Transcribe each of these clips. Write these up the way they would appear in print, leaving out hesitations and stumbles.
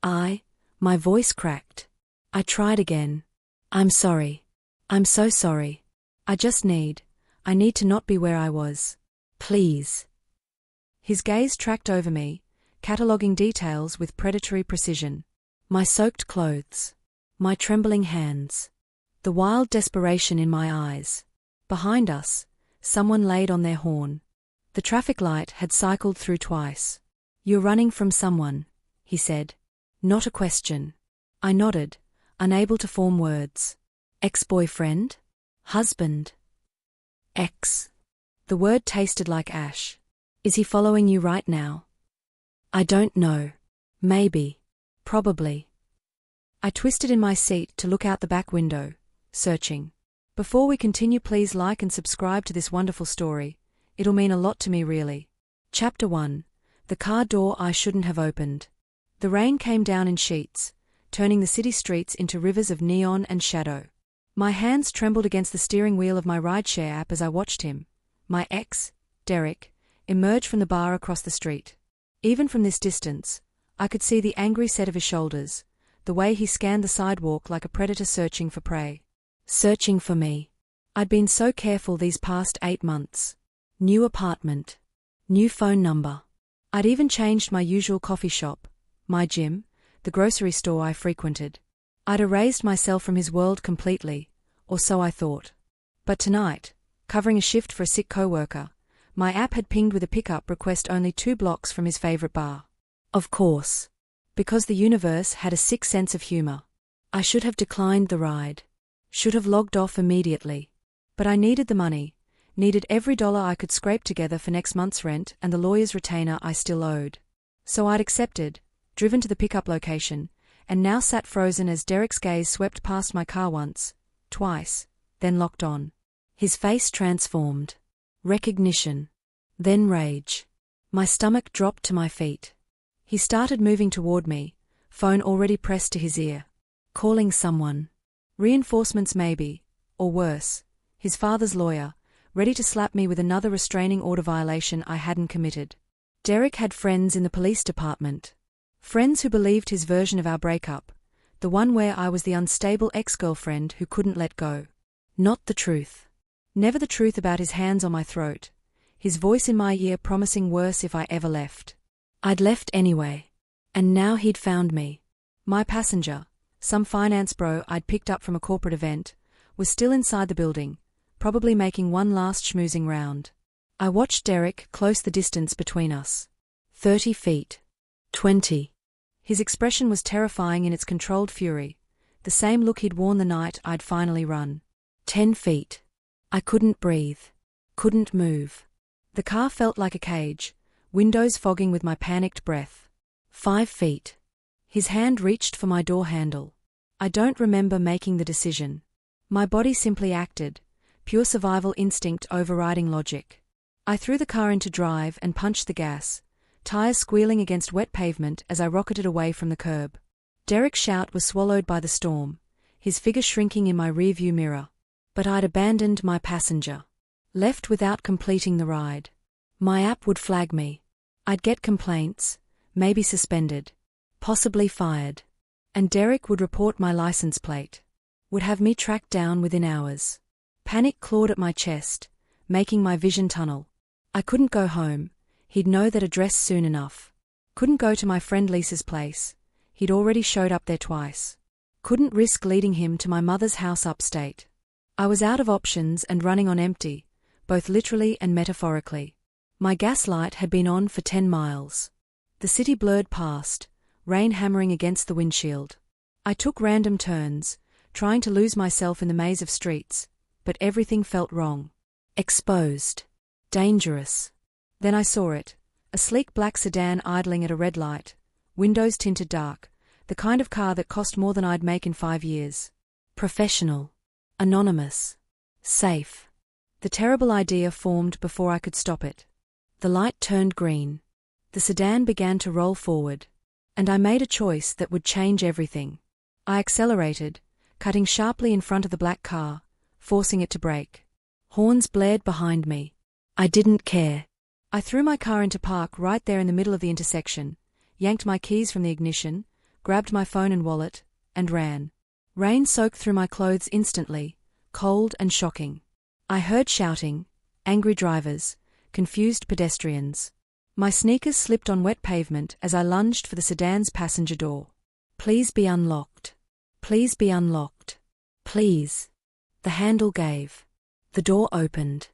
My voice cracked. I tried again. I'm sorry. I'm so sorry. I need to not be where I was. Please. His gaze tracked over me, cataloguing details with predatory precision. My soaked clothes. My trembling hands. The wild desperation in my eyes. Behind us, someone laid on their horn. The traffic light had cycled through twice. You're running from someone, he said. Not a question. I nodded, unable to form words. Ex-boyfriend? Husband? Ex. The word tasted like ash. Is he following you right now? I don't know. Maybe. Probably. I twisted in my seat to look out the back window, searching. Before we continue, please like and subscribe to this wonderful story. It'll mean a lot to me, really. Chapter 1. The car door I shouldn't have opened. The rain came down in sheets, turning the city streets into rivers of neon and shadow. My hands trembled against the steering wheel of my rideshare app as I watched him, my ex, Derek, emerge from the bar across the street. Even from this distance, I could see the angry set of his shoulders, the way he scanned the sidewalk like a predator searching for prey. Searching for me. I'd been so careful these past 8 months. New apartment. New phone number. I'd even changed my usual coffee shop, my gym, the grocery store I frequented. I'd erased myself from his world completely, or so I thought. But tonight, covering a shift for a sick coworker, my app had pinged with a pickup request only 2 blocks from his favorite bar. Of course. Because the universe had a sick sense of humor. I should have declined the ride. Should have logged off immediately. But I needed the money, needed every dollar I could scrape together for next month's rent and the lawyer's retainer I still owed. So I'd accepted, driven to the pickup location, and now sat frozen as Derek's gaze swept past my car once, twice, then locked on. His face transformed. Recognition. Then rage. My stomach dropped to my feet. He started moving toward me, phone already pressed to his ear. Calling someone. Reinforcements maybe, or worse, his father's lawyer, ready to slap me with another restraining order violation I hadn't committed. Derek had friends in the police department. Friends who believed his version of our breakup, the one where I was the unstable ex-girlfriend who couldn't let go. Not the truth. Never the truth about his hands on my throat, his voice in my ear promising worse if I ever left. I'd left anyway. And now he'd found me. My passenger, some finance bro I'd picked up from a corporate event, was still inside the building, probably making one last schmoozing round. I watched Derek close the distance between us. 30 feet. 20. His expression was terrifying in its controlled fury, the same look he'd worn the night I'd finally run. 10 feet. I couldn't breathe. Couldn't move. The car felt like a cage, windows fogging with my panicked breath. 5 feet. His hand reached for my door handle. I don't remember making the decision. My body simply acted, pure survival instinct overriding logic. I threw the car into drive and punched the gas, tires squealing against wet pavement as I rocketed away from the curb. Derek's shout was swallowed by the storm, his figure shrinking in my rearview mirror. But I'd abandoned my passenger. Left without completing the ride. My app would flag me. I'd get complaints, maybe suspended, possibly fired. And Derek would report my license plate. Would have me tracked down within hours. Panic clawed at my chest, making my vision tunnel. I couldn't go home. He'd know that address soon enough. Couldn't go to my friend Lisa's place. He'd already showed up there twice. Couldn't risk leading him to my mother's house upstate. I was out of options and running on empty, both literally and metaphorically. My gas light had been on for 10 miles. The city blurred past, rain hammering against the windshield. I took random turns, trying to lose myself in the maze of streets, but everything felt wrong. Exposed. Dangerous. Then I saw it, a sleek black sedan idling at a red light, windows tinted dark, the kind of car that cost more than I'd make in 5 years. Professional. Anonymous. Safe. The terrible idea formed before I could stop it. The light turned green. The sedan began to roll forward. And I made a choice that would change everything. I accelerated, cutting sharply in front of the black car, forcing it to brake. Horns blared behind me. I didn't care. I threw my car into park right there in the middle of the intersection, yanked my keys from the ignition, grabbed my phone and wallet, and ran. Rain soaked through my clothes instantly, cold and shocking. I heard shouting, angry drivers, confused pedestrians. My sneakers slipped on wet pavement as I lunged for the sedan's passenger door. Please be unlocked. Please be unlocked. Please. The handle gave. The door opened.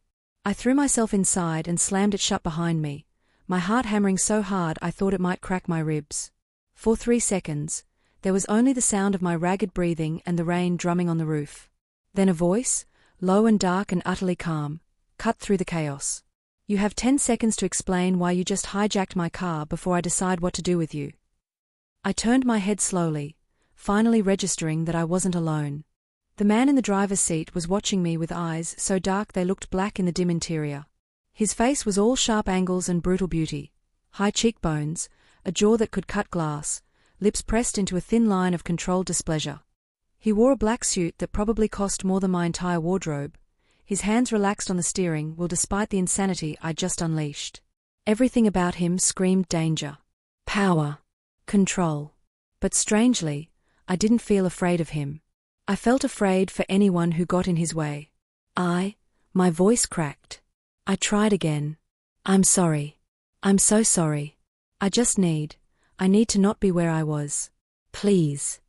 I threw myself inside and slammed it shut behind me, my heart hammering so hard I thought it might crack my ribs. For 3 seconds, there was only the sound of my ragged breathing and the rain drumming on the roof. Then a voice, low and dark and utterly calm, cut through the chaos. You have 10 seconds to explain why you just hijacked my car before I decide what to do with you. I turned my head slowly, finally registering that I wasn't alone. The man in the driver's seat was watching me with eyes so dark they looked black in the dim interior. His face was all sharp angles and brutal beauty, high cheekbones, a jaw that could cut glass, lips pressed into a thin line of controlled displeasure. He wore a black suit that probably cost more than my entire wardrobe. His hands relaxed on the steering wheel despite the insanity I'd just unleashed. Everything about him screamed danger, power, control. But strangely, I didn't feel afraid of him. I felt afraid for anyone who got in his way. My voice cracked. I tried again. I'm sorry. I'm so sorry. I need to not be where I was. Please.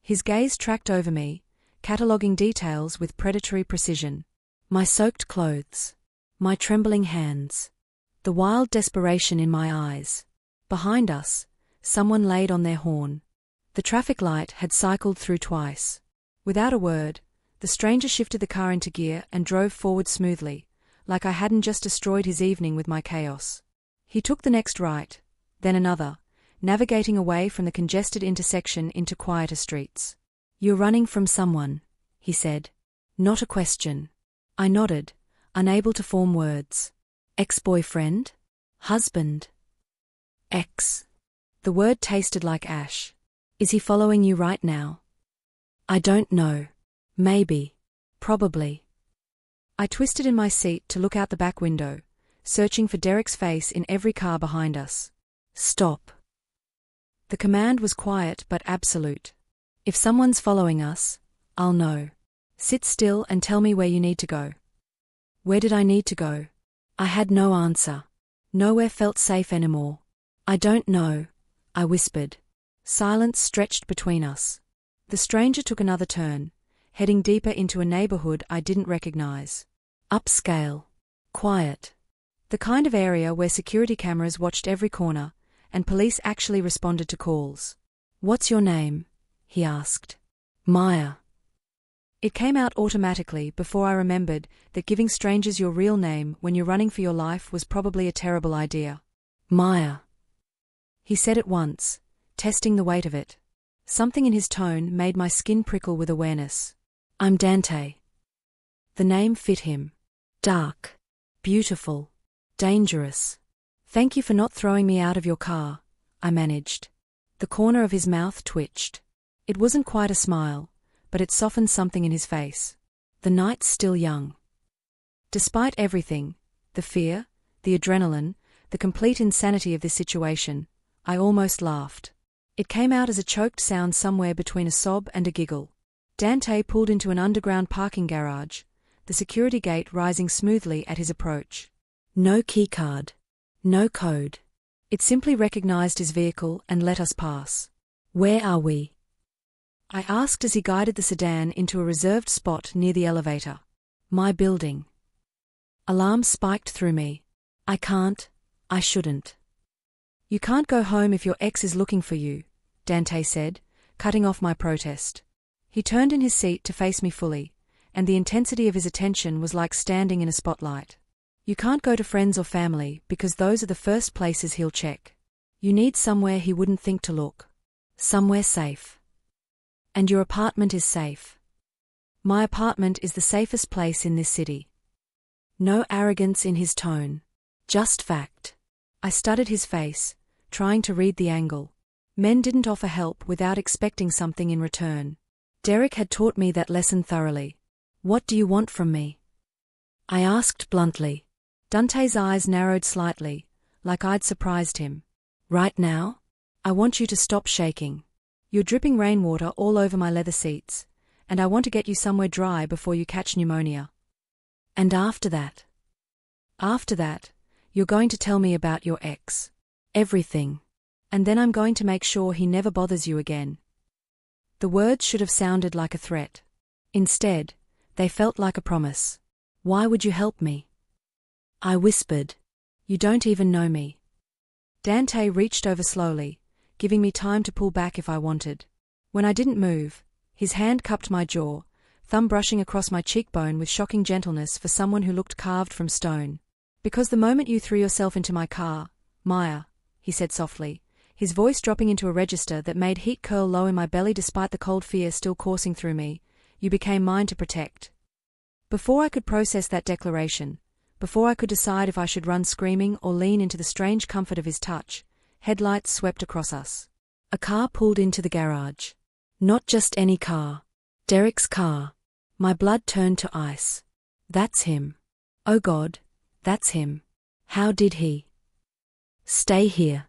His gaze tracked over me, cataloguing details with predatory precision. My soaked clothes. My trembling hands. The wild desperation in my eyes. Behind us, someone laid on their horn. The traffic light had cycled through twice. Without a word, the stranger shifted the car into gear and drove forward smoothly, like I hadn't just destroyed his evening with my chaos. He took the next right, then another, navigating away from the congested intersection into quieter streets. You're running from someone, he said. Not a question. I nodded, unable to form words. Ex-boyfriend? Husband? Ex. The word tasted like ash. Is he following you right now? I don't know. Maybe. Probably. I twisted in my seat to look out the back window, searching for Derek's face in every car behind us. Stop. The command was quiet but absolute. If someone's following us, I'll know. Sit still and tell me where you need to go. Where did I need to go? I had no answer. Nowhere felt safe anymore. I don't know, I whispered. Silence stretched between us. The stranger took another turn, heading deeper into a neighborhood I didn't recognize. Upscale. Quiet. The kind of area where security cameras watched every corner, and police actually responded to calls. What's your name? He asked. Maya. It came out automatically before I remembered that giving strangers your real name when you're running for your life was probably a terrible idea. Maya. He said it once, testing the weight of it. Something in his tone made my skin prickle with awareness. I'm Dante. The name fit him. Dark. Beautiful. Dangerous. Thank you for not throwing me out of your car, I managed. The corner of his mouth twitched. It wasn't quite a smile, but it softened something in his face. The night's still young. Despite everything, the fear, the adrenaline, the complete insanity of this situation, I almost laughed. It came out as a choked sound somewhere between a sob and a giggle. Dante pulled into an underground parking garage, the security gate rising smoothly at his approach. No keycard. No code. It simply recognized his vehicle and let us pass. Where are we? I asked as he guided the sedan into a reserved spot near the elevator. My building. Alarm spiked through me. I shouldn't. You can't go home if your ex is looking for you, Dante said, cutting off my protest. He turned in his seat to face me fully, and the intensity of his attention was like standing in a spotlight. You can't go to friends or family because those are the first places he'll check. You need somewhere he wouldn't think to look. Somewhere safe. And your apartment is safe. My apartment is the safest place in this city. No arrogance in his tone. Just fact. I studied his face, trying to read the angle. Men didn't offer help without expecting something in return. Derek had taught me that lesson thoroughly. What do you want from me? I asked bluntly. Dante's eyes narrowed slightly, like I'd surprised him. Right now? I want you to stop shaking. You're dripping rainwater all over my leather seats, and I want to get you somewhere dry before you catch pneumonia. And after that? After that, you're going to tell me about your ex. Everything. And then I'm going to make sure he never bothers you again. The words should have sounded like a threat. Instead, they felt like a promise. Why would you help me? I whispered. You don't even know me. Dante reached over slowly, giving me time to pull back if I wanted. When I didn't move, his hand cupped my jaw, thumb brushing across my cheekbone with shocking gentleness for someone who looked carved from stone. Because the moment you threw yourself into my car, Maya, he said softly, his voice dropping into a register that made heat curl low in my belly despite the cold fear still coursing through me, you became mine to protect. Before I could process that declaration, before I could decide if I should run screaming or lean into the strange comfort of his touch, headlights swept across us. A car pulled into the garage. Not just any car. Derek's car. My blood turned to ice. That's him. Oh God, that's him. How did he? Stay here.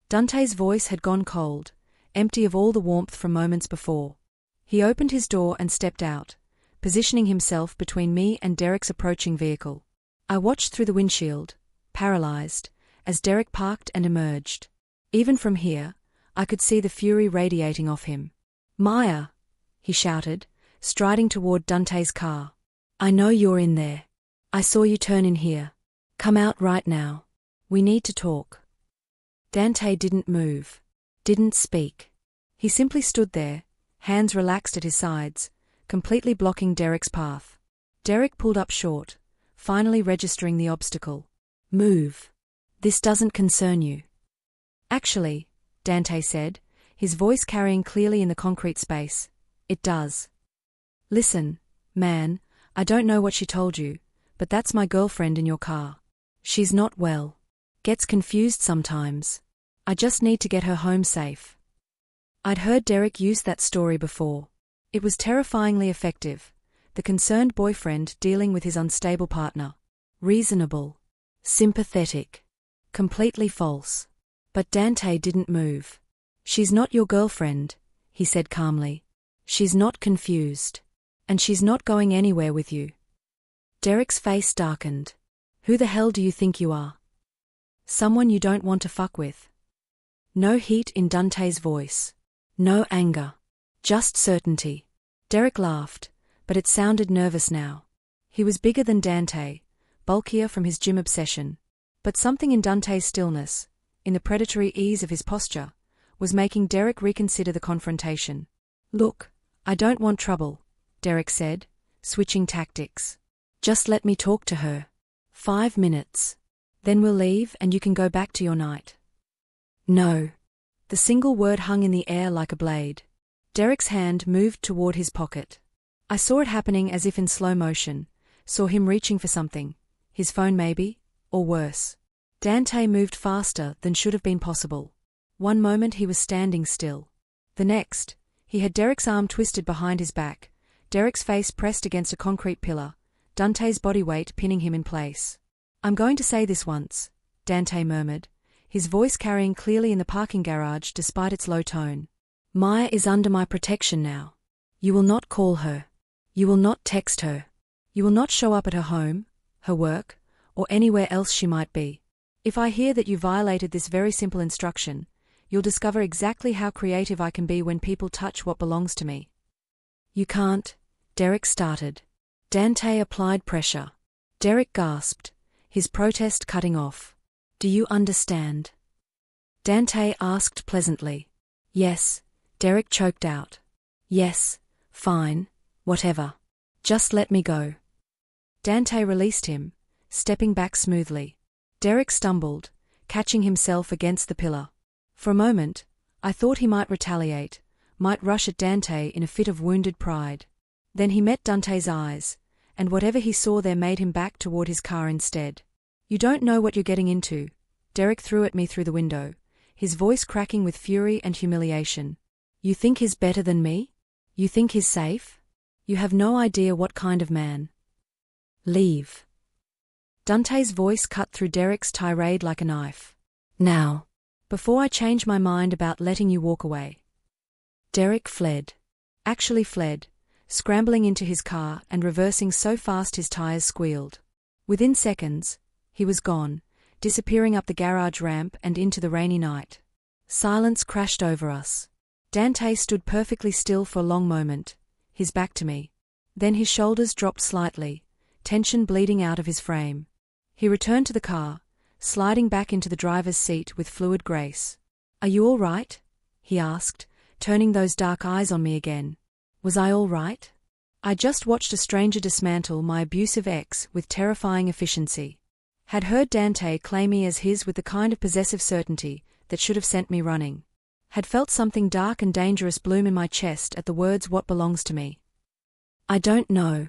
Dante's voice had gone cold, empty of all the warmth from moments before. He opened his door and stepped out, positioning himself between me and Derek's approaching vehicle. I watched through the windshield, paralyzed, as Derek parked and emerged. Even from here, I could see the fury radiating off him. Maya, he shouted, striding toward Dante's car. I know you're in there. I saw you turn in here. Come out right now. We need to talk. Dante didn't move, didn't speak. He simply stood there, hands relaxed at his sides, completely blocking Derek's path. Derek pulled up short, finally registering the obstacle. Move. This doesn't concern you. Actually, Dante said, his voice carrying clearly in the concrete space, it does. Listen, man, I don't know what she told you, but that's my girlfriend in your car. She's not well. Gets confused sometimes. I just need to get her home safe. I'd heard Derek use that story before. It was terrifyingly effective, the concerned boyfriend dealing with his unstable partner. Reasonable. Sympathetic. Completely false. But Dante didn't move. She's not your girlfriend, he said calmly. She's not confused. And she's not going anywhere with you. Derek's face darkened. Who the hell do you think you are? Someone you don't want to fuck with. No heat in Dante's voice. No anger. Just certainty. Derek laughed, but it sounded nervous now. He was bigger than Dante, bulkier from his gym obsession. But something in Dante's stillness, in the predatory ease of his posture, was making Derek reconsider the confrontation. Look, I don't want trouble, Derek said, switching tactics. Just let me talk to her. 5 minutes. Then we'll leave and you can go back to your night. No. The single word hung in the air like a blade. Derek's hand moved toward his pocket. I saw it happening as if in slow motion, saw him reaching for something, his phone maybe, or worse. Dante moved faster than should have been possible. One moment he was standing still. The next, he had Derek's arm twisted behind his back, Derek's face pressed against a concrete pillar, Dante's body weight pinning him in place. I'm going to say this once, Dante murmured, his voice carrying clearly in the parking garage despite its low tone. Maya is under my protection now. You will not call her. You will not text her. You will not show up at her home, her work, or anywhere else she might be. If I hear that you violated this very simple instruction, you'll discover exactly how creative I can be when people touch what belongs to me. You can't, Derek started. Dante applied pressure. Derek gasped, his protest cutting off. Do you understand? Dante asked pleasantly. Yes, Derek choked out. Yes, fine, whatever. Just let me go. Dante released him, stepping back smoothly. Derek stumbled, catching himself against the pillar. For a moment, I thought he might retaliate, might rush at Dante in a fit of wounded pride. Then he met Dante's eyes, and whatever he saw there made him back toward his car instead. You don't know what you're getting into, Derek threw at me through the window, his voice cracking with fury and humiliation. You think he's better than me? You think he's safe? You have no idea what kind of man. Leave. Dante's voice cut through Derek's tirade like a knife. Now. Before I change my mind about letting you walk away. Derek fled. Actually fled, scrambling into his car and reversing so fast his tires squealed. Within seconds, he was gone, disappearing up the garage ramp and into the rainy night. Silence crashed over us. Dante stood perfectly still for a long moment, his back to me. Then his shoulders dropped slightly, tension bleeding out of his frame. He returned to the car, sliding back into the driver's seat with fluid grace. "Are you all right?" he asked, turning those dark eyes on me again. Was I all right? I just watched a stranger dismantle my abusive ex with terrifying efficiency. Had heard Dante claim me as his with the kind of possessive certainty that should have sent me running. Had felt something dark and dangerous bloom in my chest at the words "what belongs to me." "I don't know,"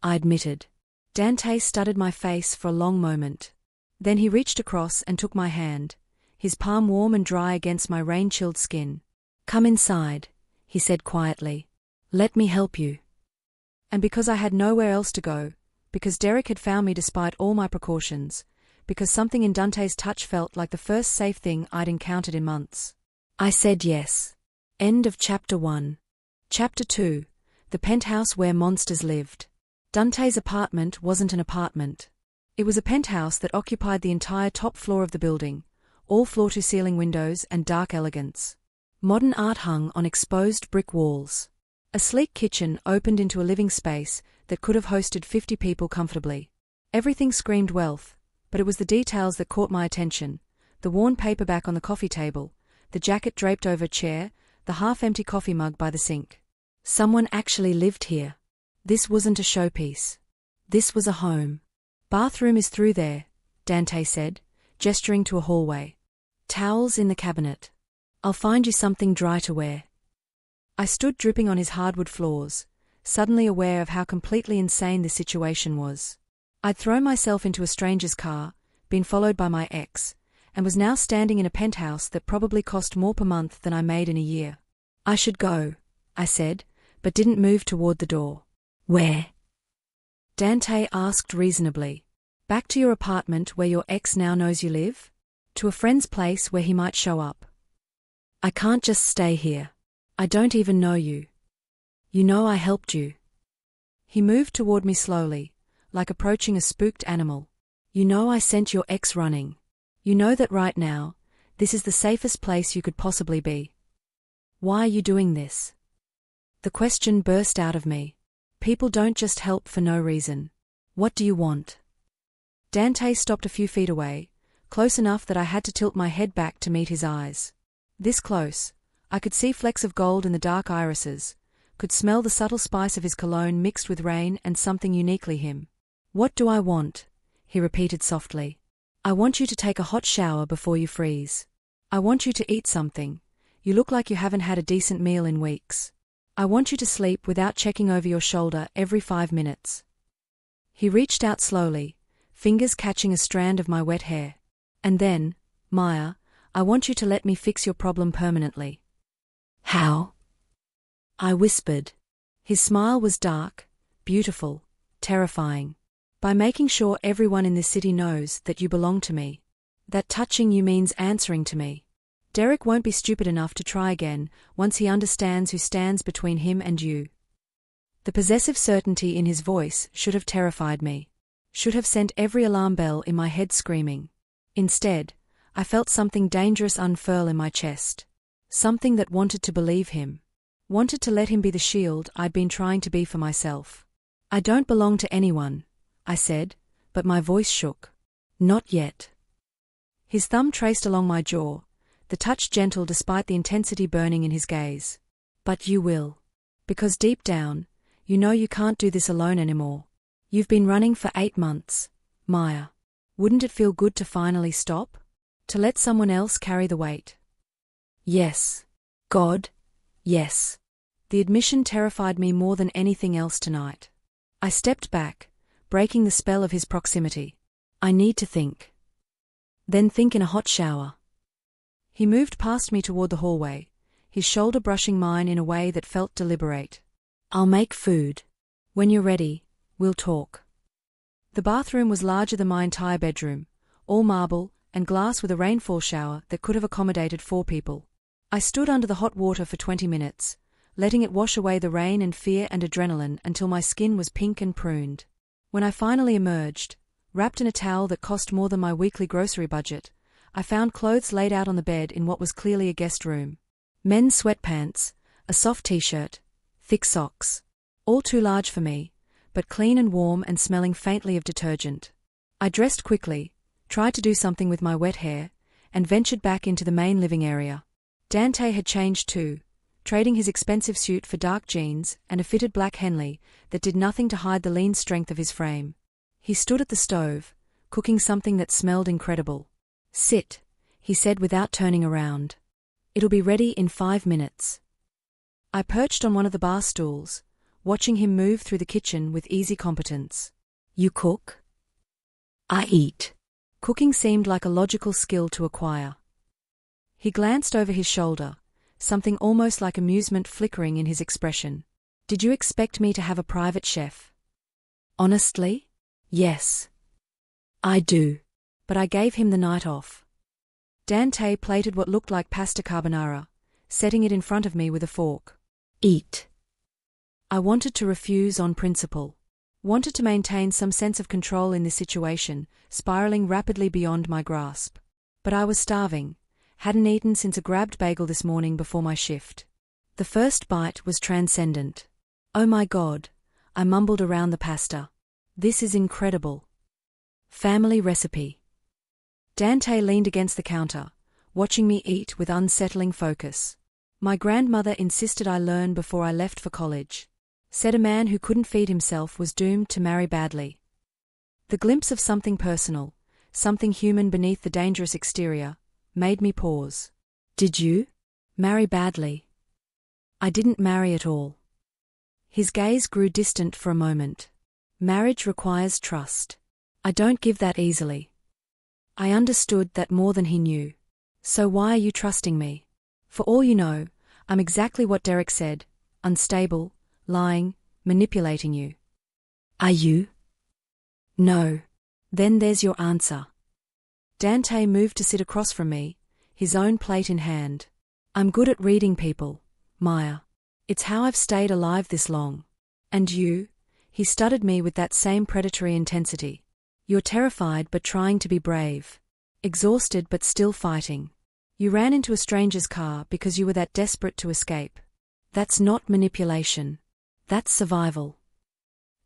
I admitted. Dante studied my face for a long moment. Then he reached across and took my hand, his palm warm and dry against my rain-chilled skin. "Come inside," he said quietly. "Let me help you." And because I had nowhere else to go, because Derek had found me despite all my precautions, because something in Dante's touch felt like the first safe thing I'd encountered in months, I said yes. End of Chapter 1. Chapter 2. The penthouse where monsters lived. Dante's apartment wasn't an apartment. It was a penthouse that occupied the entire top floor of the building, all floor-to-ceiling windows and dark elegance. Modern art hung on exposed brick walls. A sleek kitchen opened into a living space that could have hosted 50 people comfortably. Everything screamed wealth, but it was the details that caught my attention: the worn paperback on the coffee table, the jacket draped over a chair, the half-empty coffee mug by the sink. Someone actually lived here. This wasn't a showpiece. This was a home. "Bathroom is through there," Dante said, gesturing to a hallway. "Towels in the cabinet. I'll find you something dry to wear." I stood dripping on his hardwood floors, suddenly aware of how completely insane this situation was. I'd thrown myself into a stranger's car, been followed by my ex, and was now standing in a penthouse that probably cost more per month than I made in a year. "I should go," I said, but didn't move toward the door. "Where?" Dante asked reasonably. "Back to your apartment where your ex now knows you live? To a friend's place where he might show up." "I can't just stay here. I don't even know you. You know I helped you." He moved toward me slowly, like approaching a spooked animal. "You know I sent your ex running. You know that right now, this is the safest place you could possibly be. Why are you doing this?" The question burst out of me. People don't just help for no reason. "What do you want?" Dante stopped a few feet away, close enough that I had to tilt my head back to meet his eyes. This close, I could see flecks of gold in the dark irises, could smell the subtle spice of his cologne mixed with rain and something uniquely him. "What do I want?" he repeated softly. "I want you to take a hot shower before you freeze. I want you to eat something. You look like you haven't had a decent meal in weeks. I want you to sleep without checking over your shoulder every 5 minutes." He reached out slowly, fingers catching a strand of my wet hair. "And then, Maya, I want you to let me fix your problem permanently." "How?" I whispered. His smile was dark, beautiful, terrifying. "By making sure everyone in this city knows that you belong to me. That touching you means answering to me. Derek won't be stupid enough to try again once he understands who stands between him and you." The possessive certainty in his voice should have terrified me, should have sent every alarm bell in my head screaming. Instead, I felt something dangerous unfurl in my chest. Something that wanted to believe him. Wanted to let him be the shield I'd been trying to be for myself. "I don't belong to anyone," I said, but my voice shook. "Not yet." His thumb traced along my jaw, the touch gentle despite the intensity burning in his gaze. "But you will. Because deep down, you know you can't do this alone anymore. You've been running for 8 months, Maya. Wouldn't it feel good to finally stop? To let someone else carry the weight?" "Yes. God, yes." The admission terrified me more than anything else tonight. I stepped back, breaking the spell of his proximity. "I need to think." "Then think in a hot shower." He moved past me toward the hallway, his shoulder brushing mine in a way that felt deliberate. "I'll make food. When you're ready, we'll talk." The bathroom was larger than my entire bedroom, all marble and glass with a rainfall shower that could have accommodated 4 people. I stood under the hot water for 20 minutes, letting it wash away the rain and fear and adrenaline until my skin was pink and pruned. When I finally emerged, wrapped in a towel that cost more than my weekly grocery budget, I found clothes laid out on the bed in what was clearly a guest room. Men's sweatpants, a soft t-shirt, thick socks. All too large for me, but clean and warm and smelling faintly of detergent. I dressed quickly, tried to do something with my wet hair, and ventured back into the main living area. Dante had changed too, trading his expensive suit for dark jeans and a fitted black Henley that did nothing to hide the lean strength of his frame. He stood at the stove, cooking something that smelled incredible. "Sit," he said without turning around. "It'll be ready in 5 minutes." I perched on one of the bar stools, watching him move through the kitchen with easy competence. "You cook?" "I eat." Cooking seemed like a logical skill to acquire. He glanced over his shoulder, something almost like amusement flickering in his expression. "Did you expect me to have a private chef?" "Honestly? Yes. I do." But I gave him the night off. Dante plated what looked like pasta carbonara, setting it in front of me with a fork. "Eat." I wanted to refuse on principle. Wanted to maintain some sense of control in this situation, spiraling rapidly beyond my grasp. But I was starving, hadn't eaten since a grabbed bagel this morning before my shift. The first bite was transcendent. "Oh my God," I mumbled around the pasta. "This is incredible. Family recipe." Dante leaned against the counter, watching me eat with unsettling focus. "My grandmother insisted I learn before I left for college. Said a man who couldn't feed himself was doomed to marry badly." The glimpse of something personal, something human beneath the dangerous exterior, made me pause. "Did you marry badly?" "I didn't marry at all." His gaze grew distant for a moment. "Marriage requires trust. I don't give that easily." I understood that more than he knew. "So why are you trusting me? For all you know, I'm exactly what Derek said, unstable, lying, manipulating you." "Are you?" "No." "Then there's your answer." Dante moved to sit across from me, his own plate in hand. "I'm good at reading people, Maya. It's how I've stayed alive this long. And you?" He studied me with that same predatory intensity. "You're terrified but trying to be brave. Exhausted but still fighting. You ran into a stranger's car because you were that desperate to escape. That's not manipulation. That's survival."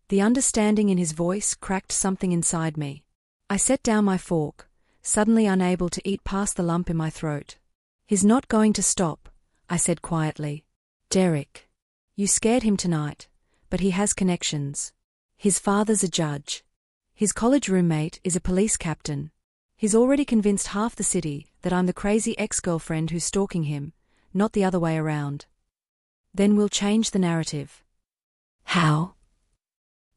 The understanding in his voice cracked something inside me. I set down my fork, suddenly unable to eat past the lump in my throat. "He's not going to stop," I said quietly. "Derek. You scared him tonight, but he has connections. His father's a judge. His college roommate is a police captain. He's already convinced half the city that I'm the crazy ex-girlfriend who's stalking him, not the other way around. Then we'll change the narrative." "How?"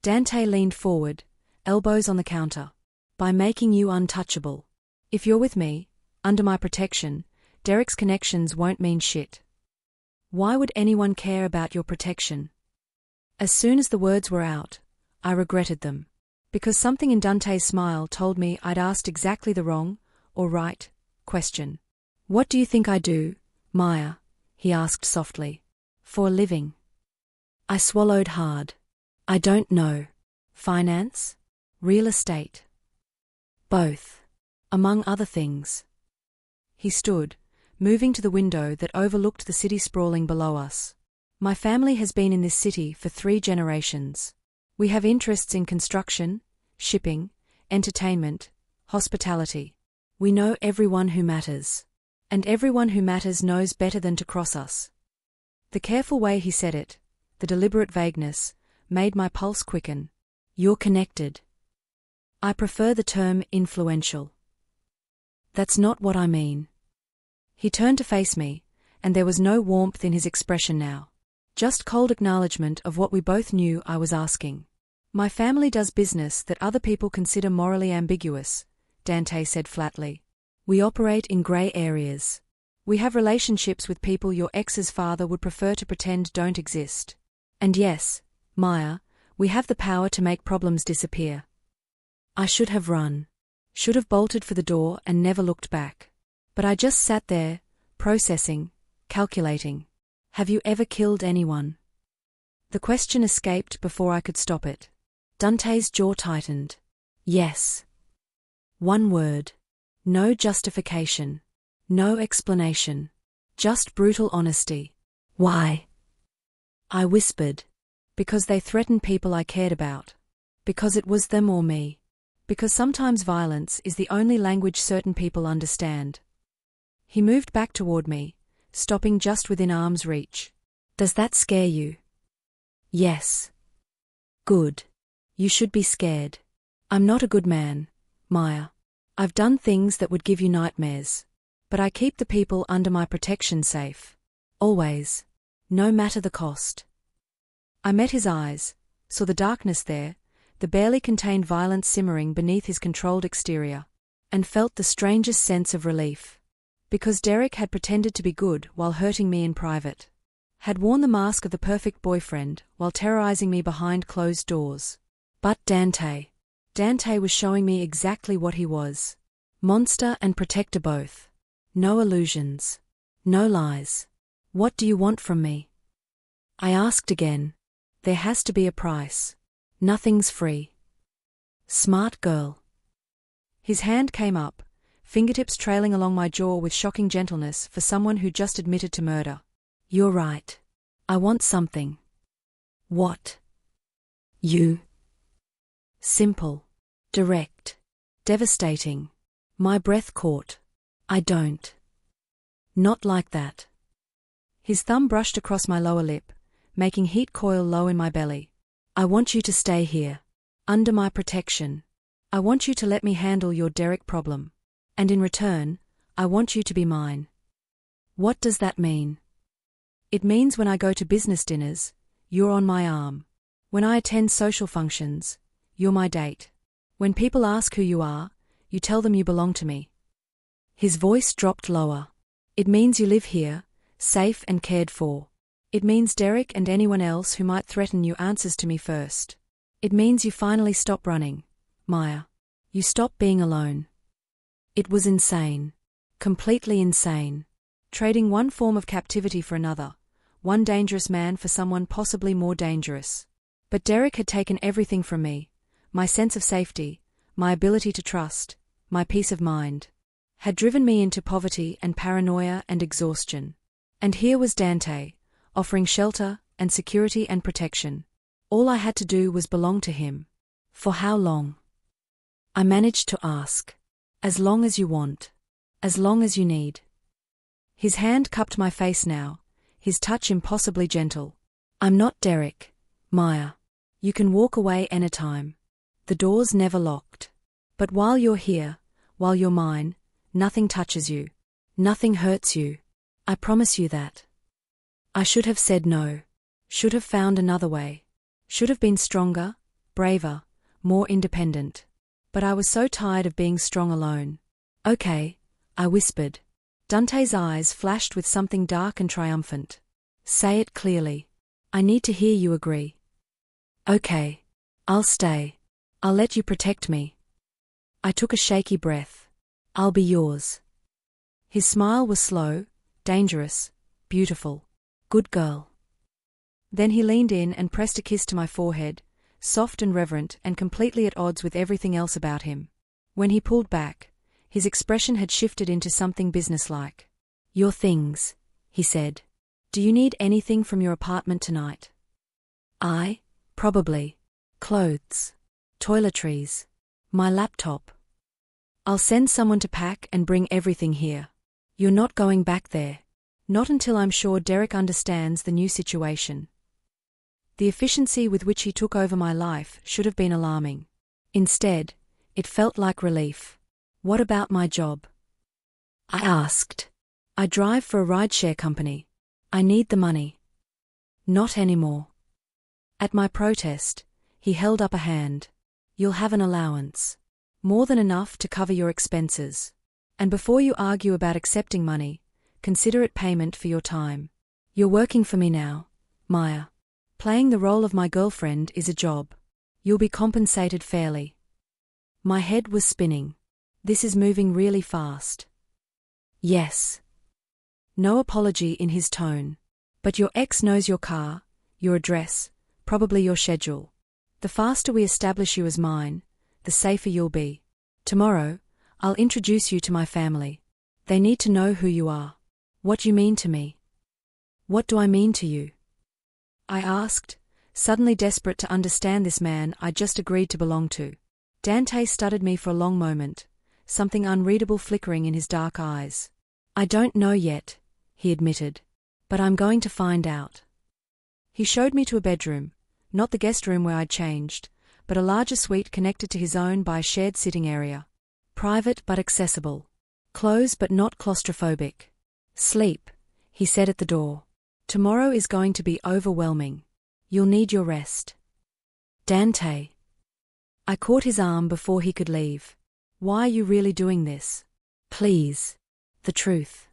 Dante leaned forward, elbows on the counter. "By making you untouchable. If you're with me, under my protection, Derek's connections won't mean shit." "Why would anyone care about your protection?" As soon as the words were out, I regretted them. Because something in Dante's smile told me I'd asked exactly the wrong, or right, question. "What do you think I do, Maya?" he asked softly. "For a living?" I swallowed hard. "I don't know. Finance? Real estate?" "Both. Among other things." He stood, moving to the window that overlooked the city sprawling below us. "My family has been in this city for 3 generations. We have interests in construction, shipping, entertainment, hospitality. We know everyone who matters. And everyone who matters knows better than to cross us." The careful way he said it, the deliberate vagueness, made my pulse quicken. "You're connected." "I prefer the term influential." "That's not what I mean." He turned to face me, and there was no warmth in his expression now. Just cold acknowledgement of what we both knew I was asking. "My family does business that other people consider morally ambiguous," Dante said flatly. "We operate in gray areas. We have relationships with people your ex's father would prefer to pretend don't exist. And yes, Maya, we have the power to make problems disappear." I should have run. Should have bolted for the door and never looked back. But I just sat there, processing, calculating. Have you ever killed anyone? The question escaped before I could stop it. Dante's jaw tightened. Yes. One word. No justification. No explanation. Just brutal honesty. Why? I whispered. Because they threatened people I cared about. Because it was them or me. Because sometimes violence is the only language certain people understand. He moved back toward me, stopping just within arm's reach. Does that scare you? Yes. Good. You should be scared. I'm not a good man, Maya. I've done things that would give you nightmares. But I keep the people under my protection safe. Always. No matter the cost. I met his eyes, saw the darkness there, the barely contained violence simmering beneath his controlled exterior, and felt the strangest sense of relief. Because Derek had pretended to be good while hurting me in private. Had worn the mask of the perfect boyfriend while terrorizing me behind closed doors. But Dante was showing me exactly what he was. Monster and protector both. No illusions. No lies. What do you want from me? I asked again. There has to be a price. Nothing's free. Smart girl. His hand came up, fingertips trailing along my jaw with shocking gentleness for someone who just admitted to murder. You're right. I want something. What? You. Simple. Direct. Devastating. My breath caught. I don't. Not like that. His thumb brushed across my lower lip, making heat coil low in my belly. I want you to stay here. Under my protection. I want you to let me handle your Derek problem. And in return, I want you to be mine. What does that mean? It means when I go to business dinners, you're on my arm. When I attend social functions, you're my date. When people ask who you are, you tell them you belong to me. His voice dropped lower. It means you live here, safe and cared for. It means Derek and anyone else who might threaten you answers to me first. It means you finally stop running, Maya. You stop being alone. It was insane. Completely insane. Trading one form of captivity for another, one dangerous man for someone possibly more dangerous. But Derek had taken everything from me, my sense of safety, my ability to trust, my peace of mind. Had driven me into poverty and paranoia and exhaustion. And here was Dante, offering shelter and security and protection. All I had to do was belong to him. For how long? I managed to ask. As long as you want. As long as you need. His hand cupped my face now, his touch impossibly gentle. I'm not Derek, Maya. You can walk away anytime. The door's never locked. But while you're here, while you're mine, nothing touches you. Nothing hurts you. I promise you that. I should have said no. Should have found another way. Should have been stronger, braver, more independent. But I was so tired of being strong alone. Okay, I whispered. Dante's eyes flashed with something dark and triumphant. Say it clearly. I need to hear you agree. Okay. I'll stay. I'll let you protect me. I took a shaky breath. I'll be yours. His smile was slow, dangerous, beautiful. Good girl. Then he leaned in and pressed a kiss to my forehead, soft and reverent and completely at odds with everything else about him. When he pulled back, his expression had shifted into something businesslike. Your things, he said. Do you need anything from your apartment tonight? Probably. Clothes. Toiletries. My laptop. I'll send someone to pack and bring everything here. You're not going back there. Not until I'm sure Derek understands the new situation. The efficiency with which he took over my life should have been alarming. Instead, it felt like relief. What about my job? I asked. I drive for a rideshare company. I need the money. Not anymore. At my protest, he held up a hand. You'll have an allowance. More than enough to cover your expenses. And before you argue about accepting money, consider it payment for your time. You're working for me now, Maya. Playing the role of my girlfriend is a job. You'll be compensated fairly. My head was spinning. This is moving really fast. Yes. No apology in his tone. But your ex knows your car, your address, probably your schedule. The faster we establish you as mine, the safer you'll be. Tomorrow, I'll introduce you to my family. They need to know who you are. What you mean to me. What do I mean to you? I asked, suddenly desperate to understand this man I'd just agreed to belong to. Dante studied me for a long moment, something unreadable flickering in his dark eyes. I don't know yet, he admitted. But I'm going to find out. He showed me to a bedroom, not the guest room where I'd changed, but a larger suite connected to his own by a shared sitting area. Private but accessible. Close but not claustrophobic. Sleep, he said at the door. Tomorrow is going to be overwhelming. You'll need your rest. Dante. I caught his arm before he could leave. Why are you really doing this? Please. The truth.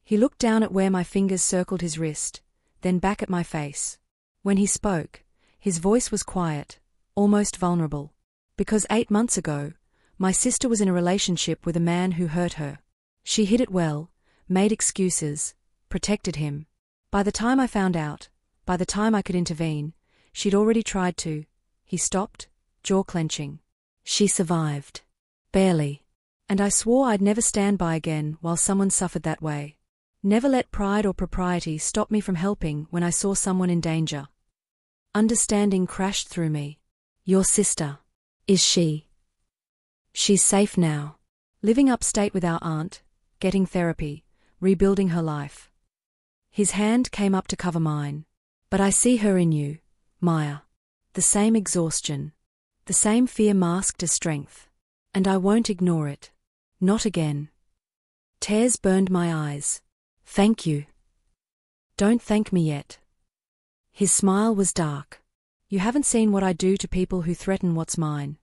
He looked down at where my fingers circled his wrist, then back at my face. When he spoke, his voice was quiet, almost vulnerable. Because 8 months ago, my sister was in a relationship with a man who hurt her. She hid it well, made excuses, protected him. By the time I found out, by the time I could intervene, she'd already tried to. He stopped, jaw clenching. She survived. Barely. And I swore I'd never stand by again while someone suffered that way. Never let pride or propriety stop me from helping when I saw someone in danger. Understanding crashed through me. Your sister. Is she? She's safe now. Living upstate with our aunt, getting therapy, rebuilding her life. His hand came up to cover mine. But I see her in you, Maya. The same exhaustion. The same fear masked as strength. And I won't ignore it. Not again. Tears burned my eyes. Thank you. Don't thank me yet. His smile was dark. You haven't seen what I do to people who threaten what's mine.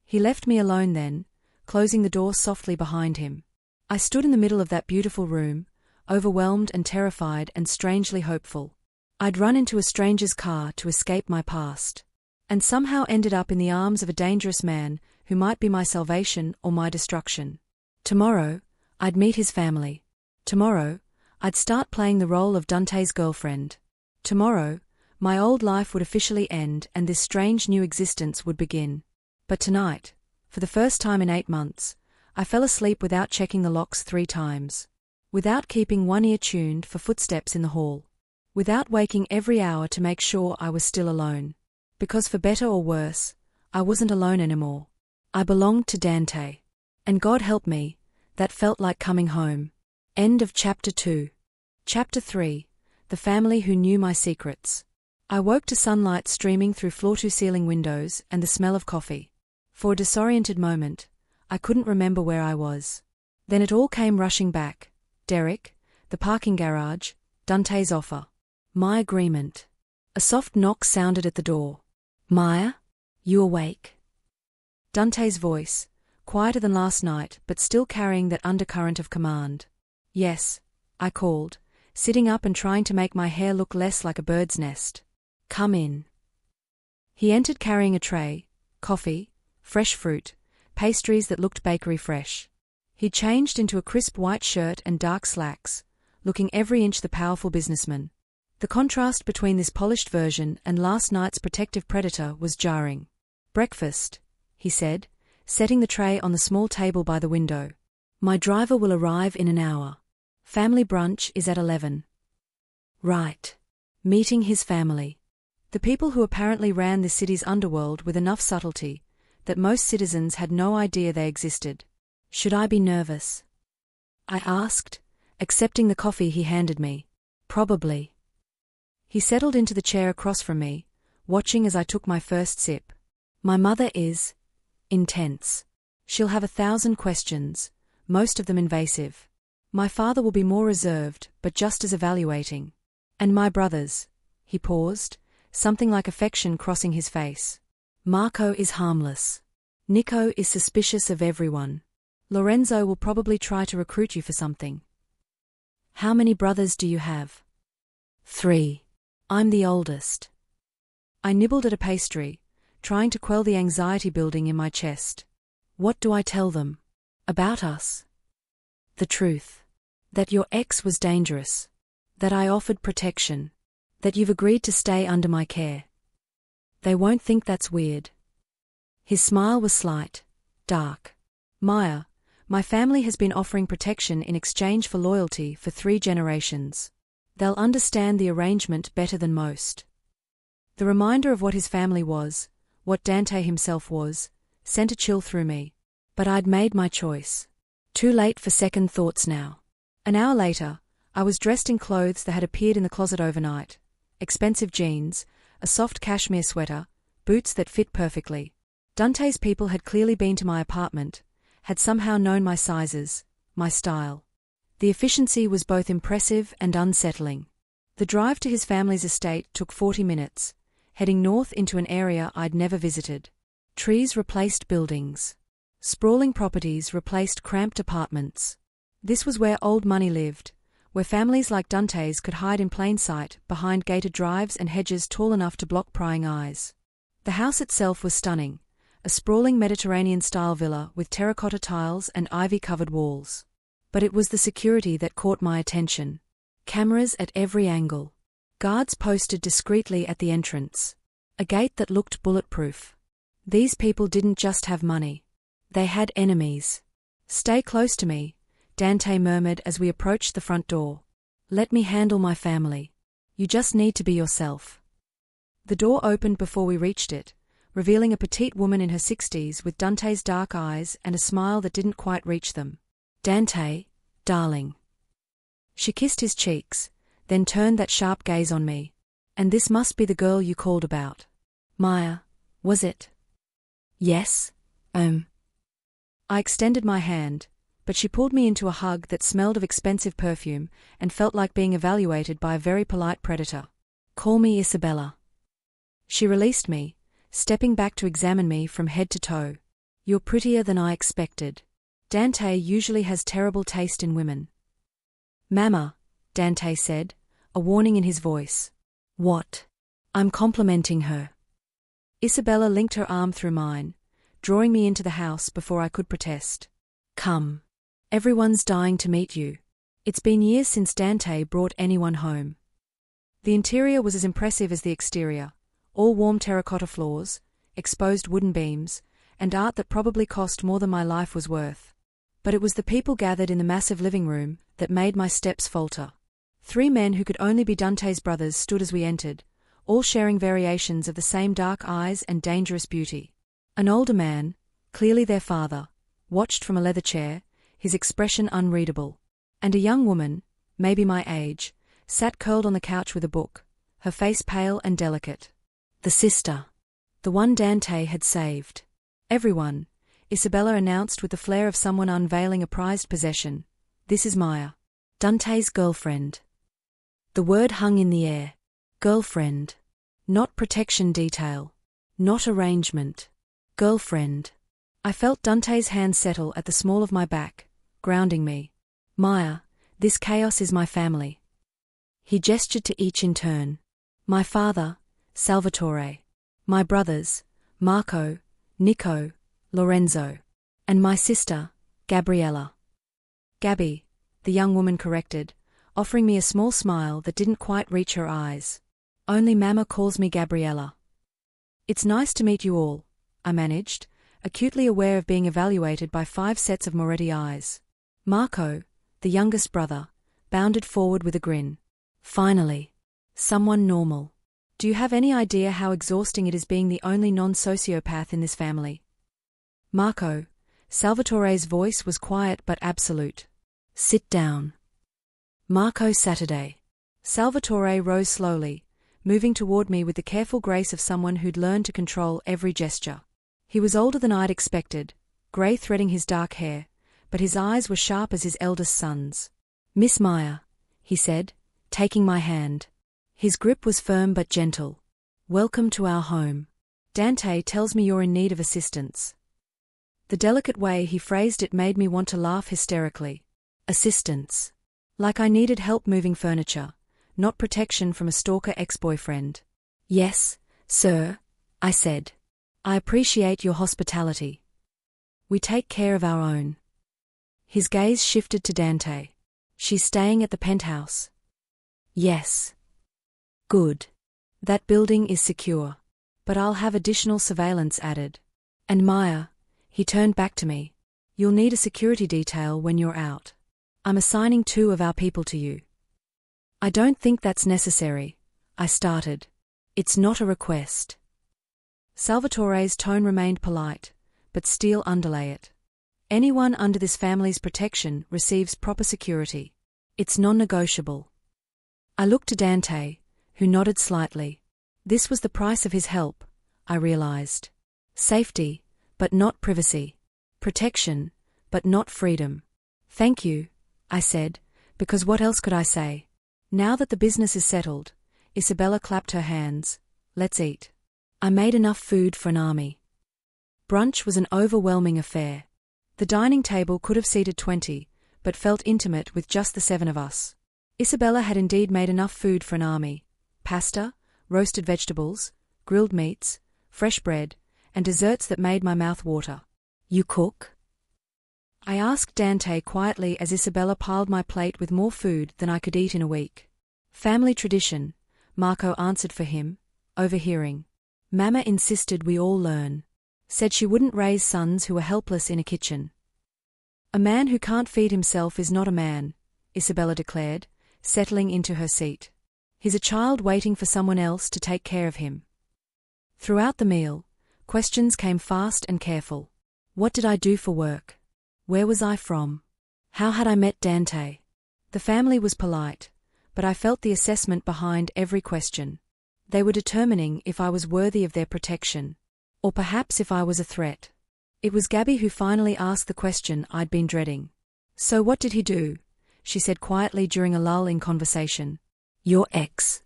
He left me alone then, closing the door softly behind him. I stood in the middle of that beautiful room, overwhelmed and terrified and strangely hopeful. I'd run into a stranger's car to escape my past, and somehow ended up in the arms of a dangerous man who might be my salvation or my destruction. Tomorrow, I'd meet his family. Tomorrow, I'd start playing the role of Dante's girlfriend. Tomorrow, my old life would officially end and this strange new existence would begin. But tonight, for the first time in 8 months, I fell asleep without checking the locks 3 times. Without keeping one ear tuned for footsteps in the hall. Without waking every hour to make sure I was still alone. Because for better or worse, I wasn't alone anymore. I belonged to Dante. And God help me, that felt like coming home. End of Chapter 2. Chapter 3. The family who knew my secrets. I woke to sunlight streaming through floor-to-ceiling windows and the smell of coffee. For a disoriented moment, I couldn't remember where I was. Then it all came rushing back. Derek, the parking garage, Dante's offer. My agreement. A soft knock sounded at the door. Maya? You awake? Dante's voice, quieter than last night but still carrying that undercurrent of command. Yes, I called, sitting up and trying to make my hair look less like a bird's nest. Come in. He entered carrying a tray, coffee, fresh fruit, pastries that looked bakery fresh. He changed into a crisp white shirt and dark slacks, looking every inch the powerful businessman. The contrast between this polished version and last night's protective predator was jarring. Breakfast, he said, setting the tray on the small table by the window. My driver will arrive in an hour. Family brunch is at 11. Right. Meeting his family. The people who apparently ran the city's underworld with enough subtlety that most citizens had no idea they existed. Should I be nervous? I asked, accepting the coffee he handed me. Probably. He settled into the chair across from me, watching as I took my first sip. My mother is intense. She'll have 1,000 questions, most of them invasive. My father will be more reserved, but just as evaluating. And my brothers. He paused, something like affection crossing his face. Marco is harmless. Nico is suspicious of everyone. Lorenzo will probably try to recruit you for something. How many brothers do you have? 3. I'm the oldest. I nibbled at a pastry, trying to quell the anxiety building in my chest. What do I tell them? About us? The truth. That your ex was dangerous. That I offered protection. That you've agreed to stay under my care. They won't think that's weird. His smile was slight, dark. Maya, my family has been offering protection in exchange for loyalty for 3 generations. They'll understand the arrangement better than most. The reminder of what his family was, what Dante himself was, sent a chill through me. But I'd made my choice. Too late for second thoughts now. An hour later, I was dressed in clothes that had appeared in the closet overnight. Expensive jeans, a soft cashmere sweater, boots that fit perfectly. Dante's people had clearly been to my apartment, had somehow known my sizes, my style. The efficiency was both impressive and unsettling. The drive to his family's estate took 40 minutes, heading north into an area I'd never visited. Trees replaced buildings. Sprawling properties replaced cramped apartments. This was where old money lived, where families like Dante's could hide in plain sight behind gated drives and hedges tall enough to block prying eyes. The house itself was stunning, a sprawling Mediterranean-style villa with terracotta tiles and ivy-covered walls. But it was the security that caught my attention. Cameras at every angle. Guards posted discreetly at the entrance. A gate that looked bulletproof. These people didn't just have money. They had enemies. "Stay close to me," Dante murmured as we approached the front door. "Let me handle my family. You just need to be yourself." The door opened before we reached it, revealing a petite woman in her 60s with Dante's dark eyes and a smile that didn't quite reach them. "Dante, darling." She kissed his cheeks, then turned that sharp gaze on me. "And this must be the girl you called about." "Maya, was it?" "Yes, I extended my hand, but she pulled me into a hug that smelled of expensive perfume and felt like being evaluated by a very polite predator. "Call me Isabella." She released me, stepping back to examine me from head to toe. "You're prettier than I expected. Dante usually has terrible taste in women." "Mama," Dante said, a warning in his voice. "What?" "I'm complimenting her." Isabella linked her arm through mine, drawing me into the house before I could protest. "Come. Everyone's dying to meet you. It's been years since Dante brought anyone home." The interior was as impressive as the exterior, all warm terracotta floors, exposed wooden beams, and art that probably cost more than my life was worth. But it was the people gathered in the massive living room that made my steps falter. 3 men who could only be Dante's brothers stood as we entered, all sharing variations of the same dark eyes and dangerous beauty. An older man, clearly their father, watched from a leather chair, his expression unreadable. And a young woman, maybe my age, sat curled on the couch with a book, her face pale and delicate. The sister. The one Dante had saved. "Everyone," Isabella announced with the flair of someone unveiling a prized possession. "This is Maya. Dante's girlfriend." The word hung in the air. Girlfriend. Not protection detail. Not arrangement. Girlfriend. I felt Dante's hand settle at the small of my back, grounding me. "Maya, this chaos is my family." He gestured to each in turn. "My father, Salvatore. My brothers, Marco, Nico, Lorenzo. And my sister, Gabriella." "Gabby," the young woman corrected, offering me a small smile that didn't quite reach her eyes. "Only Mama calls me Gabriella." "It's nice to meet you all," I managed, acutely aware of being evaluated by 5 sets of Moretti eyes. Marco, the youngest brother, bounded forward with a grin. "Finally. Someone normal. Do you have any idea how exhausting it is being the only non-sociopath in this family?" "Marco," Salvatore's voice was quiet but absolute. "Sit down." Marco Saturday. Salvatore rose slowly, moving toward me with the careful grace of someone who'd learned to control every gesture. He was older than I'd expected, grey threading his dark hair, but his eyes were sharp as his eldest son's. "Miss Maya," he said, taking my hand. His grip was firm but gentle. "Welcome to our home. Dante tells me you're in need of assistance." The delicate way he phrased it made me want to laugh hysterically. Assistance. Like I needed help moving furniture, not protection from a stalker ex-boyfriend. "Yes, sir," I said. "I appreciate your hospitality. We take care of our own." His gaze shifted to Dante. "She's staying at the penthouse." Yes. Good. That building is secure. But I'll have additional surveillance added. And Maya, he turned back to me. You'll need a security detail when you're out. I'm assigning 2 of our people to you. I don't think that's necessary, I started. It's not a request. Salvatore's tone remained polite, but steel underlay it. Anyone under this family's protection receives proper security. It's non-negotiable. I looked to Dante, who nodded slightly. This was the price of his help, I realized. Safety, but not privacy. Protection, but not freedom. Thank you, I said, because what else could I say? Now that the business is settled, Isabella clapped her hands. Let's eat. I made enough food for an army. Brunch was an overwhelming affair. The dining table could have seated 20, but felt intimate with just the 7 of us. Isabella had indeed made enough food for an army. Pasta, roasted vegetables, grilled meats, fresh bread, and desserts that made my mouth water. You cook? I asked Dante quietly as Isabella piled my plate with more food than I could eat in a week. Family tradition, Marco answered for him, overhearing. Mama insisted we all learn. Said she wouldn't raise sons who were helpless in a kitchen. A man who can't feed himself is not a man, Isabella declared, settling into her seat. He's a child waiting for someone else to take care of him. Throughout the meal, questions came fast and careful. What did I do for work? Where was I from? How had I met Dante? The family was polite, but I felt the assessment behind every question. They were determining if I was worthy of their protection. Or perhaps if I was a threat. It was Gabby who finally asked the question I'd been dreading. So what did he do? She said quietly during a lull in conversation. Your ex.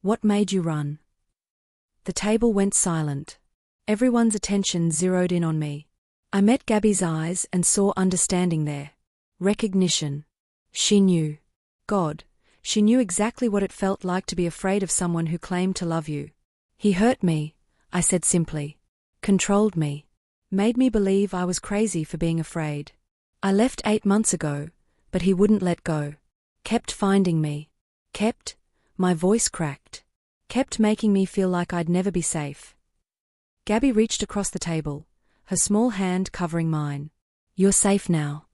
What made you run? The table went silent. Everyone's attention zeroed in on me. I met Gabby's eyes and saw understanding there. Recognition. She knew. God, she knew exactly what it felt like to be afraid of someone who claimed to love you. He hurt me, I said simply. Controlled me. Made me believe I was crazy for being afraid. I left 8 months ago, but he wouldn't let go. Kept finding me. My voice cracked. Kept making me feel like I'd never be safe. Gabby reached across the table, her small hand covering mine. You're safe now.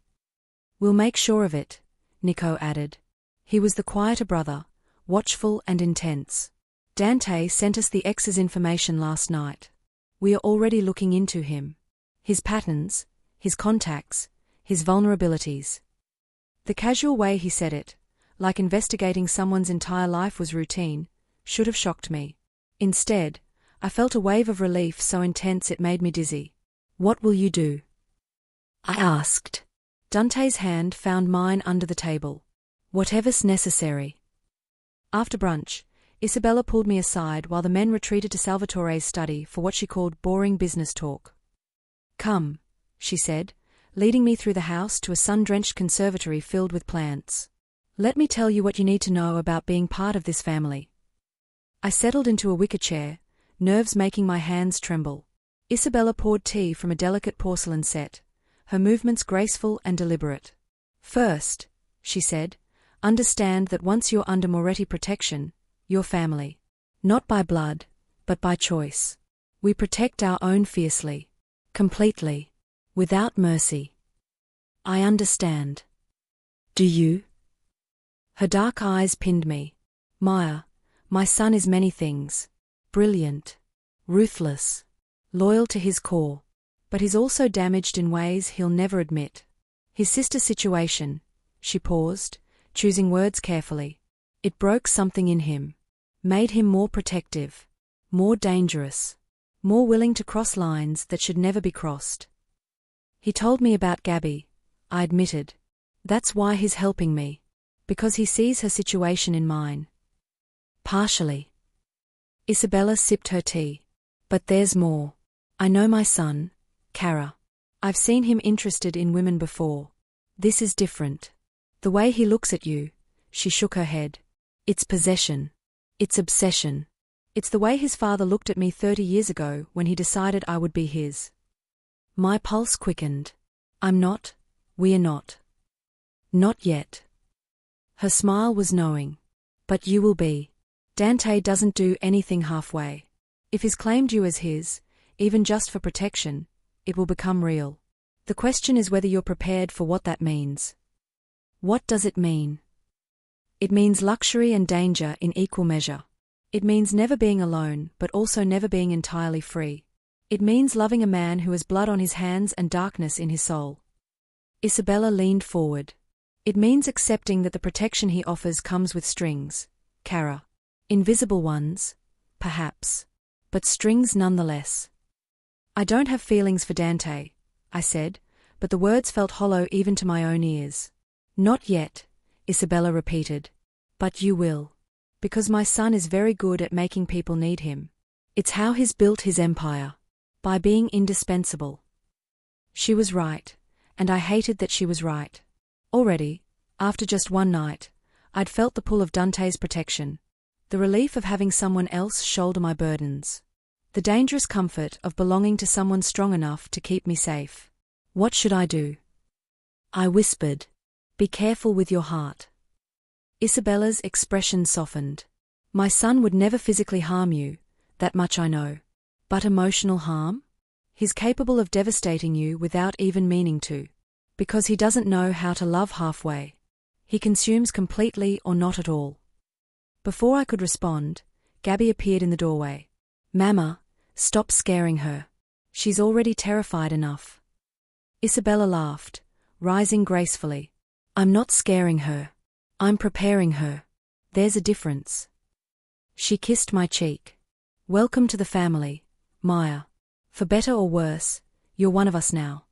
We'll make sure of it, Nico added. He was the quieter brother, watchful and intense. Dante sent us the ex's information last night. We are already looking into him. His patterns, his contacts, his vulnerabilities. The casual way he said it, like investigating someone's entire life was routine, should have shocked me. Instead, I felt a wave of relief so intense it made me dizzy. What will you do? I asked. Dante's hand found mine under the table. Whatever's necessary. After brunch, Isabella pulled me aside while the men retreated to Salvatore's study for what she called boring business talk. Come, she said, leading me through the house to a sun-drenched conservatory filled with plants. Let me tell you what you need to know about being part of this family. I settled into a wicker chair, nerves making my hands tremble. Isabella poured tea from a delicate porcelain set, her movements graceful and deliberate. First, she said, understand that once you're under Moretti protection, you're family. Not by blood, but by choice. We protect our own fiercely. Completely. Without mercy. I understand. Do you? Her dark eyes pinned me. Maya, my son is many things. Brilliant. Ruthless. Loyal to his core. But he's also damaged in ways he'll never admit. His sister's situation, she paused, choosing words carefully. It broke something in him. Made him more protective. More dangerous. More willing to cross lines that should never be crossed. He told me about Gabby, I admitted. That's why he's helping me. Because he sees her situation in mine. Partially. Isabella sipped her tea. But there's more. I know my son, Kara. I've seen him interested in women before. This is different. The way he looks at you, she shook her head. It's possession. It's obsession. It's the way his father looked at me 30 years ago when he decided I would be his. My pulse quickened. I'm not. We're not. Not yet. Her smile was knowing. But you will be. Dante doesn't do anything halfway. If he's claimed you as his, even just for protection, it will become real. The question is whether you're prepared for what that means. What does it mean? It means luxury and danger in equal measure. It means never being alone, but also never being entirely free. It means loving a man who has blood on his hands and darkness in his soul. Isabella leaned forward. It means accepting that the protection he offers comes with strings, Kara. Invisible ones, perhaps. But strings nonetheless. I don't have feelings for Dante, I said, but the words felt hollow even to my own ears. Not yet, Isabella repeated. But you will. Because my son is very good at making people need him. It's how he's built his empire. By being indispensable. She was right, and I hated that she was right. Already, after just one night, I'd felt the pull of Dante's protection. The relief of having someone else shoulder my burdens. The dangerous comfort of belonging to someone strong enough to keep me safe. What should I do? I whispered. Be careful with your heart. Isabella's expression softened. My son would never physically harm you, that much I know. But emotional harm? He's capable of devastating you without even meaning to. Because he doesn't know how to love halfway. He consumes completely or not at all. Before I could respond, Gabby appeared in the doorway. Mama, stop scaring her. She's already terrified enough. Isabella laughed, rising gracefully. I'm not scaring her. I'm preparing her. There's a difference. She kissed my cheek. Welcome to the family, Maya. For better or worse, you're one of us now.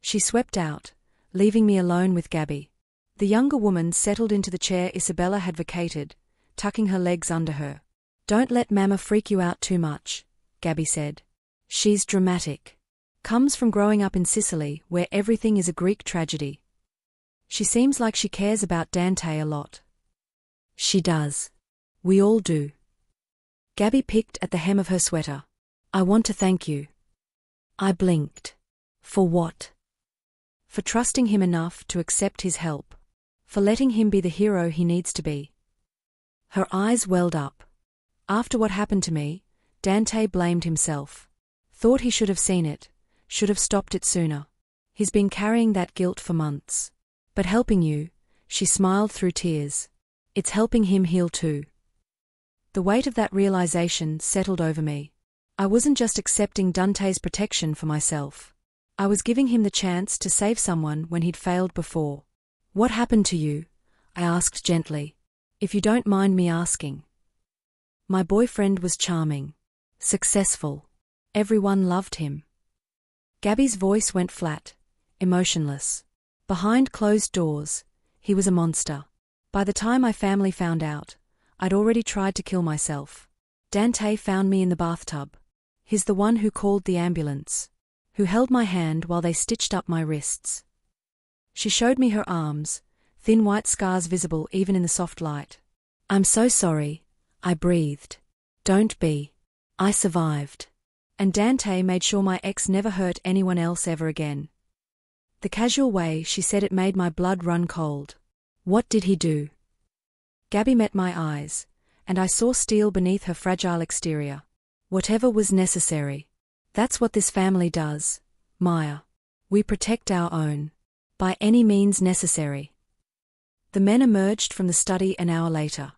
She swept out, leaving me alone with Gabby. The younger woman settled into the chair Isabella had vacated, tucking her legs under her. Don't let Mama freak you out too much, Gabby said. She's dramatic. Comes from growing up in Sicily, where everything is a Greek tragedy. She seems like she cares about Dante a lot. She does. We all do. Gabby picked at the hem of her sweater. I want to thank you. I blinked. For what? For trusting him enough to accept his help. For letting him be the hero he needs to be. Her eyes welled up. After what happened to me, Dante blamed himself. Thought he should have seen it, should have stopped it sooner. He's been carrying that guilt for months. But helping you, she smiled through tears. It's helping him heal too. The weight of that realization settled over me. I wasn't just accepting Dante's protection for myself. I was giving him the chance to save someone when he'd failed before. What happened to you? I asked gently. If you don't mind me asking. My boyfriend was charming. Successful. Everyone loved him. Gabby's voice went flat, emotionless. Behind closed doors, he was a monster. By the time my family found out, I'd already tried to kill myself. Dante found me in the bathtub. He's the one who called the ambulance. Who held my hand while they stitched up my wrists. She showed me her arms, thin white scars visible even in the soft light. I'm so sorry, I breathed. Don't be. I survived. And Dante made sure my ex never hurt anyone else ever again. The casual way she said it made my blood run cold. What did he do? Gabby met my eyes, and I saw steel beneath her fragile exterior. Whatever was necessary. That's what this family does, Maya. We protect our own. By any means necessary. The men emerged from the study an hour later.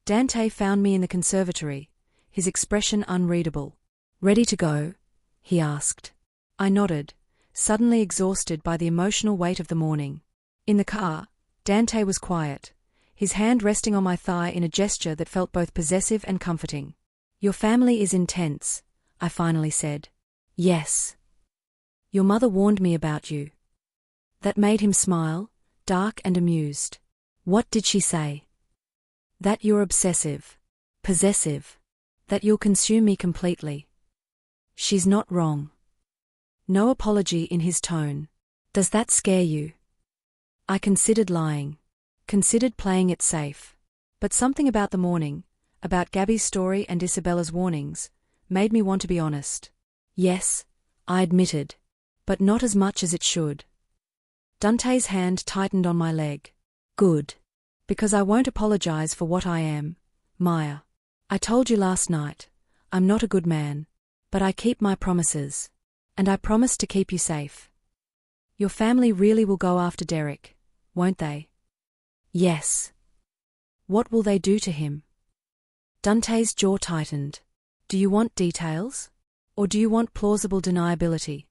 Dante found me in the conservatory, his expression unreadable. Ready to go? He asked. I nodded, suddenly exhausted by the emotional weight of the morning. In the car, Dante was quiet, his hand resting on my thigh in a gesture that felt both possessive and comforting. Your family is intense, I finally said. Yes. Your mother warned me about you. That made him smile, dark and amused. What did she say? That you're obsessive. Possessive. That you'll consume me completely. She's not wrong. No apology in his tone. Does that scare you? I considered lying. Considered playing it safe. But something about the morning, about Gabby's story and Isabella's warnings, made me want to be honest. Yes, I admitted. But not as much as it should. Dante's hand tightened on my leg. Good. Because I won't apologize for what I am, Maya. I told you last night, I'm not a good man. But I keep my promises. And I promise to keep you safe. Your family really will go after Derek, won't they? Yes. What will they do to him? Dante's jaw tightened. Do you want details? Or do you want plausible deniability?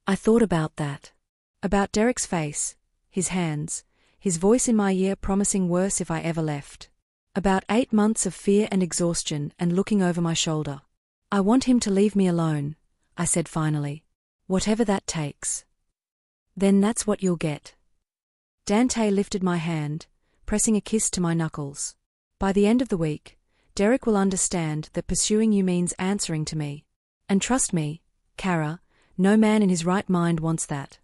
I thought about that. About Derek's face, his hands, his voice in my ear promising worse if I ever left. About 8 months of fear and exhaustion and looking over my shoulder. I want him to leave me alone, I said finally. Whatever that takes. Then that's what you'll get. Dante lifted my hand, pressing a kiss to my knuckles. By the end of the week, Derek will understand that pursuing you means answering to me. And trust me, Kara, no man in his right mind wants that.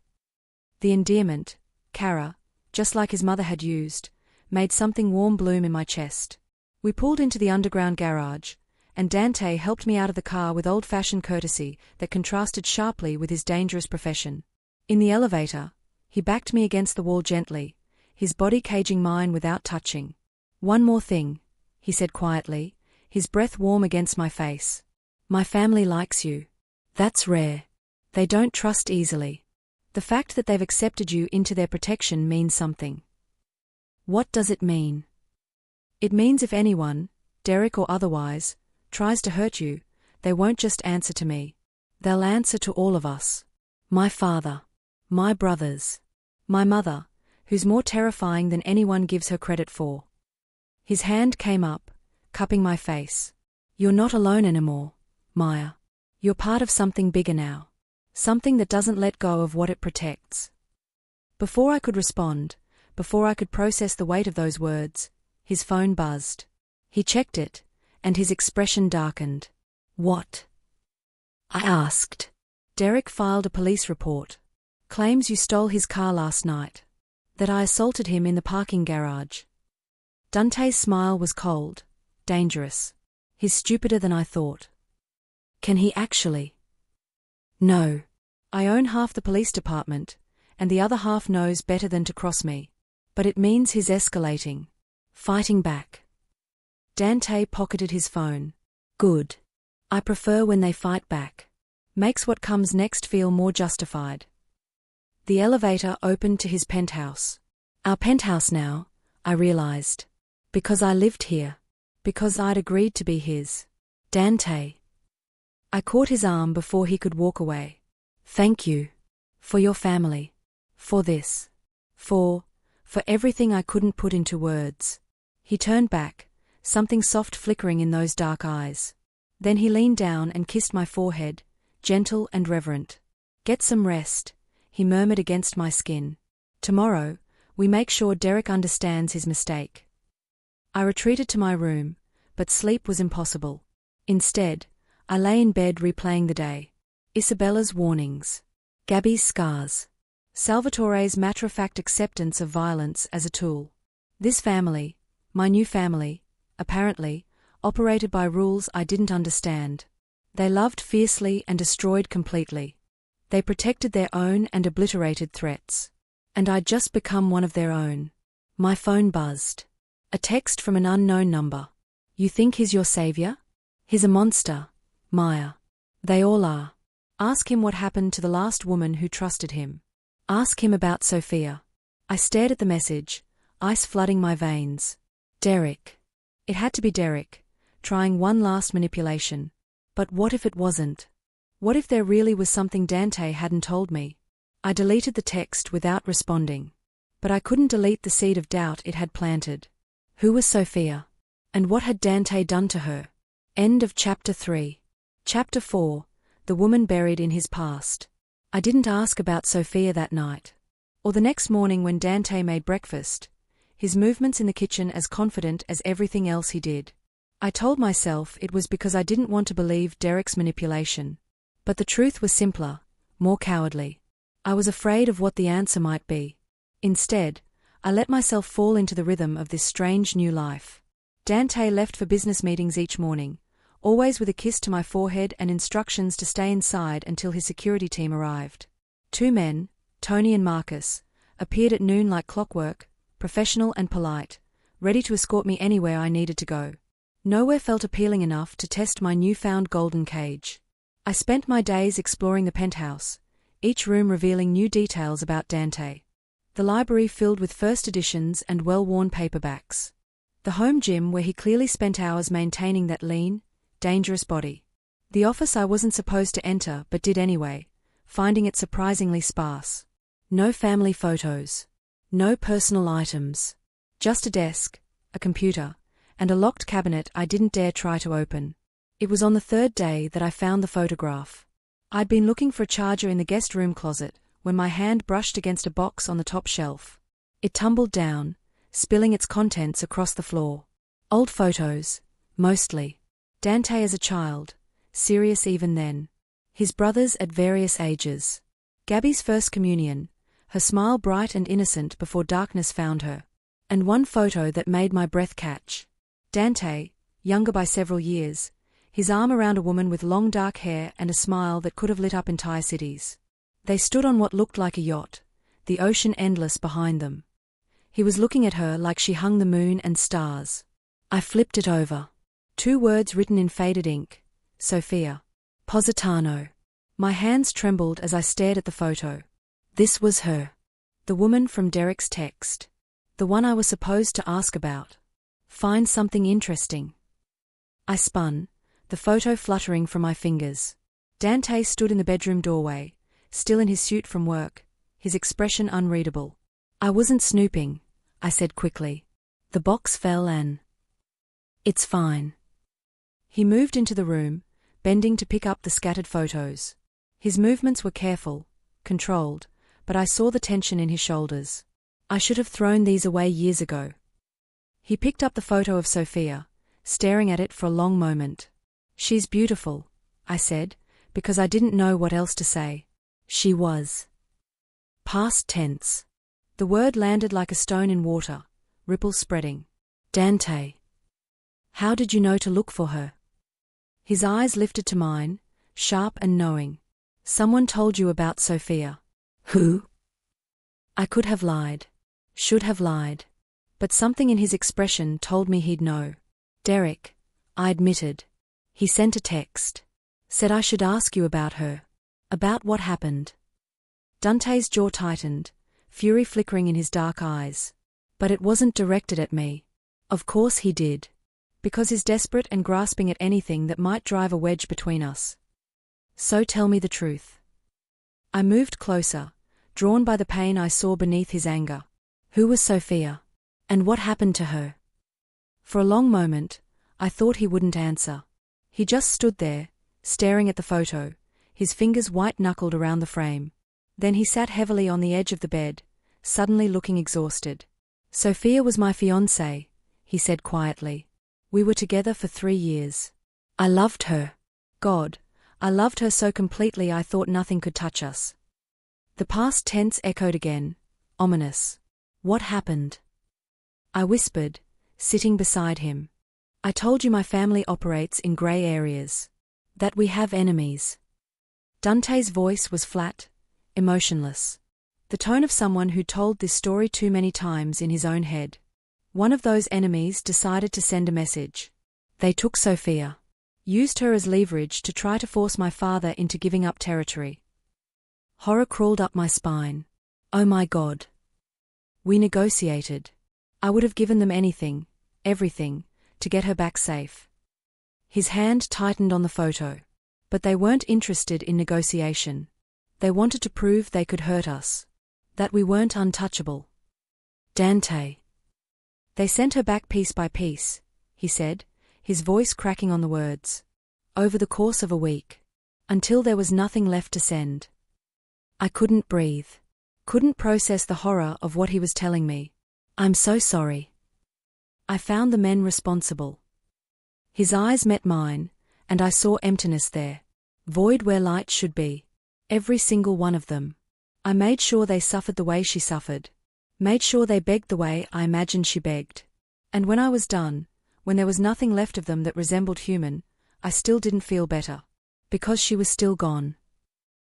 The endearment, Kara, just like his mother had used, made something warm bloom in my chest. We pulled into the underground garage, and Dante helped me out of the car with old-fashioned courtesy that contrasted sharply with his dangerous profession. In the elevator, he backed me against the wall gently, his body caging mine without touching. One more thing, he said quietly, his breath warm against my face. My family likes you. That's rare. They don't trust easily. The fact that they've accepted you into their protection means something. What does it mean? It means if anyone, Derek or otherwise, tries to hurt you, they won't just answer to me. They'll answer to all of us. My father. My brothers. My mother, who's more terrifying than anyone gives her credit for. His hand came up, cupping my face. You're not alone anymore, Maya. You're part of something bigger now. Something that doesn't let go of what it protects. Before I could respond, before I could process the weight of those words, his phone buzzed. He checked it, and his expression darkened. What? I asked. Derek filed a police report. Claims you stole his car last night. That I assaulted him in the parking garage. Dante's smile was cold, dangerous. He's stupider than I thought. Can he actually? No. I own half the police department, and the other half knows better than to cross me. But it means he's escalating. Fighting back. Dante pocketed his phone. Good. I prefer when they fight back. Makes what comes next feel more justified. The elevator opened to his penthouse. Our penthouse now, I realized. Because I lived here. Because I'd agreed to be his. Dante. I caught his arm before he could walk away. Thank you. For your family. For this. For everything I couldn't put into words. He turned back, something soft flickering in those dark eyes. Then he leaned down and kissed my forehead, gentle and reverent. Get some rest, he murmured against my skin. Tomorrow, we make sure Derek understands his mistake. I retreated to my room, but sleep was impossible. Instead, I lay in bed replaying the day. Isabella's warnings. Gabby's scars. Salvatore's matter-of-fact acceptance of violence as a tool. This family, my new family, apparently, operated by rules I didn't understand. They loved fiercely and destroyed completely. They protected their own and obliterated threats. And I'd just become one of their own. My phone buzzed. A text from an unknown number. You think he's your savior? He's a monster, Maya. They all are. Ask him what happened to the last woman who trusted him. Ask him about Sophia. I stared at the message, ice flooding my veins. Derek. It had to be Derek, trying one last manipulation. But what if it wasn't? What if there really was something Dante hadn't told me? I deleted the text without responding. But I couldn't delete the seed of doubt it had planted. Who was Sophia? And what had Dante done to her? End of Chapter 3. Chapter 4. The woman buried in his past. I didn't ask about Sophia that night. Or the next morning when Dante made breakfast, his movements in the kitchen as confident as everything else he did. I told myself it was because I didn't want to believe Derek's manipulation. But the truth was simpler, more cowardly. I was afraid of what the answer might be. Instead, I let myself fall into the rhythm of this strange new life. Dante left for business meetings each morning, always with a kiss to my forehead and instructions to stay inside until his security team arrived. 2 men, Tony and Marcus, appeared at noon like clockwork, professional and polite, ready to escort me anywhere I needed to go. Nowhere felt appealing enough to test my newfound golden cage. I spent my days exploring the penthouse, each room revealing new details about Dante. The library filled with first editions and well-worn paperbacks. The home gym where he clearly spent hours maintaining that lean, dangerous body. The office I wasn't supposed to enter but did anyway, finding it surprisingly sparse. No family photos. No personal items. Just a desk, a computer, and a locked cabinet I didn't dare try to open. It was on the third day that I found the photograph. I'd been looking for a charger in the guest room closet when my hand brushed against a box on the top shelf. It tumbled down, spilling its contents across the floor. Old photos, mostly. Dante as a child, serious even then. His brothers at various ages. Gabby's first communion, her smile bright and innocent before darkness found her. And one photo that made my breath catch. Dante, younger by several years, his arm around a woman with long dark hair and a smile that could have lit up entire cities. They stood on what looked like a yacht, the ocean endless behind them. He was looking at her like she hung the moon and stars. I flipped it over. 2 words written in faded ink. Sofia. Positano. My hands trembled as I stared at the photo. This was her. The woman from Derek's text. The one I was supposed to ask about. Find something interesting. I spun, the photo fluttering from my fingers. Dante stood in the bedroom doorway, still in his suit from work, his expression unreadable. I wasn't snooping, I said quickly. The box fell and... It's fine. He moved into the room, bending to pick up the scattered photos. His movements were careful, controlled, but I saw the tension in his shoulders. I should have thrown these away years ago. He picked up the photo of Sofia, staring at it for a long moment. She's beautiful, I said, because I didn't know what else to say. She was. Past tense. The word landed like a stone in water, ripples spreading. Dante. How did you know to look for her? His eyes lifted to mine, sharp and knowing. Someone told you about Sofia. Who? I could have lied. Should have lied. But something in his expression told me he'd know. Derek, I admitted. He sent a text. Said I should ask you about her. About what happened. Dante's jaw tightened, fury flickering in his dark eyes. But it wasn't directed at me. Of course he did. Because he's desperate and grasping at anything that might drive a wedge between us. So tell me the truth. I moved closer, drawn by the pain I saw beneath his anger. Who was Sofia? And what happened to her? For a long moment, I thought he wouldn't answer. He just stood there, staring at the photo, his fingers white-knuckled around the frame. Then he sat heavily on the edge of the bed, suddenly looking exhausted. Sofia was my fiancée, he said quietly. We were together for 3 years. I loved her. God, I loved her so completely I thought nothing could touch us. The past tense echoed again, ominous. What happened? I whispered, sitting beside him. I told you my family operates in grey areas. That we have enemies. Dante's voice was flat, emotionless. The tone of someone who told this story too many times in his own head. One of those enemies decided to send a message. They took Sofia. Used her as leverage to try to force my father into giving up territory. Horror crawled up my spine. Oh my God. We negotiated. I would have given them anything, everything, to get her back safe. His hand tightened on the photo. But they weren't interested in negotiation. They wanted to prove they could hurt us. That we weren't untouchable. Dante. They sent her back piece by piece, he said, his voice cracking on the words. Over the course of a week. Until there was nothing left to send. I couldn't breathe. Couldn't process the horror of what he was telling me. I'm so sorry. I found the men responsible. His eyes met mine, and I saw emptiness there. Void where light should be. Every single one of them. I made sure they suffered the way she suffered. Made sure they begged the way I imagined she begged. And when I was done, when there was nothing left of them that resembled human, I still didn't feel better. Because she was still gone.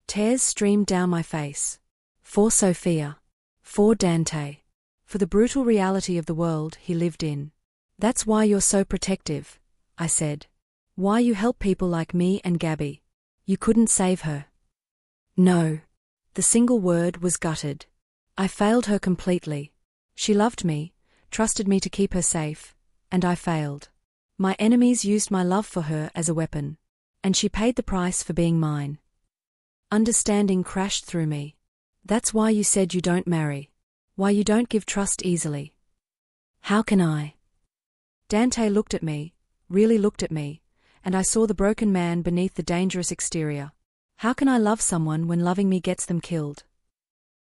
Tears streamed down my face. For Sofia. For Dante. for the brutal reality of the world he lived in. That's why you're so protective, I said. Why you help people like me and Gabby. You couldn't save her. No. The single word was gutted. I failed her completely. She loved me, trusted me to keep her safe, and I failed. My enemies used my love for her as a weapon. And she paid the price for being mine. Understanding crashed through me. That's why you said you don't marry. Why you don't give trust easily. How can I? Dante looked at me, really looked at me, and I saw the broken man beneath the dangerous exterior. How can I love someone when loving me gets them killed?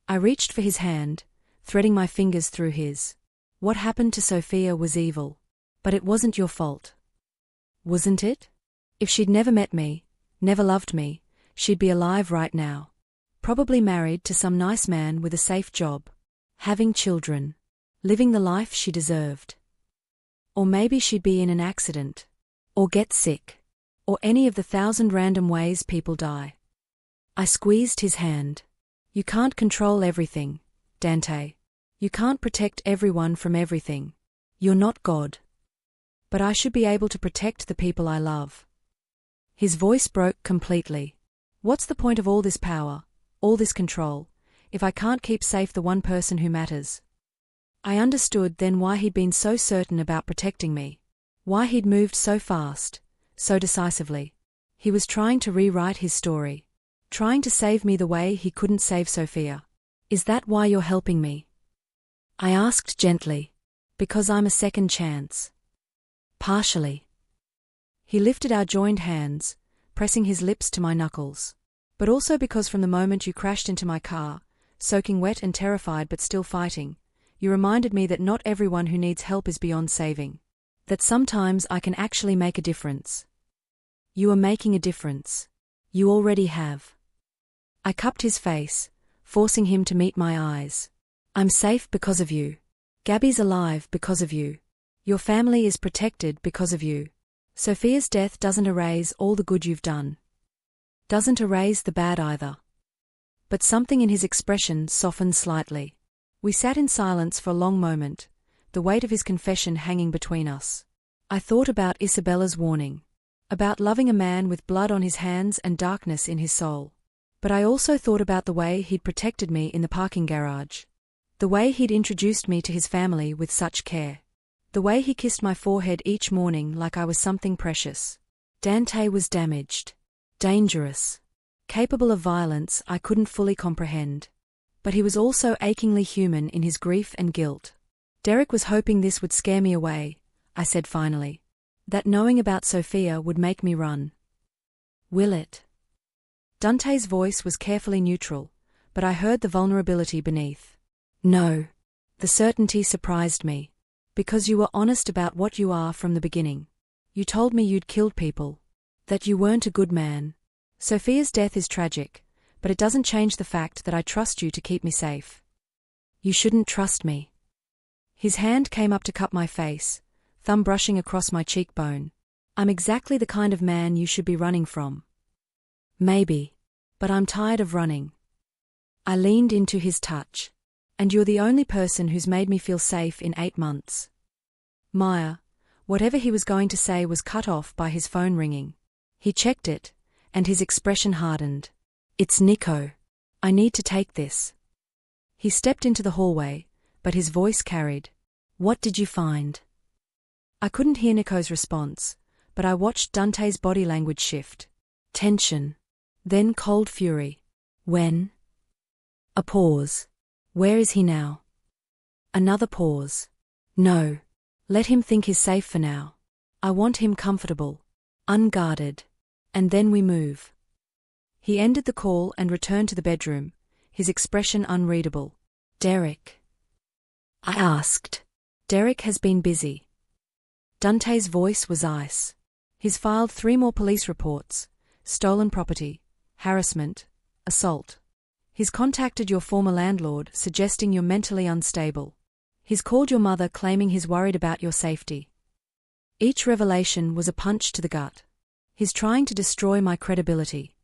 I reached for his hand, threading my fingers through his. What happened to Sophia was evil. But it wasn't your fault. Wasn't it? If she'd never met me, never loved me, she'd be alive right now. Probably married to some nice man with a safe job. Having children. Living the life she deserved. Or maybe she'd be in an accident. Or get sick. Or any of the 1,000 random ways people die. I squeezed his hand. You can't control everything, Dante. You can't protect everyone from everything. You're not God. But I should be able to protect the people I love. His voice broke completely. What's the point of all this power, all this control, if I can't keep safe the one person who matters? I understood then why he'd been so certain about protecting me. Why he'd moved so fast, so decisively. He was trying to rewrite his story. Trying to save me the way he couldn't save Sophia. Is that why you're helping me? I asked gently. Because I'm a second chance. Partially. He lifted our joined hands, pressing his lips to my knuckles. But also because from the moment you crashed into my car, soaking wet and terrified but still fighting, you reminded me that not everyone who needs help is beyond saving. That sometimes I can actually make a difference. You are making a difference. You already have. I cupped his face, forcing him to meet my eyes. I'm safe because of you. Gabby's alive because of you. Your family is protected because of you. Sophia's death doesn't erase all the good you've done. Doesn't erase the bad either. But something in his expression softened slightly. We sat in silence for a long moment, the weight of his confession hanging between us. I thought about Isabella's warning. About loving a man with blood on his hands and darkness in his soul. But I also thought about the way he'd protected me in the parking garage. The way he'd introduced me to his family with such care. The way he kissed my forehead each morning like I was something precious. Dante was damaged. Dangerous. Capable of violence I couldn't fully comprehend. But he was also achingly human in his grief and guilt. Derek was hoping this would scare me away, I said finally. That knowing about Sophia would make me run. Will it? Dante's voice was carefully neutral, but I heard the vulnerability beneath. No. The certainty surprised me. Because you were honest about what you are from the beginning. You told me you'd killed people. That you weren't a good man. Sophia's death is tragic, but it doesn't change the fact that I trust you to keep me safe. You shouldn't trust me. His hand came up to cup my face, thumb brushing across my cheekbone. I'm exactly the kind of man you should be running from. Maybe. But I'm tired of running. I leaned into his touch. And you're the only person who's made me feel safe in 8 months. Maya, whatever he was going to say was cut off by his phone ringing. He checked it, and his expression hardened. It's Nico. I need to take this. He stepped into the hallway, but his voice carried. What did you find? I couldn't hear Nico's response, but I watched Dante's body language shift. Tension. Then cold fury. When? A pause. Where is he now? Another pause. No. Let him think he's safe for now. I want him comfortable. Unguarded. And then we move. He ended the call and returned to the bedroom, his expression unreadable. Derek? I asked. Derek has been busy. Dante's voice was ice. He's filed 3 more police reports. Stolen property, harassment, assault. He's contacted your former landlord suggesting you're mentally unstable. He's called your mother claiming he's worried about your safety. Each revelation was a punch to the gut. He's trying to destroy my credibility.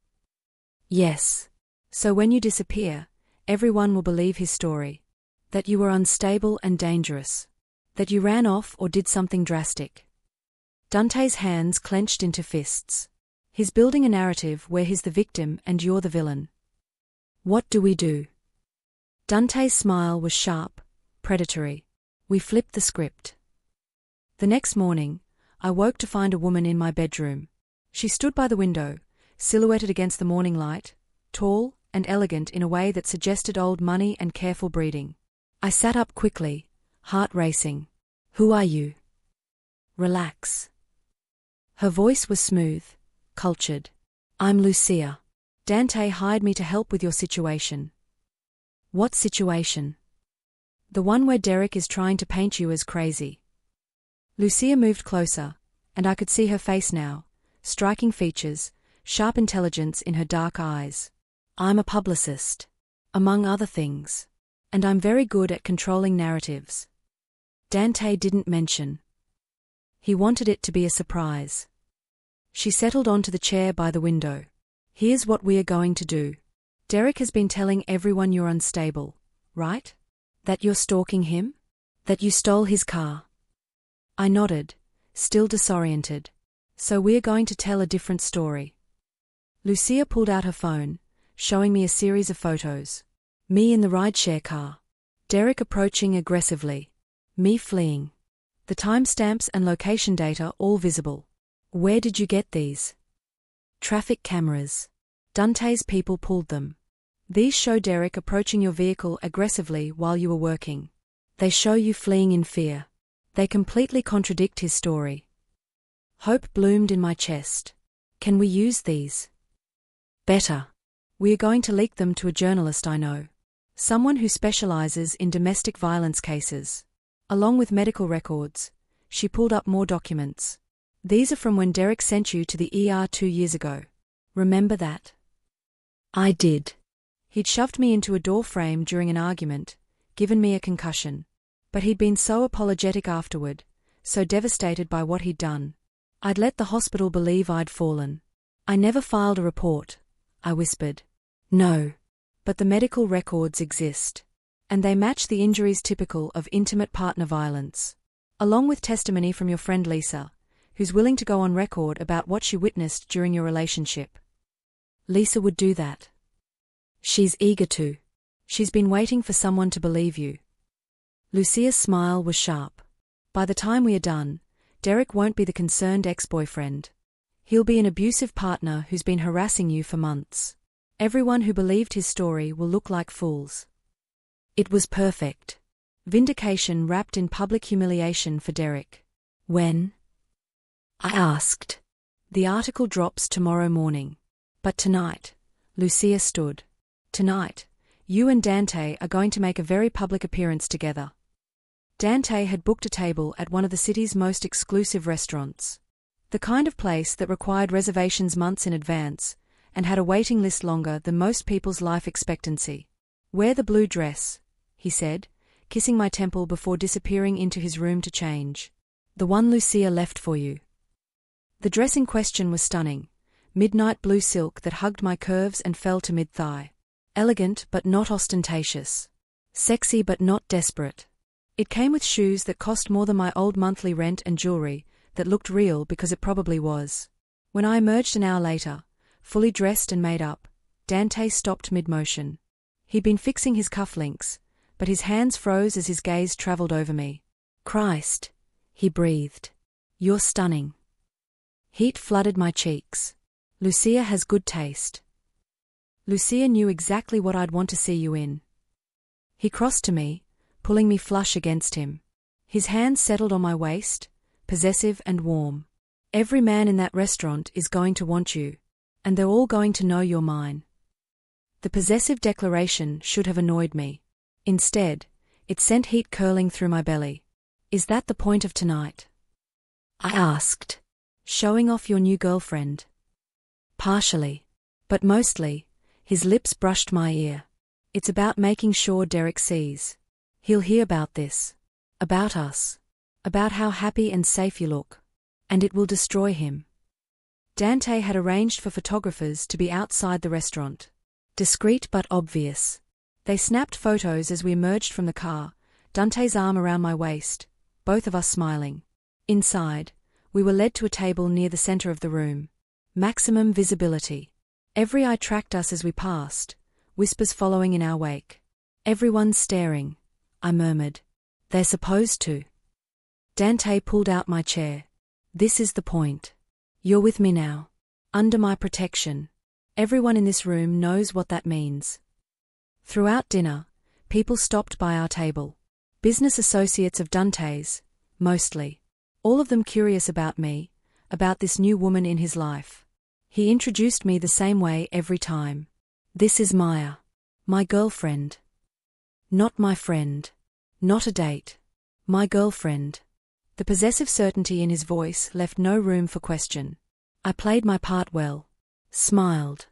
Yes. So when you disappear, everyone will believe his story. That you were unstable and dangerous. That you ran off or did something drastic. Dante's hands clenched into fists. He's building a narrative where he's the victim and you're the villain. What do we do? Dante's smile was sharp, predatory. We flipped the script. The next morning, I woke to find a woman in my bedroom. She stood by the window, silhouetted against the morning light, tall and elegant in a way that suggested old money and careful breeding. I sat up quickly, heart racing. Who are you? Relax. Her voice was smooth, cultured. I'm Lucia. Dante hired me to help with your situation. What situation? The one where Derek is trying to paint you as crazy. Lucia moved closer, and I could see her face now, striking features, sharp intelligence in her dark eyes. I'm a publicist, among other things, and I'm very good at controlling narratives. Dante didn't mention. He wanted it to be a surprise. She settled onto the chair by the window. Here's what we are going to do. Derek has been telling everyone you're unstable, right? That you're stalking him? That you stole his car? I nodded, still disoriented. So we're going to tell a different story. Lucia pulled out her phone, showing me a series of photos. Me in the rideshare car. Derek approaching aggressively. Me fleeing. The timestamps and location data all visible. Where did you get these? Traffic cameras. Dante's people pulled them. These show Derek approaching your vehicle aggressively while you were working. They show you fleeing in fear. They completely contradict his story. Hope bloomed in my chest. Can we use these? Better. We are going to leak them to a journalist I know. Someone who specializes in domestic violence cases. Along with medical records, she pulled up more documents. These are from when Derek sent you to the ER 2 years ago. Remember that? I did. He'd shoved me into a door frame during an argument, given me a concussion. But he'd been so apologetic afterward, so devastated by what he'd done. I'd let the hospital believe I'd fallen. I never filed a report, I whispered. No. But the medical records exist. And they match the injuries typical of intimate partner violence. Along with testimony from your friend Lisa, who's willing to go on record about what she witnessed during your relationship. Lisa would do that. She's eager to. She's been waiting for someone to believe you. Lucia's smile was sharp. By the time we are done, Derek won't be the concerned ex-boyfriend. He'll be an abusive partner who's been harassing you for months. Everyone who believed his story will look like fools. It was perfect. Vindication wrapped in public humiliation for Derek. When? I asked. The article drops tomorrow morning. But tonight, Lucia stood. Tonight, you and Dante are going to make a very public appearance together. Dante had booked a table at one of the city's most exclusive restaurants. The kind of place that required reservations months in advance, and had a waiting list longer than most people's life expectancy. Wear the blue dress, he said, kissing my temple before disappearing into his room to change. The one Lucia left for you. The dress in question was stunning, midnight blue silk that hugged my curves and fell to mid-thigh. Elegant but not ostentatious. Sexy but not desperate. It came with shoes that cost more than my old monthly rent and jewelry that looked real because it probably was. When I emerged an hour later, fully dressed and made up, Dante stopped mid-motion. He'd been fixing his cufflinks, but his hands froze as his gaze traveled over me. Christ, he breathed. You're stunning. Heat flooded my cheeks. Lucia has good taste. Lucia knew exactly what I'd want to see you in. He crossed to me, pulling me flush against him. His hands settled on my waist, possessive and warm. Every man in that restaurant is going to want you, and they're all going to know you're mine. The possessive declaration should have annoyed me. Instead, it sent heat curling through my belly. Is that the point of tonight? I asked. Showing off your new girlfriend? Partially. But mostly, his lips brushed my ear. It's about making sure Derek sees. He'll hear about this. About us. About how happy and safe you look. And it will destroy him. Dante had arranged for photographers to be outside the restaurant. Discreet but obvious. They snapped photos as we emerged from the car, Dante's arm around my waist, both of us smiling. Inside, we were led to a table near the center of the room. Maximum visibility. Every eye tracked us as we passed, whispers following in our wake. Everyone's staring, I murmured. They're supposed to. Dante pulled out my chair. This is the point. You're with me now. Under my protection. Everyone in this room knows what that means. Throughout dinner, people stopped by our table. Business associates of Dante's, mostly. All of them curious about me, about this new woman in his life. He introduced me the same way every time. This is Maya. My girlfriend. Not my friend. Not a date. My girlfriend. The possessive certainty in his voice left no room for question. I played my part well. Smiled.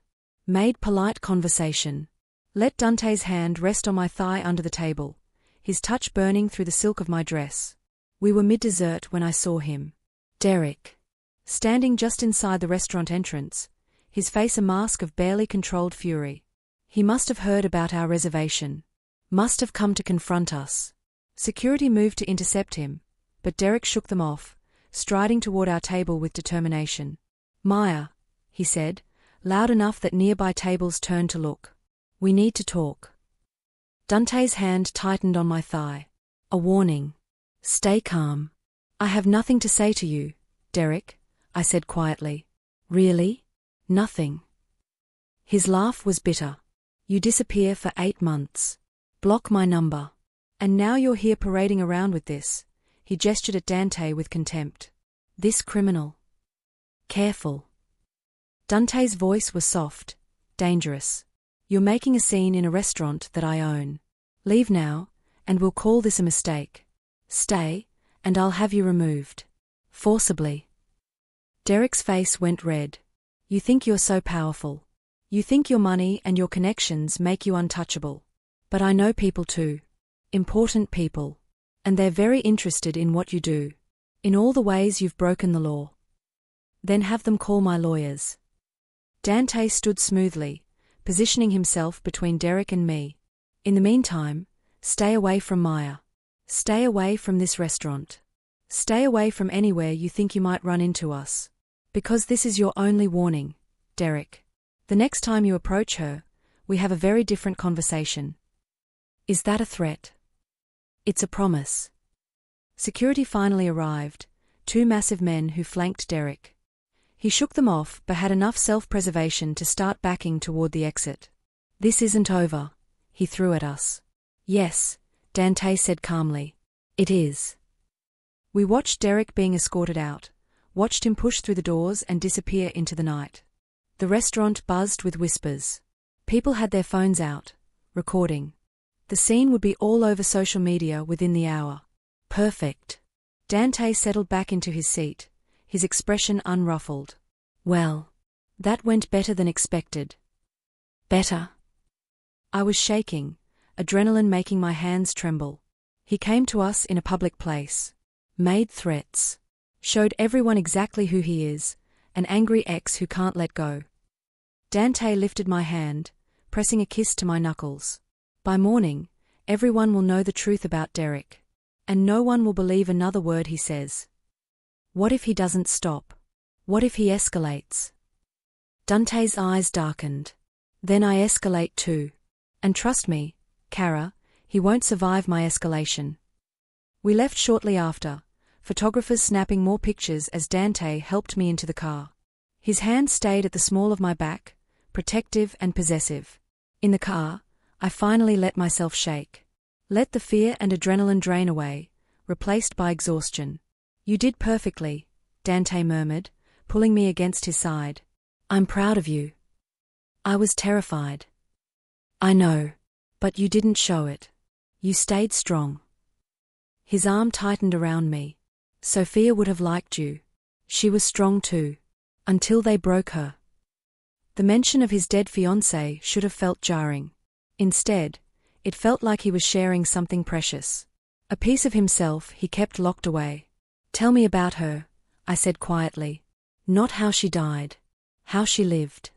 Made polite conversation. Let Dante's hand rest on my thigh under the table, his touch burning through the silk of my dress. We were mid-dessert when I saw him. Derek. Standing just inside the restaurant entrance, his face a mask of barely controlled fury. He must have heard about our reservation. Must have come to confront us. Security moved to intercept him, but Derek shook them off, striding toward our table with determination. Maya, he said, loud enough that nearby tables turned to look. We need to talk. Dante's hand tightened on my thigh. A warning. Stay calm. I have nothing to say to you, Derek, I said quietly. Really? Nothing. His laugh was bitter. You disappear for 8 months. Block my number. And now you're here parading around with this. He gestured at Dante with contempt. This criminal. Careful. Dante's voice was soft, dangerous. You're making a scene in a restaurant that I own. Leave now, and we'll call this a mistake. Stay, and I'll have you removed. Forcibly. Derek's face went red. You think you're so powerful. You think your money and your connections make you untouchable. But I know people too. Important people. And they're very interested in what you do. In all the ways you've broken the law. Then have them call my lawyers. Dante stood smoothly, positioning himself between Derek and me. In the meantime, stay away from Maya. Stay away from this restaurant. Stay away from anywhere you think you might run into us. Because this is your only warning, Derek. The next time you approach her, we have a very different conversation. Is that a threat? It's a promise. Security finally arrived, 2 massive men who flanked Derek. He shook them off but had enough self-preservation to start backing toward the exit. This isn't over, he threw at us. Yes, Dante said calmly. It is. We watched Derek being escorted out, watched him push through the doors and disappear into the night. The restaurant buzzed with whispers. People had their phones out, recording. The scene would be all over social media within the hour. Perfect. Dante settled back into his seat, his expression unruffled. Well, that went better than expected. Better? I was shaking, adrenaline making my hands tremble. He came to us in a public place. Made threats. Showed everyone exactly who he is, an angry ex who can't let go. Dante lifted my hand, pressing a kiss to my knuckles. By morning, everyone will know the truth about Derek. And no one will believe another word he says. What if he doesn't stop? What if he escalates? Dante's eyes darkened. Then I escalate too. And trust me, Kara, he won't survive my escalation. We left shortly after, photographers snapping more pictures as Dante helped me into the car. His hand stayed at the small of my back, protective and possessive. In the car, I finally let myself shake. Let the fear and adrenaline drain away, replaced by exhaustion. You did perfectly, Dante murmured, pulling me against his side. I'm proud of you. I was terrified. I know. But you didn't show it. You stayed strong. His arm tightened around me. Sophia would have liked you. She was strong too. Until they broke her. The mention of his dead fiancée should have felt jarring. Instead, it felt like he was sharing something precious. A piece of himself he kept locked away. Tell me about her, I said quietly. Not how she died. How she lived.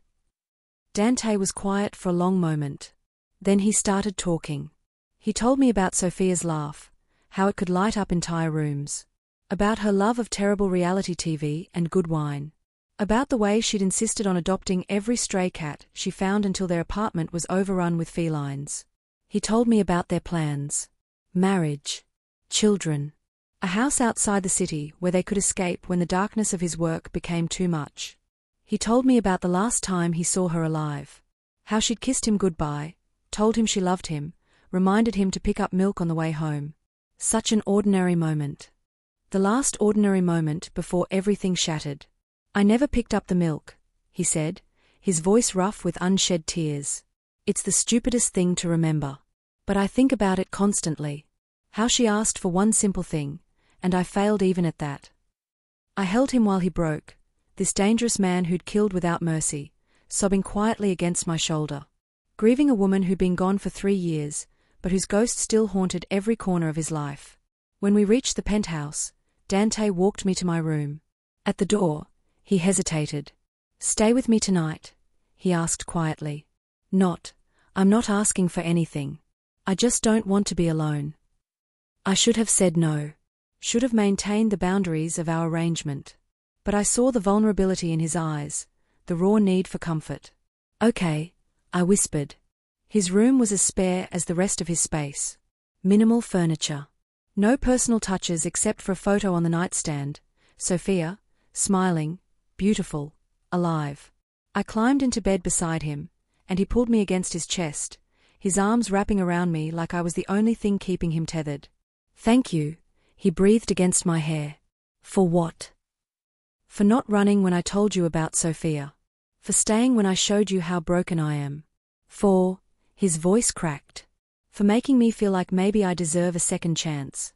Dante was quiet for a long moment. Then he started talking. He told me about Sophia's laugh, how it could light up entire rooms. About her love of terrible reality TV and good wine. About the way she'd insisted on adopting every stray cat she found until their apartment was overrun with felines. He told me about their plans. Marriage. Children. A house outside the city where they could escape when the darkness of his work became too much. He told me about the last time he saw her alive. How she'd kissed him goodbye, told him she loved him, reminded him to pick up milk on the way home. Such an ordinary moment. The last ordinary moment before everything shattered. I never picked up the milk, he said, his voice rough with unshed tears. It's the stupidest thing to remember. But I think about it constantly. How she asked for one simple thing, and I failed even at that. I held him while he broke, this dangerous man who'd killed without mercy, sobbing quietly against my shoulder. Grieving a woman who'd been gone for 3 years, but whose ghost still haunted every corner of his life. When we reached the penthouse, Dante walked me to my room. At the door, he hesitated. "Stay with me tonight?" he asked quietly. I'm not asking for anything. I just don't want to be alone." I should have said no. Should have maintained the boundaries of our arrangement. But I saw the vulnerability in his eyes, the raw need for comfort. "Okay," I whispered. His room was as spare as the rest of his space. Minimal furniture. No personal touches except for a photo on the nightstand. Sophia, smiling, beautiful, alive. I climbed into bed beside him, and he pulled me against his chest, his arms wrapping around me like I was the only thing keeping him tethered. "Thank you," he breathed against my hair. "For what?" "For not running when I told you about Sophia. For staying when I showed you how broken I am. For," his voice cracked, "for making me feel like maybe I deserve a second chance."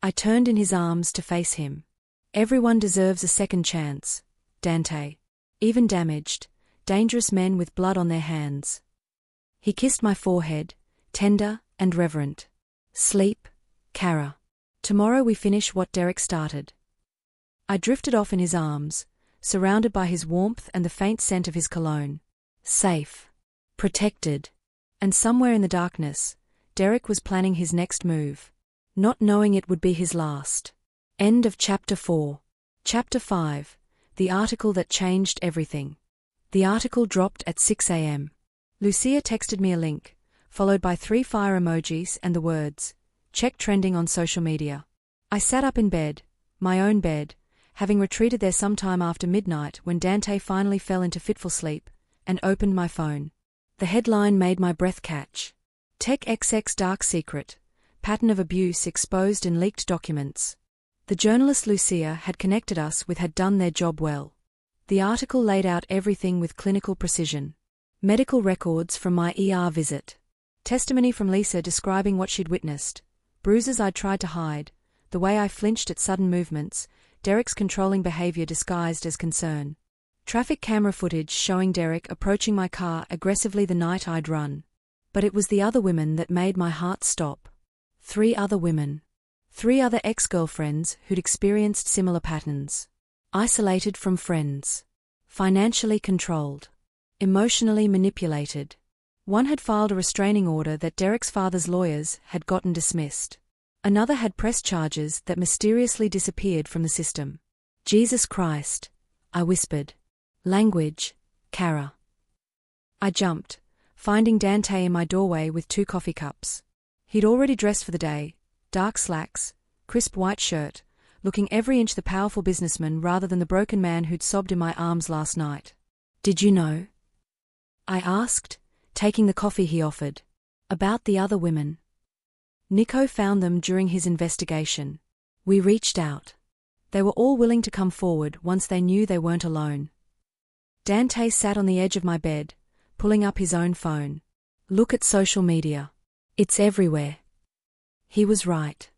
I turned in his arms to face him. "Everyone deserves a second chance, Dante. Even damaged, dangerous men with blood on their hands." He kissed my forehead, tender and reverent. "Sleep, Kara. Tomorrow we finish what Derek started." I drifted off in his arms, surrounded by his warmth and the faint scent of his cologne. Safe. Protected. And somewhere in the darkness, Derek was planning his next move. Not knowing it would be his last. End of Chapter 4. Chapter 5. The article that changed everything. The article dropped at 6 a.m. Lucia texted me a link, followed by 3 fire emojis and the words, "Check trending on social media." I sat up in bed, my own bed, having retreated there sometime after midnight when Dante finally fell into fitful sleep, and opened my phone. The headline made my breath catch. Tech XX Dark Secret. Pattern of abuse exposed in leaked documents. The journalist Lucia had connected us with had done their job well. The article laid out everything with clinical precision. Medical records from my ER visit. Testimony from Lisa describing what she'd witnessed. Bruises I'd tried to hide, the way I flinched at sudden movements, Derek's controlling behavior disguised as concern. Traffic camera footage showing Derek approaching my car aggressively the night I'd run. But it was the other women that made my heart stop. 3 other women. 3 other ex-girlfriends who'd experienced similar patterns. Isolated from friends. Financially controlled. Emotionally manipulated. One had filed a restraining order that Derek's father's lawyers had gotten dismissed. Another had pressed charges that mysteriously disappeared from the system. "Jesus Christ," I whispered. "Language, Kara." I jumped, finding Dante in my doorway with 2 coffee cups. He'd already dressed for the day, dark slacks, crisp white shirt, looking every inch the powerful businessman rather than the broken man who'd sobbed in my arms last night. "Did you know?" I asked, taking the coffee he offered. "About the other women." Nico found them during his investigation. We reached out. They were all willing to come forward once they knew they weren't alone. Dante sat on the edge of my bed, pulling up his own phone. "Look at social media. It's everywhere." He was right.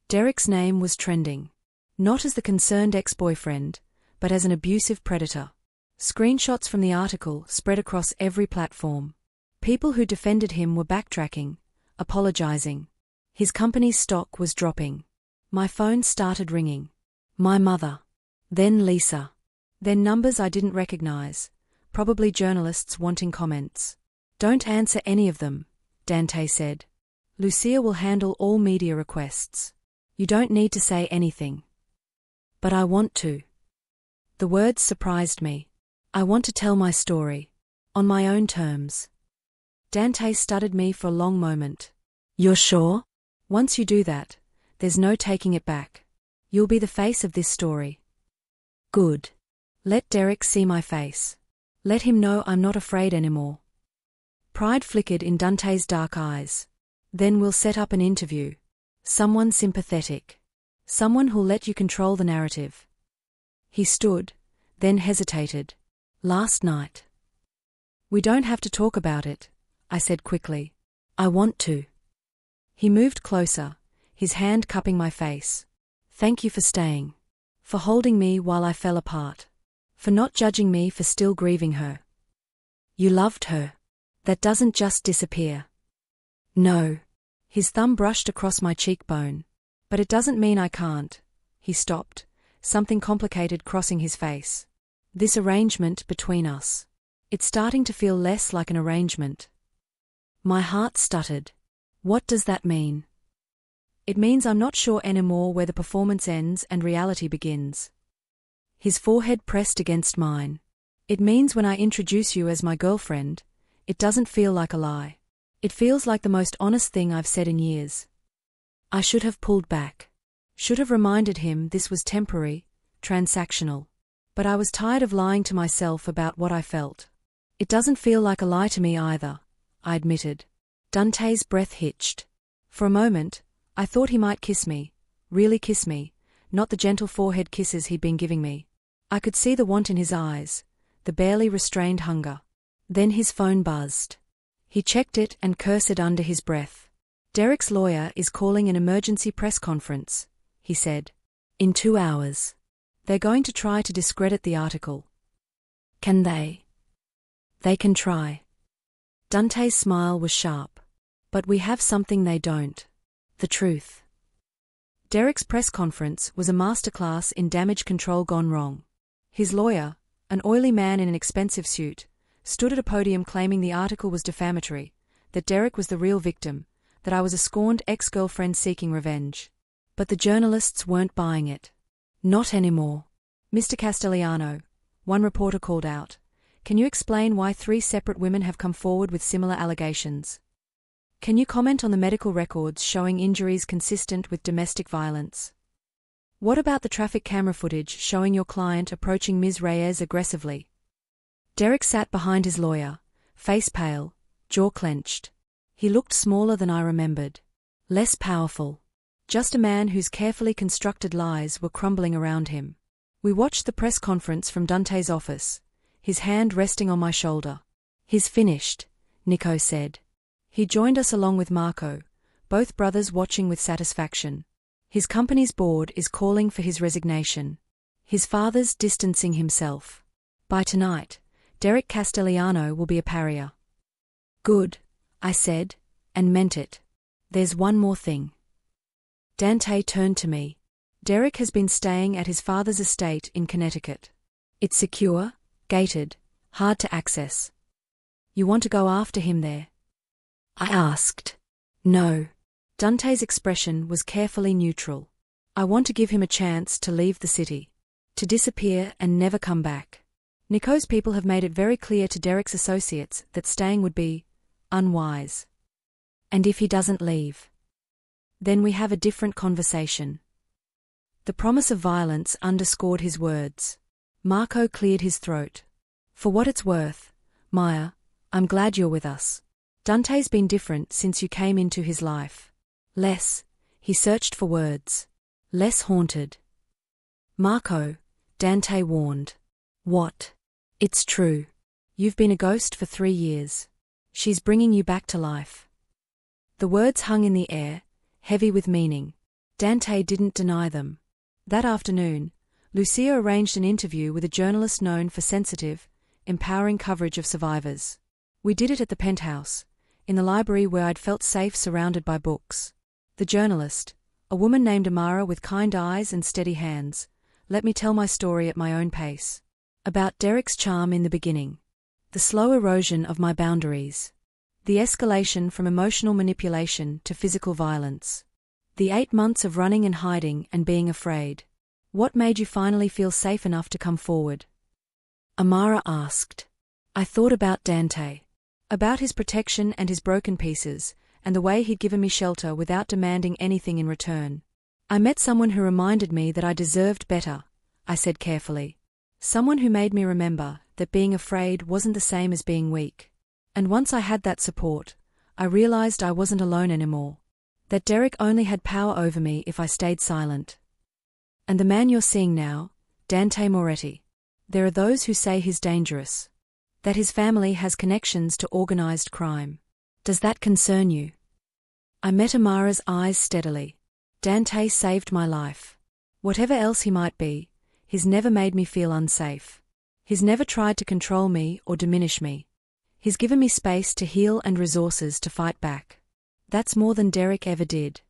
Derek's name was trending. Not as the concerned ex-boyfriend, but as an abusive predator. Screenshots from the article spread across every platform. People who defended him were backtracking, apologizing. His company's stock was dropping. My phone started ringing. My mother. Then Lisa. Then numbers I didn't recognize, probably journalists wanting comments. "Don't answer any of them," Dante said. Lucia will handle all media requests. You don't need to say anything. But I want to. The words surprised me. I want to tell my story. On my own terms. Dante studied me for a long moment. You're sure? Once you do that, there's no taking it back. You'll be the face of this story. Good. Let Derek see my face. Let him know I'm not afraid anymore. Pride flickered in Dante's dark eyes. Then we'll set up an interview. Someone sympathetic. Someone who'll let you control the narrative. He stood, then hesitated. Last night. We don't have to talk about it, I said quickly. I want to. He moved closer, his hand cupping my face. Thank you for staying. For holding me while I fell apart. For not judging me for still grieving her. You loved her. That doesn't just disappear. No. His thumb brushed across my cheekbone. But it doesn't mean I can't. He stopped, something complicated crossing his face. This arrangement between us. It's starting to feel less like an arrangement. My heart stuttered. What does that mean? It means I'm not sure anymore where the performance ends and reality begins. His forehead pressed against mine. It means when I introduce you as my girlfriend, it doesn't feel like a lie. It feels like the most honest thing I've said in years. I should have pulled back. Should have reminded him this was temporary, transactional. But I was tired of lying to myself about what I felt. It doesn't feel like a lie to me either, I admitted. Dante's breath hitched. For a moment, I thought he might kiss me, really kiss me, not the gentle forehead kisses he'd been giving me. I could see the want in his eyes, the barely restrained hunger. Then his phone buzzed. He checked it and cursed under his breath. Derek's lawyer is calling an emergency press conference, he said. In 2 hours. They're going to try to discredit the article. Can they? They can try. Dante's smile was sharp. But we have something they don't. The truth. Derek's press conference was a masterclass in damage control gone wrong. His lawyer, an oily man in an expensive suit, stood at a podium claiming the article was defamatory, that Derek was the real victim, that I was a scorned ex-girlfriend seeking revenge. But the journalists weren't buying it. Not anymore. Mr. Castellano, one reporter called out, can you explain why 3 separate women have come forward with similar allegations? Can you comment on the medical records showing injuries consistent with domestic violence? What about the traffic camera footage showing your client approaching Ms. Reyes aggressively? Derek sat behind his lawyer, face pale, jaw clenched. He looked smaller than I remembered. Less powerful. Just a man whose carefully constructed lies were crumbling around him. We watched the press conference from Dante's office, his hand resting on my shoulder. He's finished, Nico said. He joined us along with Marco, both brothers watching with satisfaction. His company's board is calling for his resignation. His father's distancing himself. By tonight, Derek Castellano will be a pariah. Good, I said, and meant it. There's one more thing. Dante turned to me. Derek has been staying at his father's estate in Connecticut. It's secure, gated, hard to access. You want to go after him there? I asked. No. Dante's expression was carefully neutral. I want to give him a chance to leave the city. To disappear and never come back. Nico's people have made it very clear to Derek's associates that staying would be unwise. And if he doesn't leave, then we have a different conversation. The promise of violence underscored his words. Marco cleared his throat. For what it's worth, Maya, I'm glad you're with us. Dante's been different since you came into his life. Less, he searched for words. Less haunted. Marco, Dante warned. What? It's true. You've been a ghost for 3 years. She's bringing you back to life. The words hung in the air, heavy with meaning. Dante didn't deny them. That afternoon, Lucia arranged an interview with a journalist known for sensitive, empowering coverage of survivors. We did it at the penthouse, in the library where I'd felt safe surrounded by books. The journalist, a woman named Amara with kind eyes and steady hands, let me tell my story at my own pace. About Derek's charm in the beginning. The slow erosion of my boundaries. The escalation from emotional manipulation to physical violence. The 8 months of running and hiding and being afraid. What made you finally feel safe enough to come forward? Amara asked. I thought about Dante. About his protection and his broken pieces, and the way he'd given me shelter without demanding anything in return. I met someone who reminded me that I deserved better, I said carefully. Someone who made me remember that being afraid wasn't the same as being weak. And once I had that support, I realized I wasn't alone anymore. That Derek only had power over me if I stayed silent. And the man you're seeing now, Dante Moretti. There are those who say he's dangerous. That his family has connections to organized crime. Does that concern you? I met Amara's eyes steadily. Dante saved my life. Whatever else he might be, he's never made me feel unsafe. He's never tried to control me or diminish me. He's given me space to heal and resources to fight back. That's more than Derek ever did.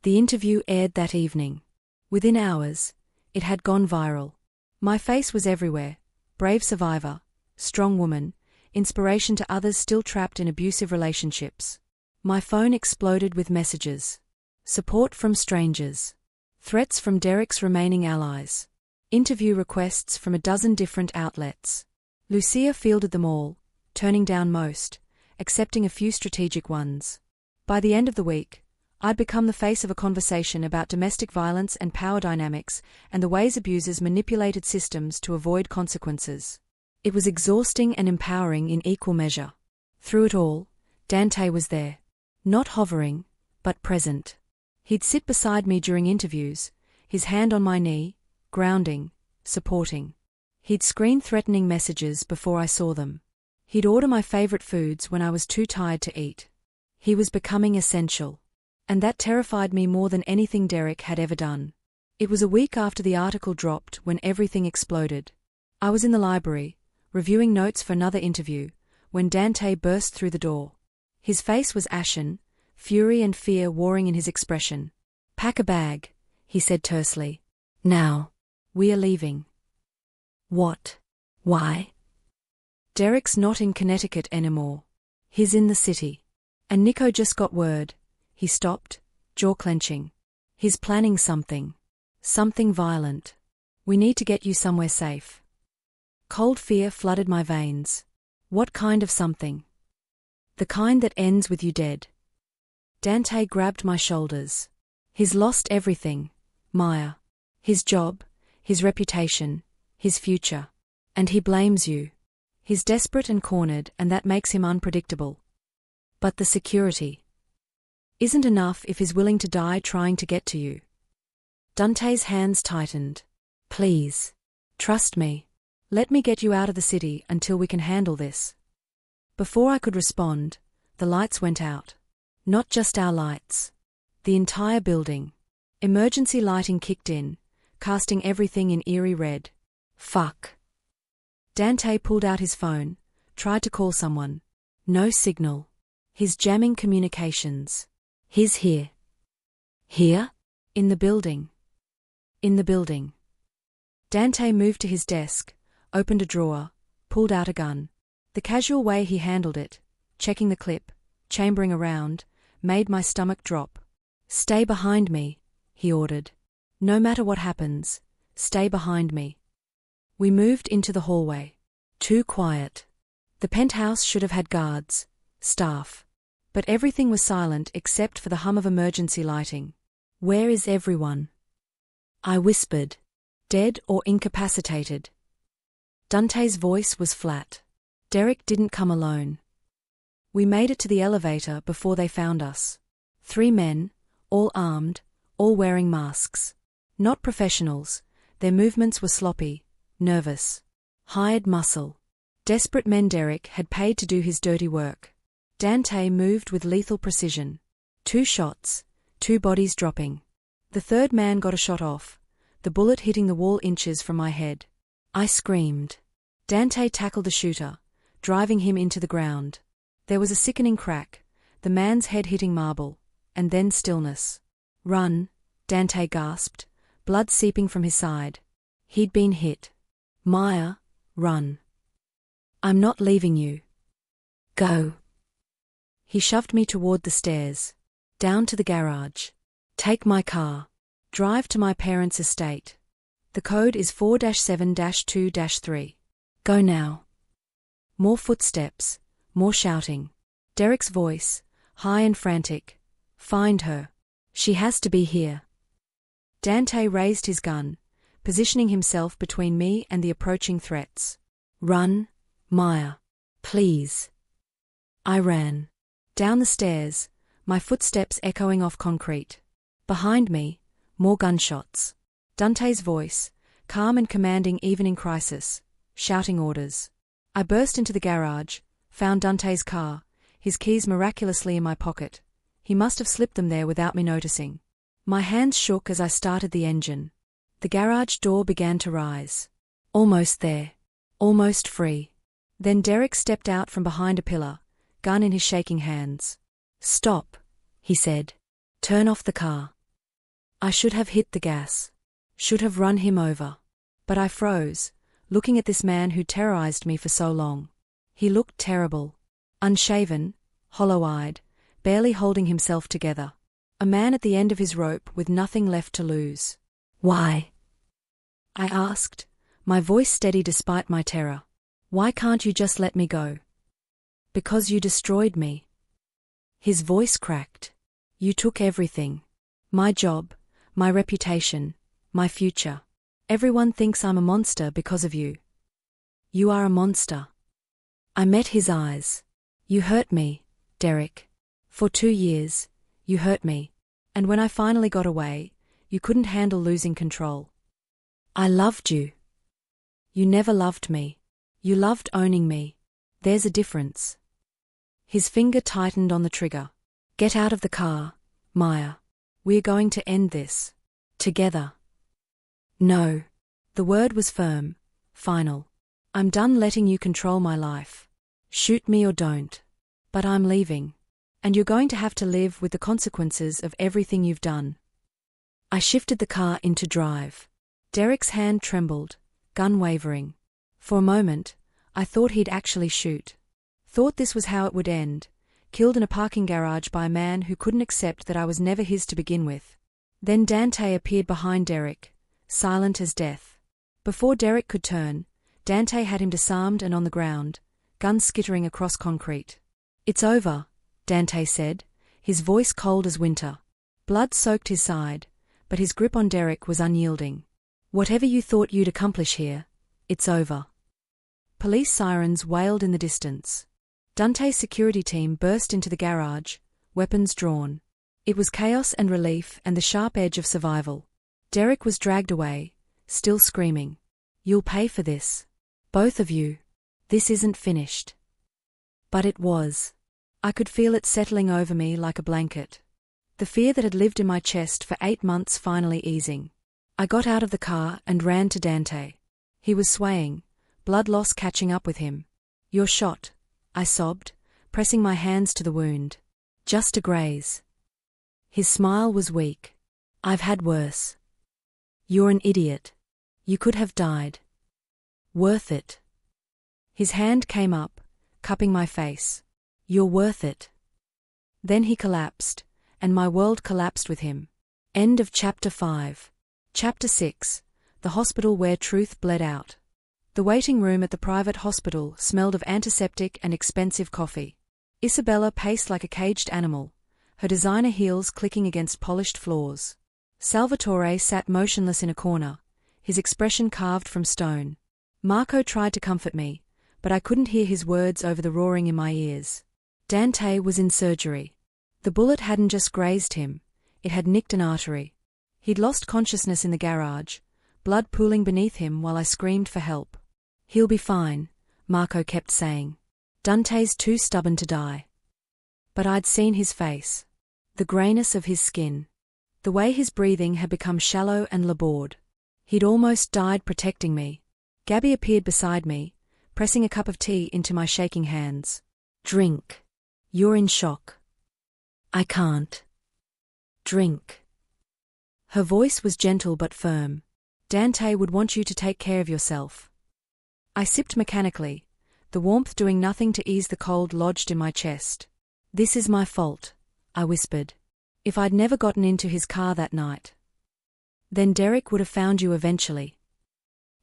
The interview aired that evening. Within hours, it had gone viral. My face was everywhere. Brave survivor, strong woman, inspiration to others still trapped in abusive relationships. My phone exploded with messages. Support from strangers. Threats from Derek's remaining allies. Interview requests from a dozen different outlets. Lucia fielded them all, turning down most, accepting a few strategic ones. By the end of the week, I'd become the face of a conversation about domestic violence and power dynamics and the ways abusers manipulated systems to avoid consequences. It was exhausting and empowering in equal measure. Through it all, Dante was there. Not hovering, but present. He'd sit beside me during interviews, his hand on my knee, grounding, supporting. He'd screen threatening messages before I saw them. He'd order my favorite foods when I was too tired to eat. He was becoming essential. And that terrified me more than anything Derek had ever done. It was a week after the article dropped when everything exploded. I was in the library, reviewing notes for another interview, when Dante burst through the door. His face was ashen, fury and fear warring in his expression. Pack a bag, he said tersely. Now. We are leaving. What? Why? Derek's not in Connecticut anymore. He's in the city. And Nico just got word. He stopped, jaw clenching. He's planning something. Something violent. We need to get you somewhere safe. Cold fear flooded my veins. What kind of something? The kind that ends with you dead. Dante grabbed my shoulders. He's lost everything, Maya. His job, his reputation, his future. And he blames you. He's desperate and cornered, and that makes him unpredictable. But the security isn't enough if he's willing to die trying to get to you. Dante's hands tightened. Please. Trust me. Let me get you out of the city until we can handle this. Before I could respond, the lights went out. Not just our lights. The entire building. Emergency lighting kicked in, casting everything in eerie red. Fuck. Dante pulled out his phone, tried to call someone. No signal. He's jamming communications. He's here. Here? In the building. In the building. Dante moved to his desk, opened a drawer, pulled out a gun. The casual way he handled it, checking the clip, chambering around, made my stomach drop. Stay behind me, he ordered. No matter what happens, stay behind me. We moved into the hallway. Too quiet. The penthouse should have had guards, staff. But everything was silent except for the hum of emergency lighting. Where is everyone? I whispered. Dead or incapacitated. Dante's voice was flat. Derek didn't come alone. We made it to the elevator before they found us. 3 men, all armed, all wearing masks. Not professionals, their movements were sloppy, nervous. Hired muscle. Desperate men Derek had paid to do his dirty work. Dante moved with lethal precision. 2 shots, 2 bodies dropping. The third man got a shot off, the bullet hitting the wall inches from my head. I screamed. Dante tackled the shooter, driving him into the ground. There was a sickening crack, the man's head hitting marble, and then stillness. Run, Dante gasped, blood seeping from his side. He'd been hit. Maya, run. I'm not leaving you. Go. He shoved me toward the stairs. Down to the garage. Take my car. Drive to my parents' estate. The code is 4-7-2-3. Go now. More footsteps, more shouting. Derek's voice, high and frantic. Find her. She has to be here. Dante raised his gun, positioning himself between me and the approaching threats. Run, Maya. Please. I ran. Down the stairs, my footsteps echoing off concrete. Behind me, more gunshots. Dante's voice, calm and commanding even in crisis, shouting orders. I burst into the garage, found Dante's car, his keys miraculously in my pocket. He must have slipped them there without me noticing. My hands shook as I started the engine. The garage door began to rise. Almost there. Almost free. Then Derek stepped out from behind a pillar, gun in his shaking hands. Stop, he said. Turn off the car. I should have hit the gas. Should have run him over. But I froze, looking at this man who terrorized me for so long. He looked terrible. Unshaven, hollow-eyed, barely holding himself together. A man at the end of his rope with nothing left to lose. Why? I asked, my voice steady despite my terror. Why can't you just let me go? Because you destroyed me. His voice cracked. You took everything. My job, my reputation, my future. Everyone thinks I'm a monster because of you. You are a monster. I met his eyes. You hurt me, Derek. For 2 years, you hurt me. And when I finally got away, you couldn't handle losing control. I loved you. You never loved me. You loved owning me. There's a difference. His finger tightened on the trigger. Get out of the car, Maya. We're going to end this. Together. No. The word was firm, final. I'm done letting you control my life. Shoot me or don't. But I'm leaving. And you're going to have to live with the consequences of everything you've done. I shifted the car into drive. Derek's hand trembled, gun wavering. For a moment, I thought he'd actually shoot. Thought this was how it would end, killed in a parking garage by a man who couldn't accept that I was never his to begin with. Then Dante appeared behind Derek, silent as death. Before Derek could turn, Dante had him disarmed and on the ground, guns skittering across concrete. It's over, Dante said, his voice cold as winter. Blood soaked his side, but his grip on Derek was unyielding. Whatever you thought you'd accomplish here, it's over. Police sirens wailed in the distance. Dante's security team burst into the garage, weapons drawn. It was chaos and relief and the sharp edge of survival. Derek was dragged away, still screaming. You'll pay for this. Both of you. This isn't finished. But it was. I could feel it settling over me like a blanket. The fear that had lived in my chest for 8 months finally easing. I got out of the car and ran to Dante. He was swaying, blood loss catching up with him. You're shot, I sobbed, pressing my hands to the wound. Just a graze. His smile was weak. I've had worse. You're an idiot. You could have died. Worth it. His hand came up, cupping my face. You're worth it. Then he collapsed, and my world collapsed with him. End of Chapter 5. Chapter 6. The hospital where truth bled out. The waiting room at the private hospital smelled of antiseptic and expensive coffee. Isabella paced like a caged animal, her designer heels clicking against polished floors. Salvatore sat motionless in a corner, his expression carved from stone. Marco tried to comfort me, but I couldn't hear his words over the roaring in my ears. Dante was in surgery. The bullet hadn't just grazed him, it had nicked an artery. He'd lost consciousness in the garage, blood pooling beneath him while I screamed for help. He'll be fine, Marco kept saying. Dante's too stubborn to die. But I'd seen his face. The greyness of his skin. The way his breathing had become shallow and labored. He'd almost died protecting me. Gabby appeared beside me, pressing a cup of tea into my shaking hands. Drink. You're in shock. I can't. Drink. Her voice was gentle but firm. Dante would want you to take care of yourself. I sipped mechanically, the warmth doing nothing to ease the cold lodged in my chest. This is my fault, I whispered. If I'd never gotten into his car that night. Then Derek would have found you eventually.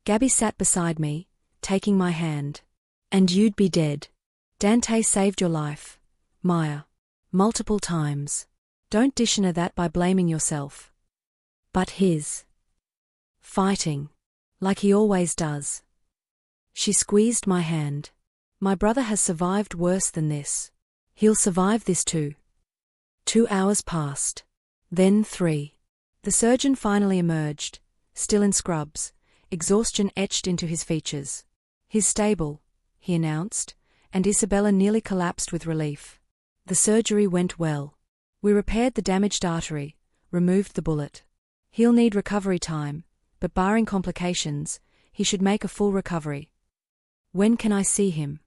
Gabby sat beside me, taking my hand. And you'd be dead. Dante saved your life, Maya. Multiple times. Don't dishonor that by blaming yourself. But his. Fighting. Like he always does. She squeezed my hand. My brother has survived worse than this. He'll survive this too. 2 hours passed. Then 3. The surgeon finally emerged, still in scrubs, exhaustion etched into his features. He's stable, he announced, and Isabella nearly collapsed with relief. The surgery went well. We repaired the damaged artery, removed the bullet. He'll need recovery time, but barring complications, he should make a full recovery. When can I see him?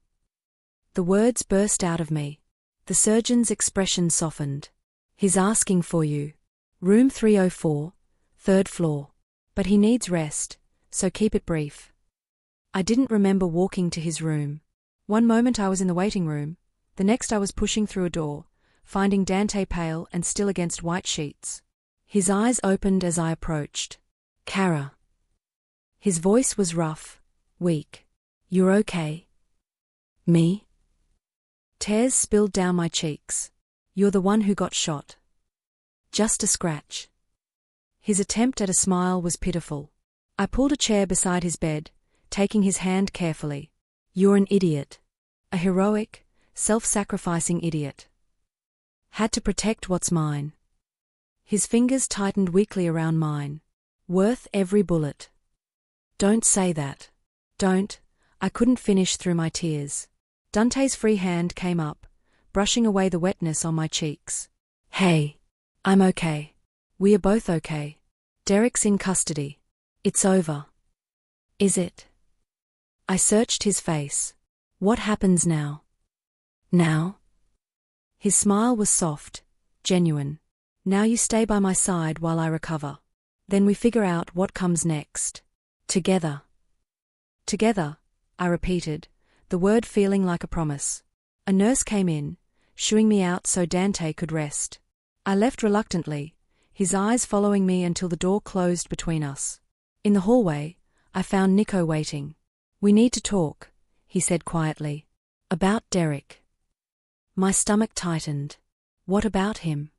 The words burst out of me. The surgeon's expression softened. He's asking for you. Room 304, 3rd floor. But he needs rest, so keep it brief. I didn't remember walking to his room. One moment I was in the waiting room, the next I was pushing through a door, finding Dante pale and still against white sheets. His eyes opened as I approached. Kara. His voice was rough, weak. You're okay? Me? Tears spilled down my cheeks. You're the one who got shot. Just a scratch. His attempt at a smile was pitiful. I pulled a chair beside his bed, taking his hand carefully. You're an idiot. A heroic, self-sacrificing idiot. Had to protect what's mine. His fingers tightened weakly around mine. Worth every bullet. Don't say that. Don't. I couldn't finish through my tears. Dante's free hand came up, brushing away the wetness on my cheeks. Hey. I'm okay. We are both okay. Derek's in custody. It's over. Is it? I searched his face. What happens now? Now? His smile was soft, genuine. Now you stay by my side while I recover. Then we figure out what comes next. Together. Together, I repeated, the word feeling like a promise. A nurse came in, shooing me out so Dante could rest. I left reluctantly, his eyes following me until the door closed between us. In the hallway, I found Nico waiting. We need to talk, he said quietly. About Derek. My stomach tightened. What about him?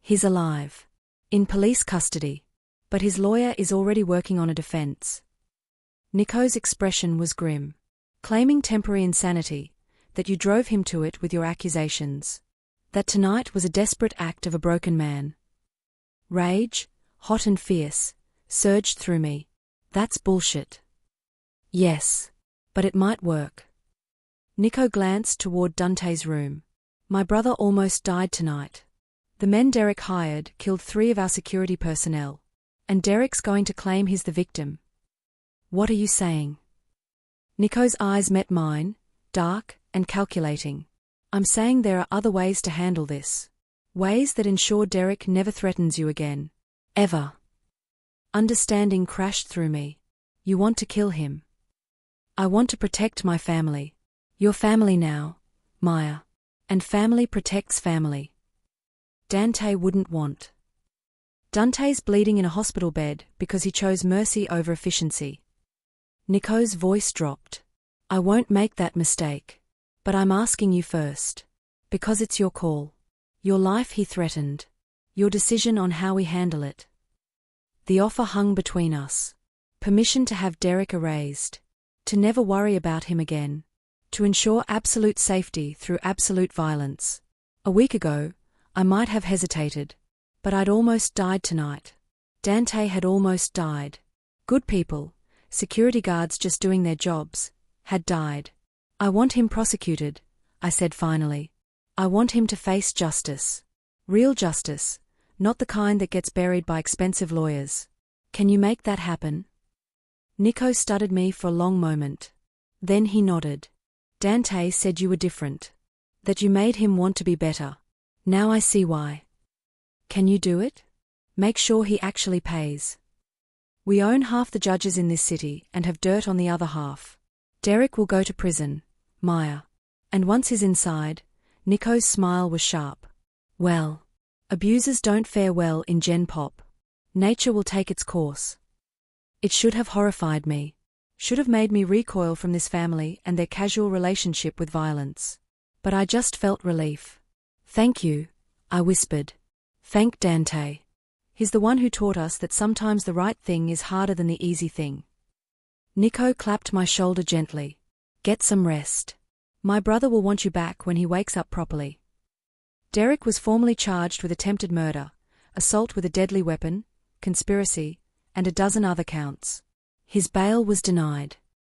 He's alive. In police custody. But his lawyer is already working on a defense. Nico's expression was grim. Claiming temporary insanity, that you drove him to it with your accusations. That tonight was a desperate act of a broken man. Rage, hot and fierce, surged through me. That's bullshit. Yes. But it might work. Nico glanced toward Dante's room. My brother almost died tonight. The men Derek hired killed 3 of our security personnel. And Derek's going to claim he's the victim. What are you saying? Nico's eyes met mine, dark and calculating. I'm saying there are other ways to handle this. Ways that ensure Derek never threatens you again. Ever. Understanding crashed through me. You want to kill him. I want to protect my family. Your family now, Maya. And family protects family. Dante wouldn't want. Dante's bleeding in a hospital bed because he chose mercy over efficiency. Nico's voice dropped. I won't make that mistake. But I'm asking you first. Because it's your call. Your life he threatened. Your decision on how we handle it. The offer hung between us. Permission to have Derek erased. To never worry about him again. To ensure absolute safety through absolute violence. A week ago, I might have hesitated. But I'd almost died tonight. Dante had almost died. Good people, security guards just doing their jobs, had died. I want him prosecuted, I said finally. I want him to face justice. Real justice, not the kind that gets buried by expensive lawyers. Can you make that happen? Nico studied me for a long moment. Then he nodded. Dante said you were different. That you made him want to be better. Now I see why. Can you do it? Make sure he actually pays. We own half the judges in this city and have dirt on the other half. Derek will go to prison, Maya. And once he's inside, Nico's smile was sharp. Well, abusers don't fare well in Gen Pop. Nature will take its course. It should have horrified me. Should have made me recoil from this family and their casual relationship with violence. But I just felt relief. Thank you, I whispered. Thank Dante. He's the one who taught us that sometimes the right thing is harder than the easy thing. Nico clapped my shoulder gently. Get some rest. My brother will want you back when he wakes up properly. Derek was formally charged with attempted murder, assault with a deadly weapon, conspiracy, and a dozen other counts. His bail was denied.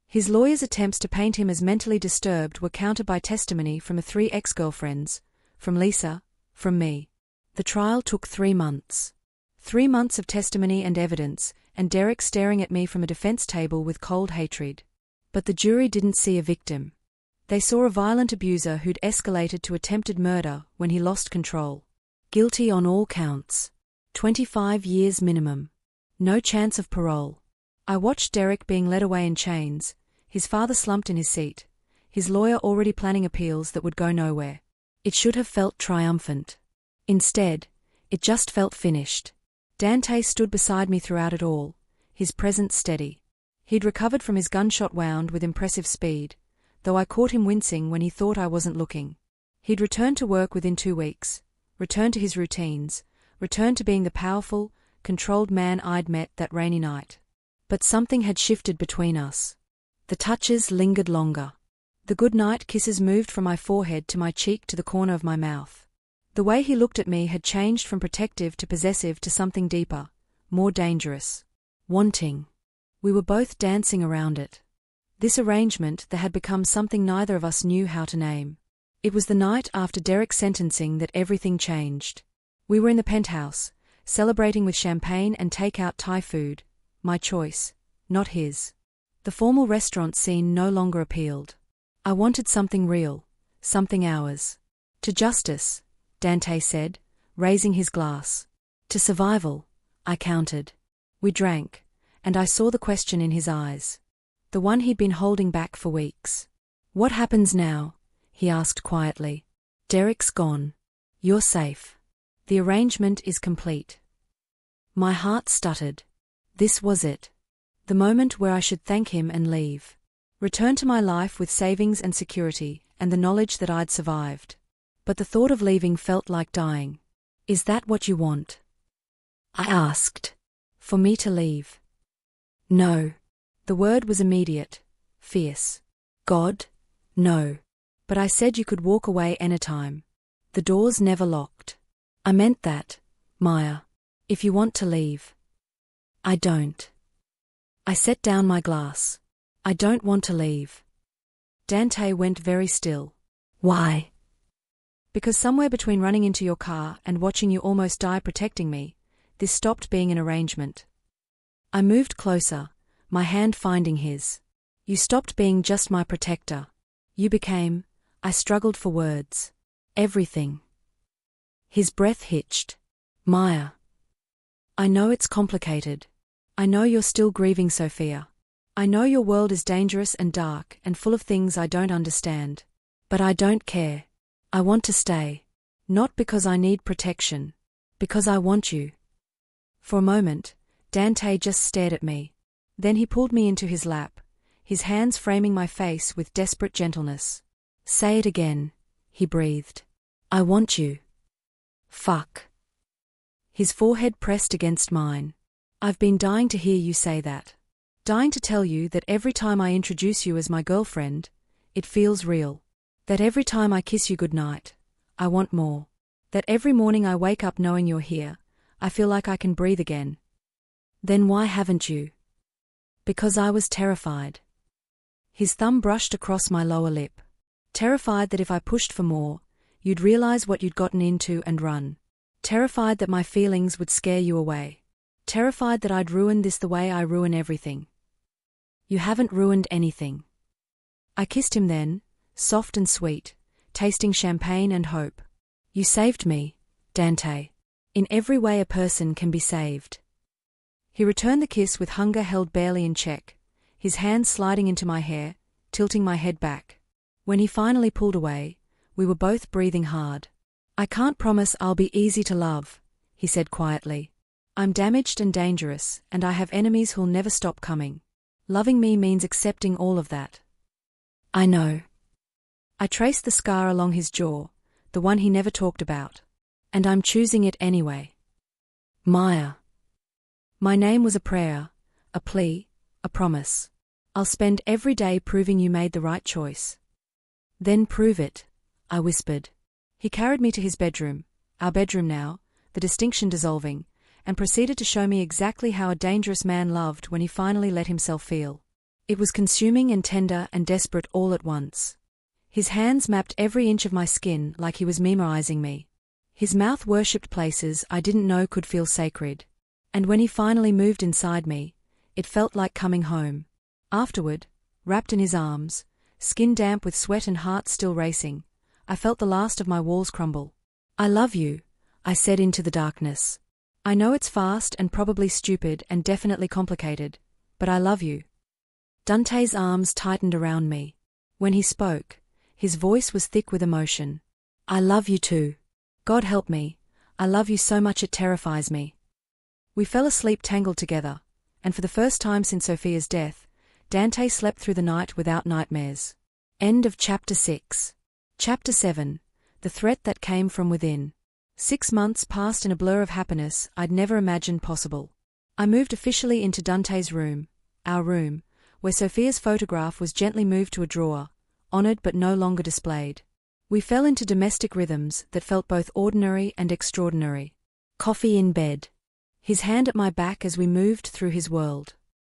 His lawyer's attempts to paint him as mentally disturbed were countered by testimony from 3 ex-girlfriends, from Lisa, from me. The trial took 3 months. 3 months of testimony and evidence, and Derek staring at me from a defense table with cold hatred. But the jury didn't see a victim. They saw a violent abuser who'd escalated to attempted murder when he lost control. Guilty on all counts. 25 years minimum. No chance of parole. I watched Derek being led away in chains, his father slumped in his seat, his lawyer already planning appeals that would go nowhere. It should have felt triumphant. Instead, it just felt finished. Dante stood beside me throughout it all, his presence steady. He'd recovered from his gunshot wound with impressive speed, though I caught him wincing when he thought I wasn't looking. He'd returned to work within 2 weeks, returned to his routines, returned to being the powerful, controlled man I'd met that rainy night. But something had shifted between us. The touches lingered longer. The goodnight kisses moved from my forehead to my cheek to the corner of my mouth. The way he looked at me had changed from protective to possessive to something deeper, more dangerous. Wanting. We were both dancing around it. This arrangement that had become something neither of us knew how to name. It was the night after Derek's sentencing that everything changed. We were in the penthouse, celebrating with champagne and take-out Thai food. My choice, not his. The formal restaurant scene no longer appealed. I wanted something real, something ours. To justice, Dante said, raising his glass. To survival, I countered. We drank, and I saw the question in his eyes. The one he'd been holding back for weeks. What happens now? He asked quietly. Derek's gone. You're safe. The arrangement is complete. My heart stuttered. This was it. The moment where I should thank him and leave. Return to my life with savings and security, and the knowledge that I'd survived. But the thought of leaving felt like dying. Is that what you want? I asked. For me to leave? No. The word was immediate, fierce. God? No. But I said you could walk away anytime. The doors never locked. I meant that, Maya. If you want to leave. I don't. I set down my glass. I don't want to leave. Dante went very still. Why? Because somewhere between running into your car and watching you almost die protecting me, this stopped being an arrangement. I moved closer, my hand finding his. You stopped being just my protector. You became, I struggled for words. Everything. His breath hitched. Maya. I know it's complicated. I know you're still grieving Sophia. I know your world is dangerous and dark and full of things I don't understand. But I don't care. I want to stay. Not because I need protection. Because I want you. For a moment, Dante just stared at me. Then he pulled me into his lap, his hands framing my face with desperate gentleness. Say it again, he breathed. I want you. Fuck. His forehead pressed against mine. I've been dying to hear you say that. Dying to tell you that every time I introduce you as my girlfriend, it feels real. That every time I kiss you goodnight, I want more. That every morning I wake up knowing you're here, I feel like I can breathe again. Then why haven't you? Because I was terrified. His thumb brushed across my lower lip. Terrified that if I pushed for more, you'd realize what you'd gotten into and run. Terrified that my feelings would scare you away. Terrified that I'd ruin this the way I ruin everything. You haven't ruined anything. I kissed him then, soft and sweet, tasting champagne and hope. You saved me, Dante. In every way a person can be saved. He returned the kiss with hunger held barely in check, his hands sliding into my hair, tilting my head back. When he finally pulled away, We were both breathing hard. "I can't promise I'll be easy to love," he said quietly. "I'm damaged and dangerous, and I have enemies who'll never stop coming. Loving me means accepting all of that." "I know." I traced the scar along his jaw, the one he never talked about. "And I'm choosing it anyway. Maya." My name was a prayer, a plea, a promise. "I'll spend every day proving you made the right choice." "Then prove it," I whispered. He carried me to his bedroom, our bedroom now, the distinction dissolving, and proceeded to show me exactly how a dangerous man loved when he finally let himself feel. It was consuming and tender and desperate all at once. His hands mapped every inch of my skin like he was memorizing me. His mouth worshipped places I didn't know could feel sacred. And when he finally moved inside me, it felt like coming home. Afterward, wrapped in his arms, skin damp with sweat and heart still racing, I felt the last of my walls crumble. "I love you," I said into the darkness. "I know it's fast and probably stupid and definitely complicated, but I love you." Dante's arms tightened around me. When he spoke, his voice was thick with emotion. "I love you too. God help me, I love you so much it terrifies me." We fell asleep tangled together, and for the first time since Sophia's death, Dante slept through the night without nightmares. End of Chapter 6. Chapter 7. The Threat That Came From Within. 6 months passed in a blur of happiness I'd never imagined possible. I moved officially into Dante's room, our room, where Sophia's photograph was gently moved to a drawer, honored but no longer displayed. We fell into domestic rhythms that felt both ordinary and extraordinary. Coffee in bed. His hand at my back as we moved through his world.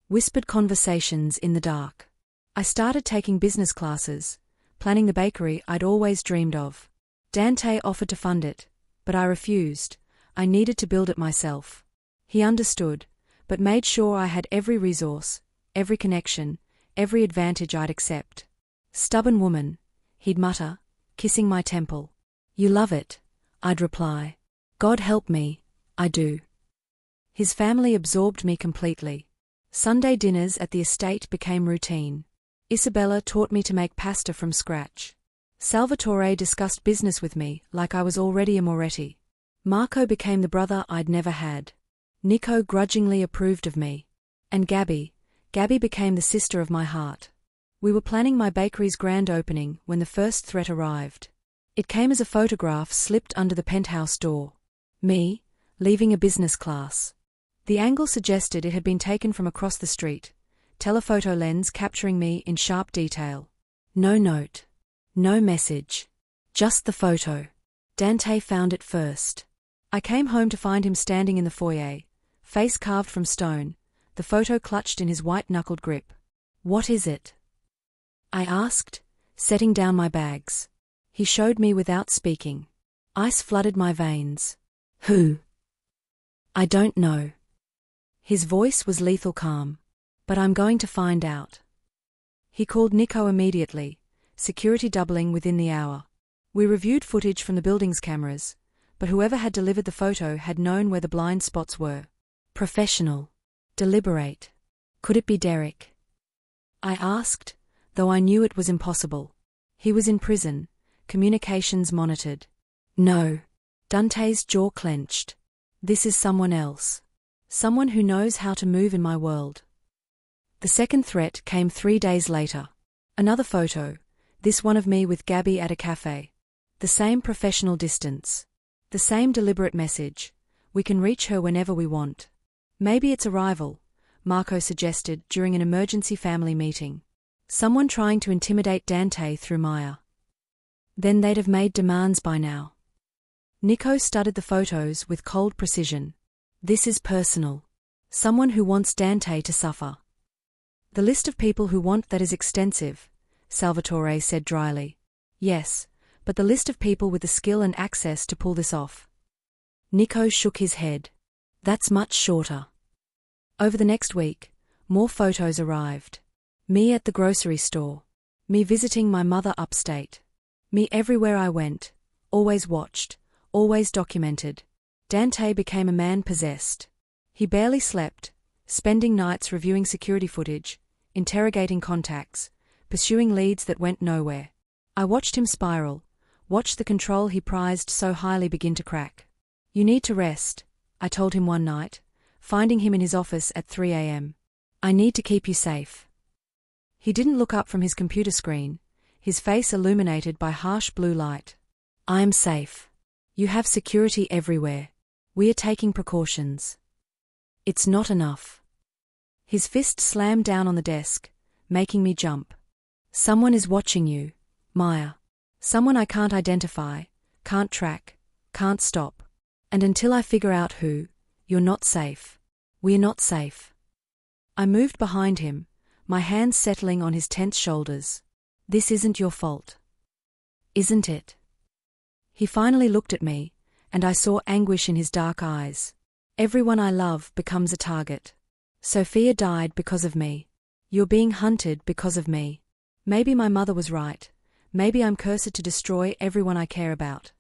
Whispered conversations in the dark. I started taking business classes, planning the bakery I'd always dreamed of. Dante offered to fund it, but I refused. I needed to build it myself. He understood, but made sure I had every resource, every connection, every advantage I'd accept. "Stubborn woman," he'd mutter, kissing my temple. "You love it," I'd reply. "God help me, I do." His family absorbed me completely. Sunday dinners at the estate became routine. Isabella taught me to make pasta from scratch. Salvatore discussed business with me like I was already a Moretti. Marco became the brother I'd never had. Nico grudgingly approved of me. And Gabby became the sister of my heart. We were planning my bakery's grand opening when the first threat arrived. It came as a photograph slipped under the penthouse door. Me, leaving a business class. The angle suggested it had been taken from across the street, telephoto lens capturing me in sharp detail. No note. No message. Just the photo. Dante found it first. I came home to find him standing in the foyer, face carved from stone, the photo clutched in his white-knuckled grip. "What is it?" I asked, setting down my bags. He showed me without speaking. Ice flooded my veins. "Who?" "I don't know." His voice was lethal calm. "But I'm going to find out." He called Nico immediately, security doubling within the hour. We reviewed footage from the building's cameras, but whoever had delivered the photo had known where the blind spots were. Professional. Deliberate. Could it be Derek? I asked, though I knew it was impossible. He was in prison, communications monitored. No. Dante's jaw clenched. This is someone else. Someone who knows how to move in my world. The second threat came 3 days later. Another photo, this one of me with Gabby at a cafe. The same professional distance. The same deliberate message. We can reach her whenever we want. Maybe it's a rival, Marco suggested during an emergency family meeting. Someone trying to intimidate Dante through Maya. Then they'd have made demands by now. Nico studied the photos with cold precision. This is personal. Someone who wants Dante to suffer. The list of people who want that is extensive, Salvatore said dryly. Yes, but the list of people with the skill and access to pull this off. Nico shook his head. That's much shorter. Over the next week, more photos arrived. Me at the grocery store. Me visiting my mother upstate. Me everywhere I went, always watched, always documented. Dante became a man possessed. He barely slept, spending nights reviewing security footage, interrogating contacts, pursuing leads that went nowhere. I watched him spiral, Watched the control he prized so highly begin to crack. You need to rest, I told him one night, finding him in his office at 3 a.m. I need to keep you safe. He didn't look up from his computer screen, his face illuminated by harsh blue light. I am safe. You have security everywhere. We are taking precautions. It's not enough. His fist slammed down on the desk, making me jump. Someone is watching you, Maya. Someone I can't identify, can't track, can't stop. And until I figure out who, you're not safe. We're not safe. I moved behind him, my hands settling on his tense shoulders. This isn't your fault. Isn't it? He finally looked at me, and I saw anguish in his dark eyes. Everyone I love becomes a target. Sophia died because of me. You're being hunted because of me. Maybe my mother was right. Maybe I'm cursed to destroy everyone I care about.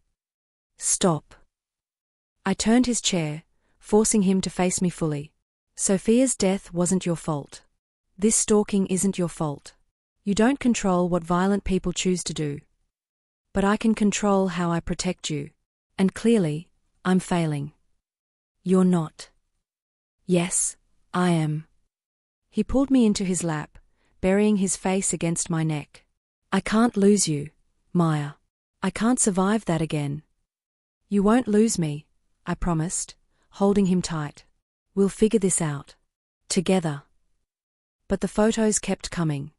Stop. I turned his chair, forcing him to face me fully. Sophia's death wasn't your fault. This stalking isn't your fault. You don't control what violent people choose to do. But I can control how I protect you. And clearly, I'm failing. You're not. Yes, I am. He pulled me into his lap, burying his face against my neck. I can't lose you, Maya. I can't survive that again. You won't lose me, I promised, holding him tight. We'll figure this out. Together. But the photos kept coming.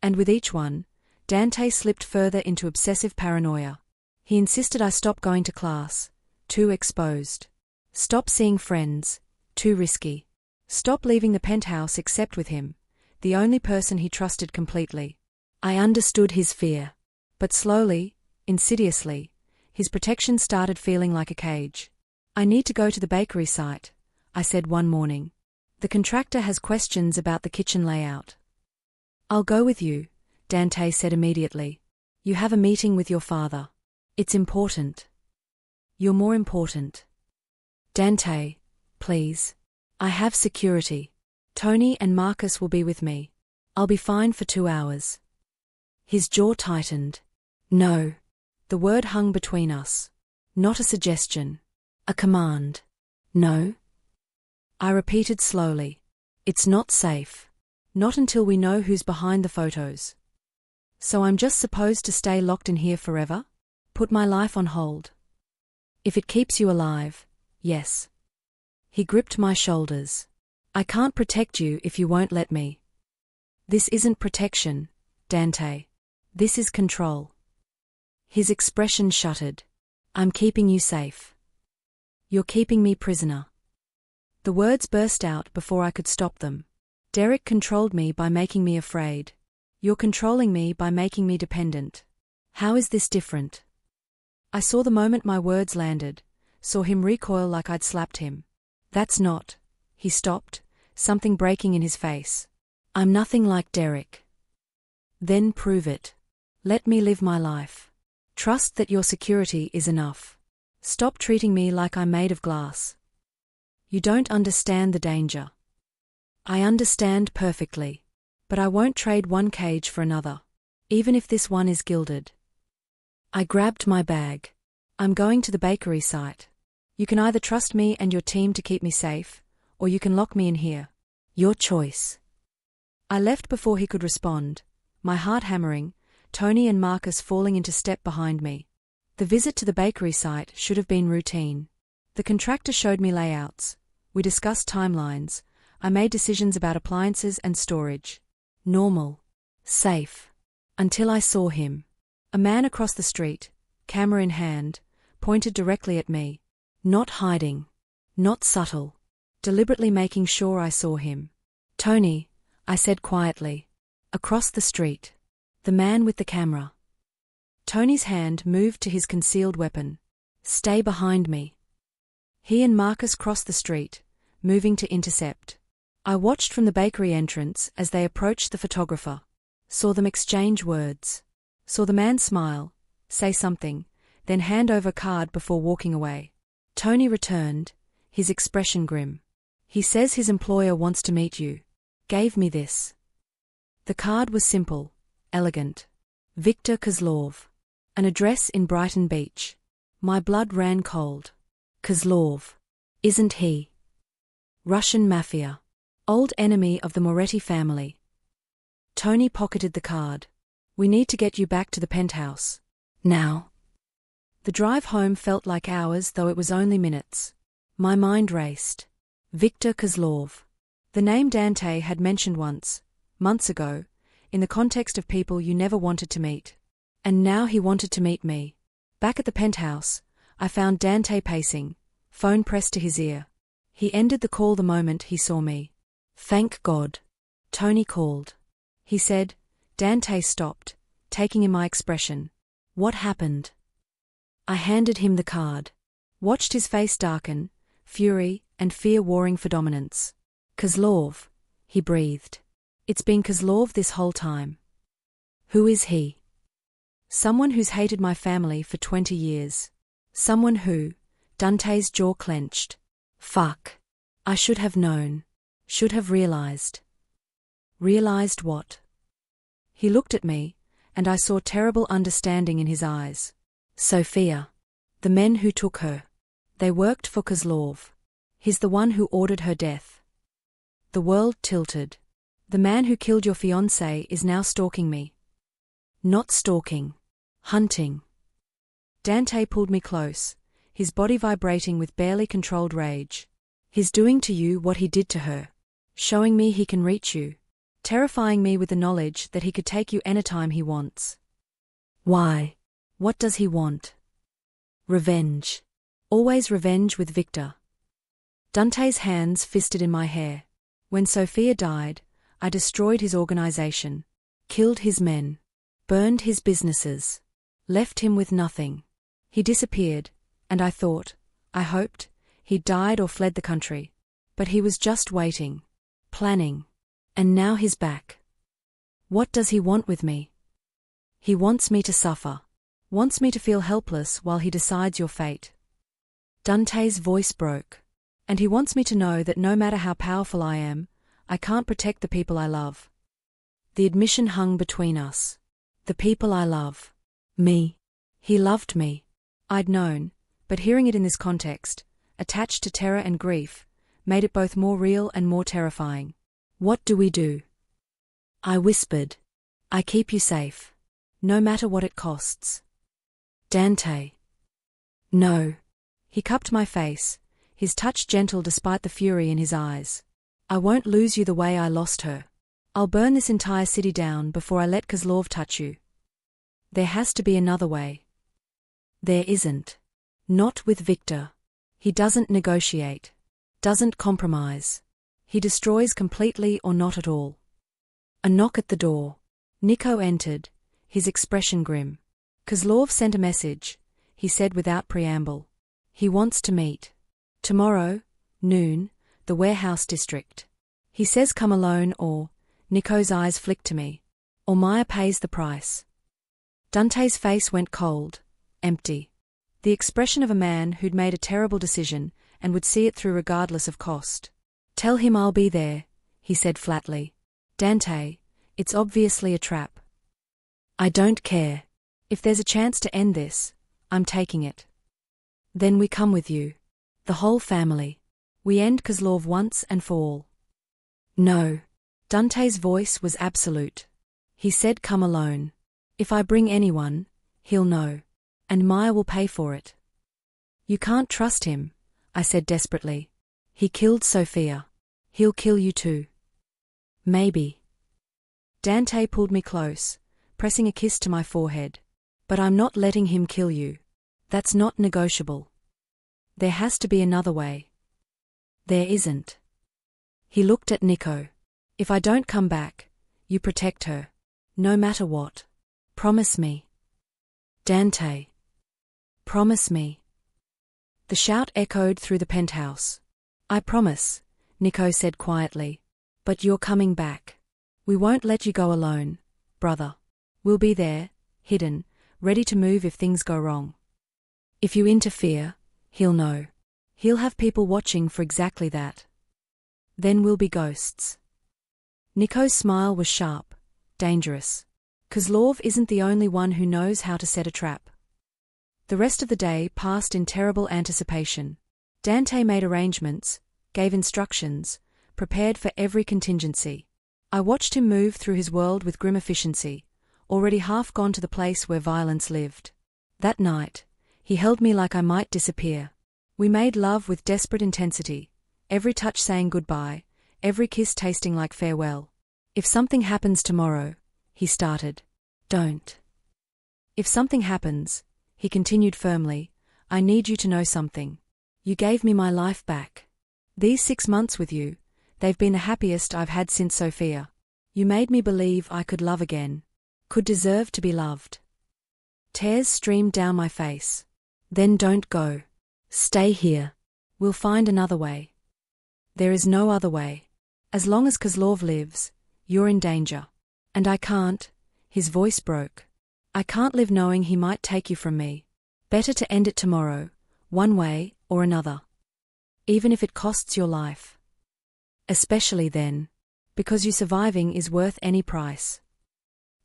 And with each one, Dante slipped further into obsessive paranoia. He insisted I stop going to class. Too exposed. Stop seeing friends. Too risky. Stop leaving the penthouse except with him, the only person he trusted completely. I understood his fear. But slowly, insidiously, his protection started feeling like a cage. I need to go to the bakery site, I said one morning. The contractor has questions about the kitchen layout. I'll go with you, Dante said immediately. You have a meeting with your father. It's important. You're more important. Dante, please. I have security. Tony and Marcus will be with me. I'll be fine for 2 hours. His jaw tightened. No. The word hung between us. Not a suggestion. A command. No. I repeated slowly. It's not safe. Not until we know who's behind the photos. So I'm just supposed to stay locked in here forever? Put my life on hold? If it keeps you alive, yes. He gripped my shoulders. I can't protect you if you won't let me. This isn't protection, Dante. This is control. His expression shuttered. I'm keeping you safe. You're keeping me prisoner. The words burst out before I could stop them. Derek controlled me by making me afraid. You're controlling me by making me dependent. How is this different? I saw the moment my words landed, saw him recoil like I'd slapped him. That's not. He stopped, something breaking in his face. I'm nothing like Derek. Then prove it. Let me live my life. Trust that your security is enough. Stop treating me like I'm made of glass. You don't understand the danger. I understand perfectly. But I won't trade one cage for another, even if this one is gilded. I grabbed my bag. I'm going to the bakery site. You can either trust me and your team to keep me safe, or you can lock me in here. Your choice. I left before he could respond, my heart hammering, Tony and Marcus falling into step behind me. The visit to the bakery site should have been routine. The contractor showed me layouts. We discussed timelines. I made decisions about appliances and storage. Normal. Safe. Until I saw him. A man across the street, camera in hand, pointed directly at me. Not hiding. Not subtle. Deliberately making sure I saw him. Tony, I said quietly. Across the street. The man with the camera. Tony's hand moved to his concealed weapon. Stay behind me. He and Marcus crossed the street, moving to intercept. I watched from the bakery entrance as they approached the photographer. Saw them exchange words. Saw the man smile, say something, then hand over a card before walking away. Tony returned, his expression grim. He says his employer wants to meet you. Gave me this. The card was simple, elegant. Viktor Kozlov. An address in Brighton Beach. My blood ran cold. Kozlov. Isn't he? Russian Mafia. Old enemy of the Moretti family. Tony pocketed the card. We need to get you back to the penthouse. Now. The drive home felt like hours, though it was only minutes. My mind raced. Viktor Kozlov. The name Dante had mentioned once, months ago, in the context of people you never wanted to meet. And now he wanted to meet me. Back at the penthouse, I found Dante pacing, phone pressed to his ear. He ended the call the moment he saw me. Thank God. Tony called. He said. Dante stopped, taking in my expression. What happened? I handed him the card. Watched his face darken, fury and fear warring for dominance. Kozlov, he breathed. It's been Kozlov this whole time. Who is he? Someone who's hated my family for 20 years. Someone who, Dante's jaw clenched. Fuck. I should have known. Should have realized. Realized what? He looked at me, and I saw terrible understanding in his eyes. Sophia. The men who took her. They worked for Kozlov. He's the one who ordered her death. The world tilted. The man who killed your fiancée is now stalking me. Not stalking. Hunting. Dante pulled me close, his body vibrating with barely controlled rage. He's doing to you what he did to her. Showing me he can reach you. Terrifying me with the knowledge that he could take you anytime he wants. Why? What does he want? Revenge. Always revenge with Viktor. Dante's hands fisted in my hair. When Sophia died, I destroyed his organization, killed his men, burned his businesses, left him with nothing. He disappeared, and I thought, I hoped, he'd died or fled the country. But he was just waiting, planning. And now he's back. What does he want with me? He wants me to suffer. Wants me to feel helpless while he decides your fate. Dante's voice broke. And he wants me to know that no matter how powerful I am, I can't protect the people I love. The admission hung between us. The people I love. Me. He loved me. I'd known, but hearing it in this context, attached to terror and grief, made it both more real and more terrifying. What do we do? I whispered. I keep you safe. No matter what it costs. Dante. No. He cupped my face, his touch gentle despite the fury in his eyes. I won't lose you the way I lost her. I'll burn this entire city down before I let Kozlov touch you. There has to be another way. There isn't. Not with Viktor. He doesn't negotiate. Doesn't compromise. He destroys completely or not at all. A knock at the door. Nico entered, his expression grim. Kozlov sent a message, he said without preamble. He wants to meet. Tomorrow, noon, the warehouse district. He says come alone or, Nico's eyes flicked to me, or Maya pays the price. Dante's face went cold, empty. The expression of a man who'd made a terrible decision and would see it through regardless of cost. Tell him I'll be there, he said flatly. Dante, it's obviously a trap. I don't care. If there's a chance to end this, I'm taking it. Then we come with you. The whole family. We end Kozlov once and for all. No. Dante's voice was absolute. He said come alone. If I bring anyone, he'll know. And Maya will pay for it. You can't trust him, I said desperately. He killed Sophia. He'll kill you too. Maybe. Dante pulled me close, pressing a kiss to my forehead. But I'm not letting him kill you. That's not negotiable. There has to be another way. There isn't. He looked at Nico. If I don't come back, you protect her. No matter what. Promise me. Dante. Promise me. The shout echoed through the penthouse. I promise, Nico said quietly. But you're coming back. We won't let you go alone, brother. We'll be there, hidden, ready to move if things go wrong. If you interfere, he'll know. He'll have people watching for exactly that. Then we'll be ghosts. Nico's smile was sharp, dangerous. Kozlov isn't the only one who knows how to set a trap. The rest of the day passed in terrible anticipation. Dante made arrangements, gave instructions, prepared for every contingency. I watched him move through his world with grim efficiency, already half gone to the place where violence lived. That night, he held me like I might disappear. We made love with desperate intensity, every touch saying goodbye, every kiss tasting like farewell. If something happens tomorrow, he started. Don't. If something happens, he continued firmly, I need you to know something. You gave me my life back. These 6 months with you, they've been the happiest I've had since Sophia. You made me believe I could love again, could deserve to be loved. Tears streamed down my face. Then don't go. Stay here. We'll find another way. There is no other way. As long as Kozlov lives, you're in danger. And I can't, his voice broke. I can't live knowing he might take you from me. Better to end it tomorrow, one way or another. Even if it costs your life. Especially then, because you surviving is worth any price.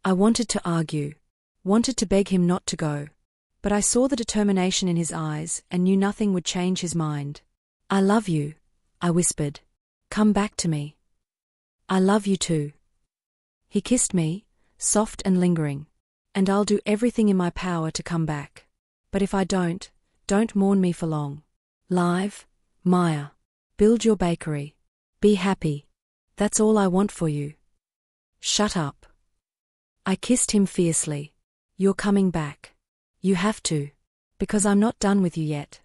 I wanted to argue, wanted to beg him not to go, but I saw the determination in his eyes and knew nothing would change his mind. I love you, I whispered. Come back to me. I love you too. He kissed me, soft and lingering. And I'll do everything in my power to come back. But if I don't mourn me for long. Live, Maya. Build your bakery. Be happy. That's all I want for you. Shut up. I kissed him fiercely. You're coming back. You have to. Because I'm not done with you yet.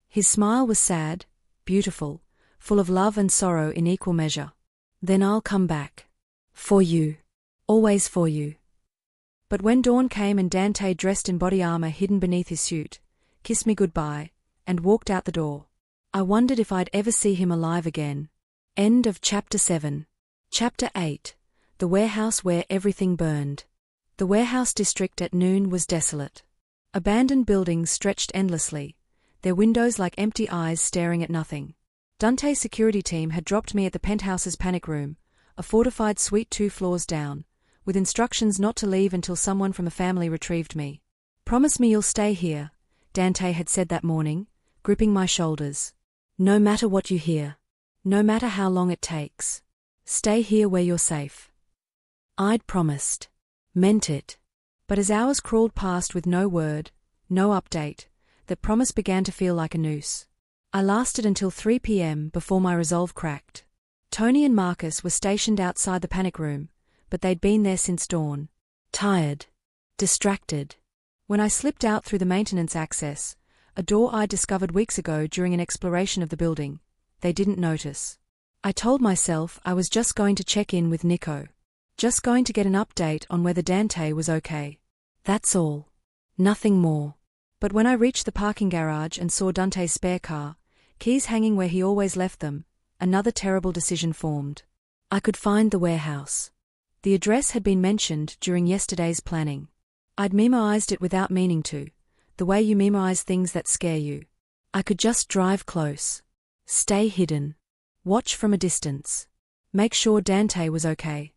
His smile was sad, beautiful, full of love and sorrow in equal measure. Then I'll come back. For you. Always for you. But when dawn came and Dante, dressed in body armor hidden beneath his suit, kissed me goodbye, and walked out the door, I wondered if I'd ever see him alive again. End of Chapter 7. Chapter 8. The warehouse where everything burned. The warehouse district at noon was desolate. Abandoned buildings stretched endlessly, their windows like empty eyes staring at nothing. Dante's security team had dropped me at the penthouse's panic room, a fortified suite 2 floors down, with instructions not to leave until someone from the family retrieved me. Promise me you'll stay here, Dante had said that morning, gripping my shoulders. No matter what you hear. No matter how long it takes. Stay here where you're safe. I'd promised. Meant it. But as hours crawled past with no word, no update, that promise began to feel like a noose. I lasted until 3 p.m. before my resolve cracked. Tony and Marcus were stationed outside the panic room, but they'd been there since dawn. Tired. Distracted. When I slipped out through the maintenance access, a door I'd discovered weeks ago during an exploration of the building, they didn't notice. I told myself I was just going to check in with Nico. Just going to get an update on whether Dante was okay. That's all. Nothing more. But when I reached the parking garage and saw Dante's spare car, keys hanging where he always left them, another terrible decision formed. I could find the warehouse. The address had been mentioned during yesterday's planning. I'd memorized it without meaning to, the way you memorize things that scare you. I could just drive close. Stay hidden. Watch from a distance. Make sure Dante was okay.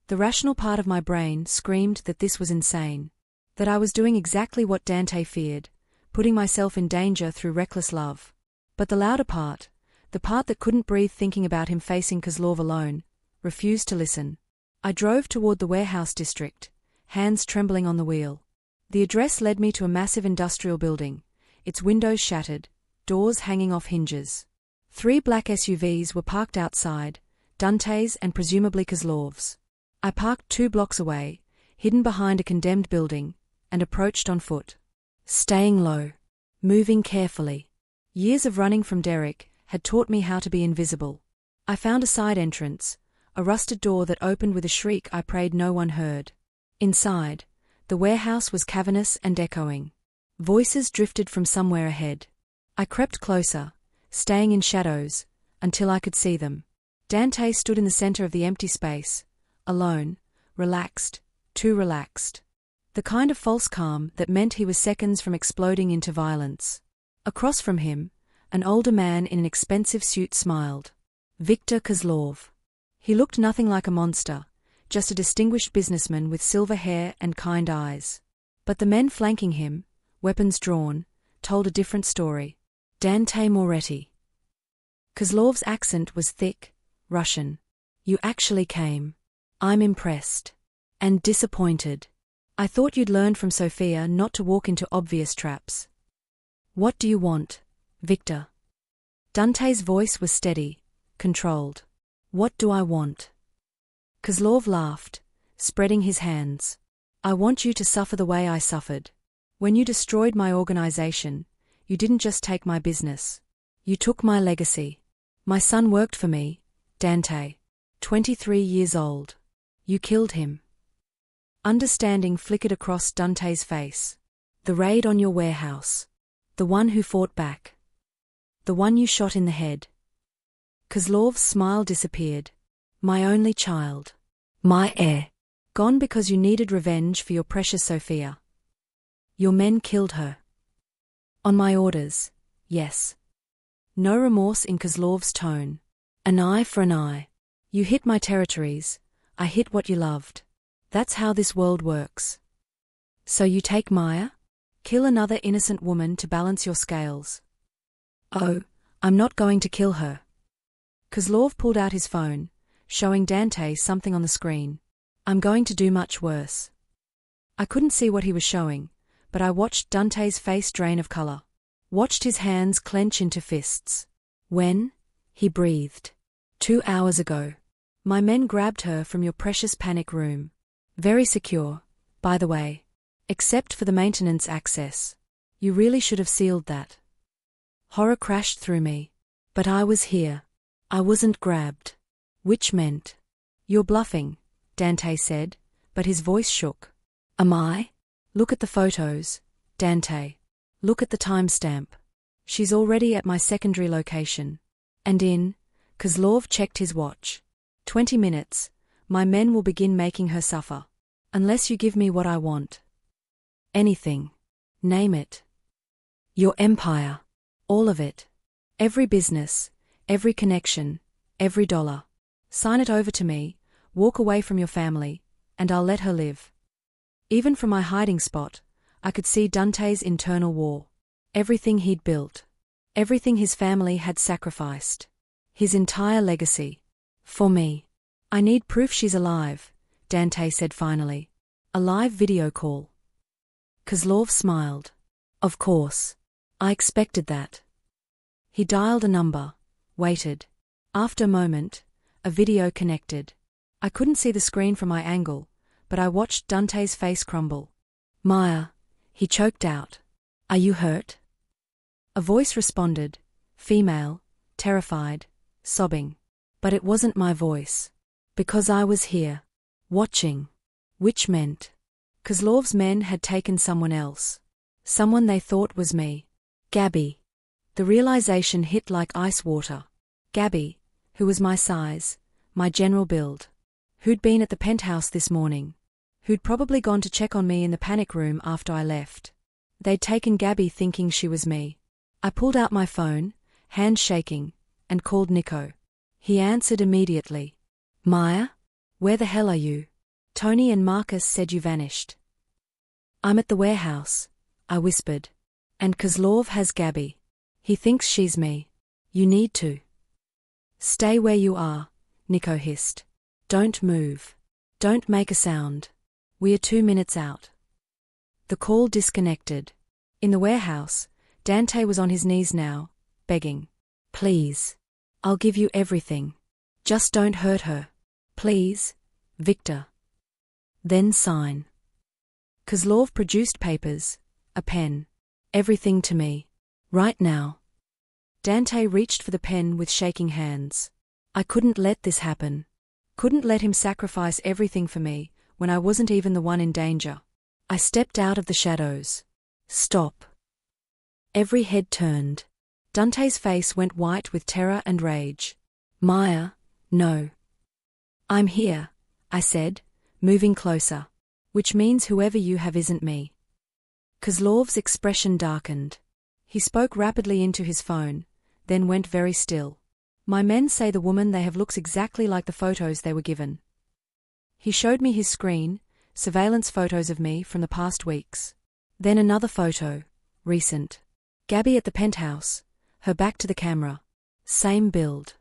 The rational part of my brain screamed that this was insane. That I was doing exactly what Dante feared, putting myself in danger through reckless love. But the louder part, the part that couldn't breathe thinking about him facing Kozlov alone, refused to listen. I drove toward the warehouse district, hands trembling on the wheel. The address led me to a massive industrial building, its windows shattered, doors hanging off hinges. 3 black SUVs were parked outside, Dante's and presumably Kozlov's. I parked 2 blocks away, hidden behind a condemned building, and approached on foot. Staying low. Moving carefully. Years of running from Derek had taught me how to be invisible. I found a side entrance, a rusted door that opened with a shriek I prayed no one heard. Inside, the warehouse was cavernous and echoing. Voices drifted from somewhere ahead. I crept closer, staying in shadows, until I could see them. Dante stood in the center of the empty space, alone, relaxed, too relaxed. The kind of false calm that meant he was seconds from exploding into violence. Across from him, an older man in an expensive suit smiled. Viktor Kozlov. He looked nothing like a monster, just a distinguished businessman with silver hair and kind eyes. But the men flanking him, weapons drawn, told a different story. Dante Moretti. Kozlov's accent was thick, Russian. You actually came. I'm impressed. And disappointed. I thought you'd learned from Sofia not to walk into obvious traps. What do you want, Victor? Dante's voice was steady, controlled. What do I want? Kozlov laughed, spreading his hands. I want you to suffer the way I suffered. When you destroyed my organization, you didn't just take my business. You took my legacy. My son worked for me, Dante. 23 years old. You killed him. Understanding flickered across Dante's face. The raid on your warehouse. The one who fought back. The one you shot in the head. Kozlov's smile disappeared. My only child. My heir. Gone because you needed revenge for your precious Sofia. Your men killed her. On my orders, yes. No remorse in Kozlov's tone. An eye for an eye. You hit my territories, I hit what you loved. That's how this world works. So you take Maya? Kill another innocent woman to balance your scales. Oh, I'm not going to kill her. Kozlov pulled out his phone, showing Dante something on the screen. I'm going to do much worse. I couldn't see what he was showing, but I watched Dante's face drain of color. Watched his hands clench into fists. When? He breathed. 2 hours ago. My men grabbed her from your precious panic room. Very secure, by the way. Except for the maintenance access. You really should have sealed that. Horror crashed through me. But I was here. I wasn't grabbed. Which meant. You're bluffing, Dante said, but his voice shook. Am I? Look at the photos, Dante. Look at the timestamp. She's already at my secondary location. And in. Kozlov checked his watch. 20 minutes, my men will begin making her suffer. Unless you give me what I want. Anything. Name it. Your empire. All of it. Every business, every connection, every dollar. Sign it over to me, walk away from your family, and I'll let her live. Even from my hiding spot, I could see Dante's internal war. Everything he'd built. Everything his family had sacrificed. His entire legacy. For me. I need proof she's alive, Dante said finally. A live video call. Kozlov smiled. Of course. I expected that. He dialed a number, waited. After a moment, a video connected. I couldn't see the screen from my angle, but I watched Dante's face crumble. Maya, he choked out. Are you hurt? A voice responded, female, terrified, sobbing. But it wasn't my voice. Because I was here. Watching. Which meant. Kozlov's men had taken someone else. Someone they thought was me. Gabby. The realization hit like ice water. Gabby, who was my size, my general build. Who'd been at the penthouse this morning. Who'd probably gone to check on me in the panic room after I left. They'd taken Gabby thinking she was me. I pulled out my phone, hands shaking, and called Nico. He answered immediately. Maya? Where the hell are you? Tony and Marcus said you vanished. I'm at the warehouse, I whispered. And Kozlov has Gabby. He thinks she's me. You need to. Stay where you are, Nico hissed. Don't move. Don't make a sound. We are 2 minutes out. The call disconnected. In the warehouse, Dante was on his knees now, begging. Please. I'll give you everything. Just don't hurt her. Please, Victor. Then sign. Kozlov produced papers, a pen. Everything to me. Right now. Dante reached for the pen with shaking hands. I couldn't let this happen. Couldn't let him sacrifice everything for me, when I wasn't even the one in danger. I stepped out of the shadows. Stop. Every head turned. Dante's face went white with terror and rage. Maya, no. I'm here, I said, moving closer. Which means whoever you have isn't me. Kozlov's expression darkened. He spoke rapidly into his phone, then went very still. My men say the woman they have looks exactly like the photos they were given. He showed me his screen, surveillance photos of me from the past weeks. Then another photo, recent. Gabby at the penthouse, her back to the camera. Same build.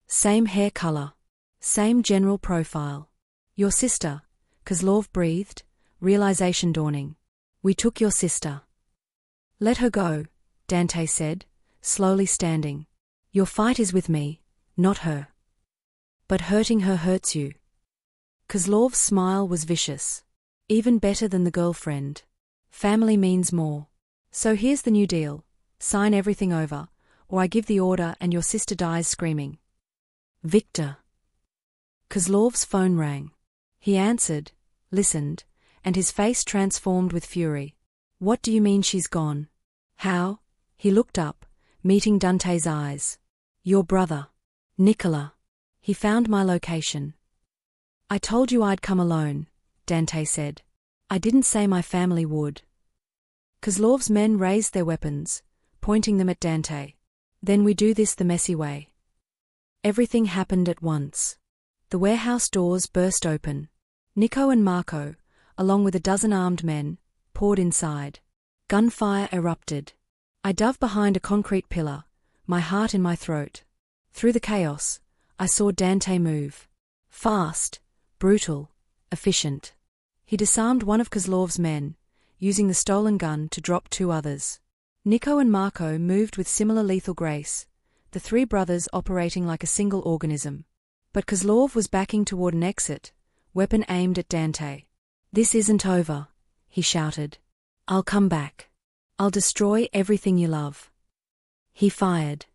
Same hair color. Same general profile. Your sister, Kozlov breathed, realization dawning. We took your sister. Let her go, Dante said, slowly standing. Your fight is with me, not her. But hurting her hurts you. Kozlov's smile was vicious. Even better than the girlfriend. Family means more. So here's the new deal. Sign everything over, or I give the order and your sister dies screaming. Victor. Kozlov's phone rang. He answered, listened, and his face transformed with fury. What do you mean she's gone? How? He looked up, meeting Dante's eyes. Your brother. Nicola. He found my location. I told you I'd come alone, Dante said. I didn't say my family would. Kozlov's men raised their weapons, pointing them at Dante. Then we do this the messy way. Everything happened at once. The warehouse doors burst open. Nico and Marco, along with a dozen armed men, poured inside. Gunfire erupted. I dove behind a concrete pillar, my heart in my throat. Through the chaos, I saw Dante move. Fast, brutal, efficient. He disarmed one of Kozlov's men, using the stolen gun to drop two others. Nico and Marco moved with similar lethal grace, the three brothers operating like a single organism. But Kozlov was backing toward an exit, weapon aimed at Dante. This isn't over, he shouted. I'll come back. I'll destroy everything you love. He fired.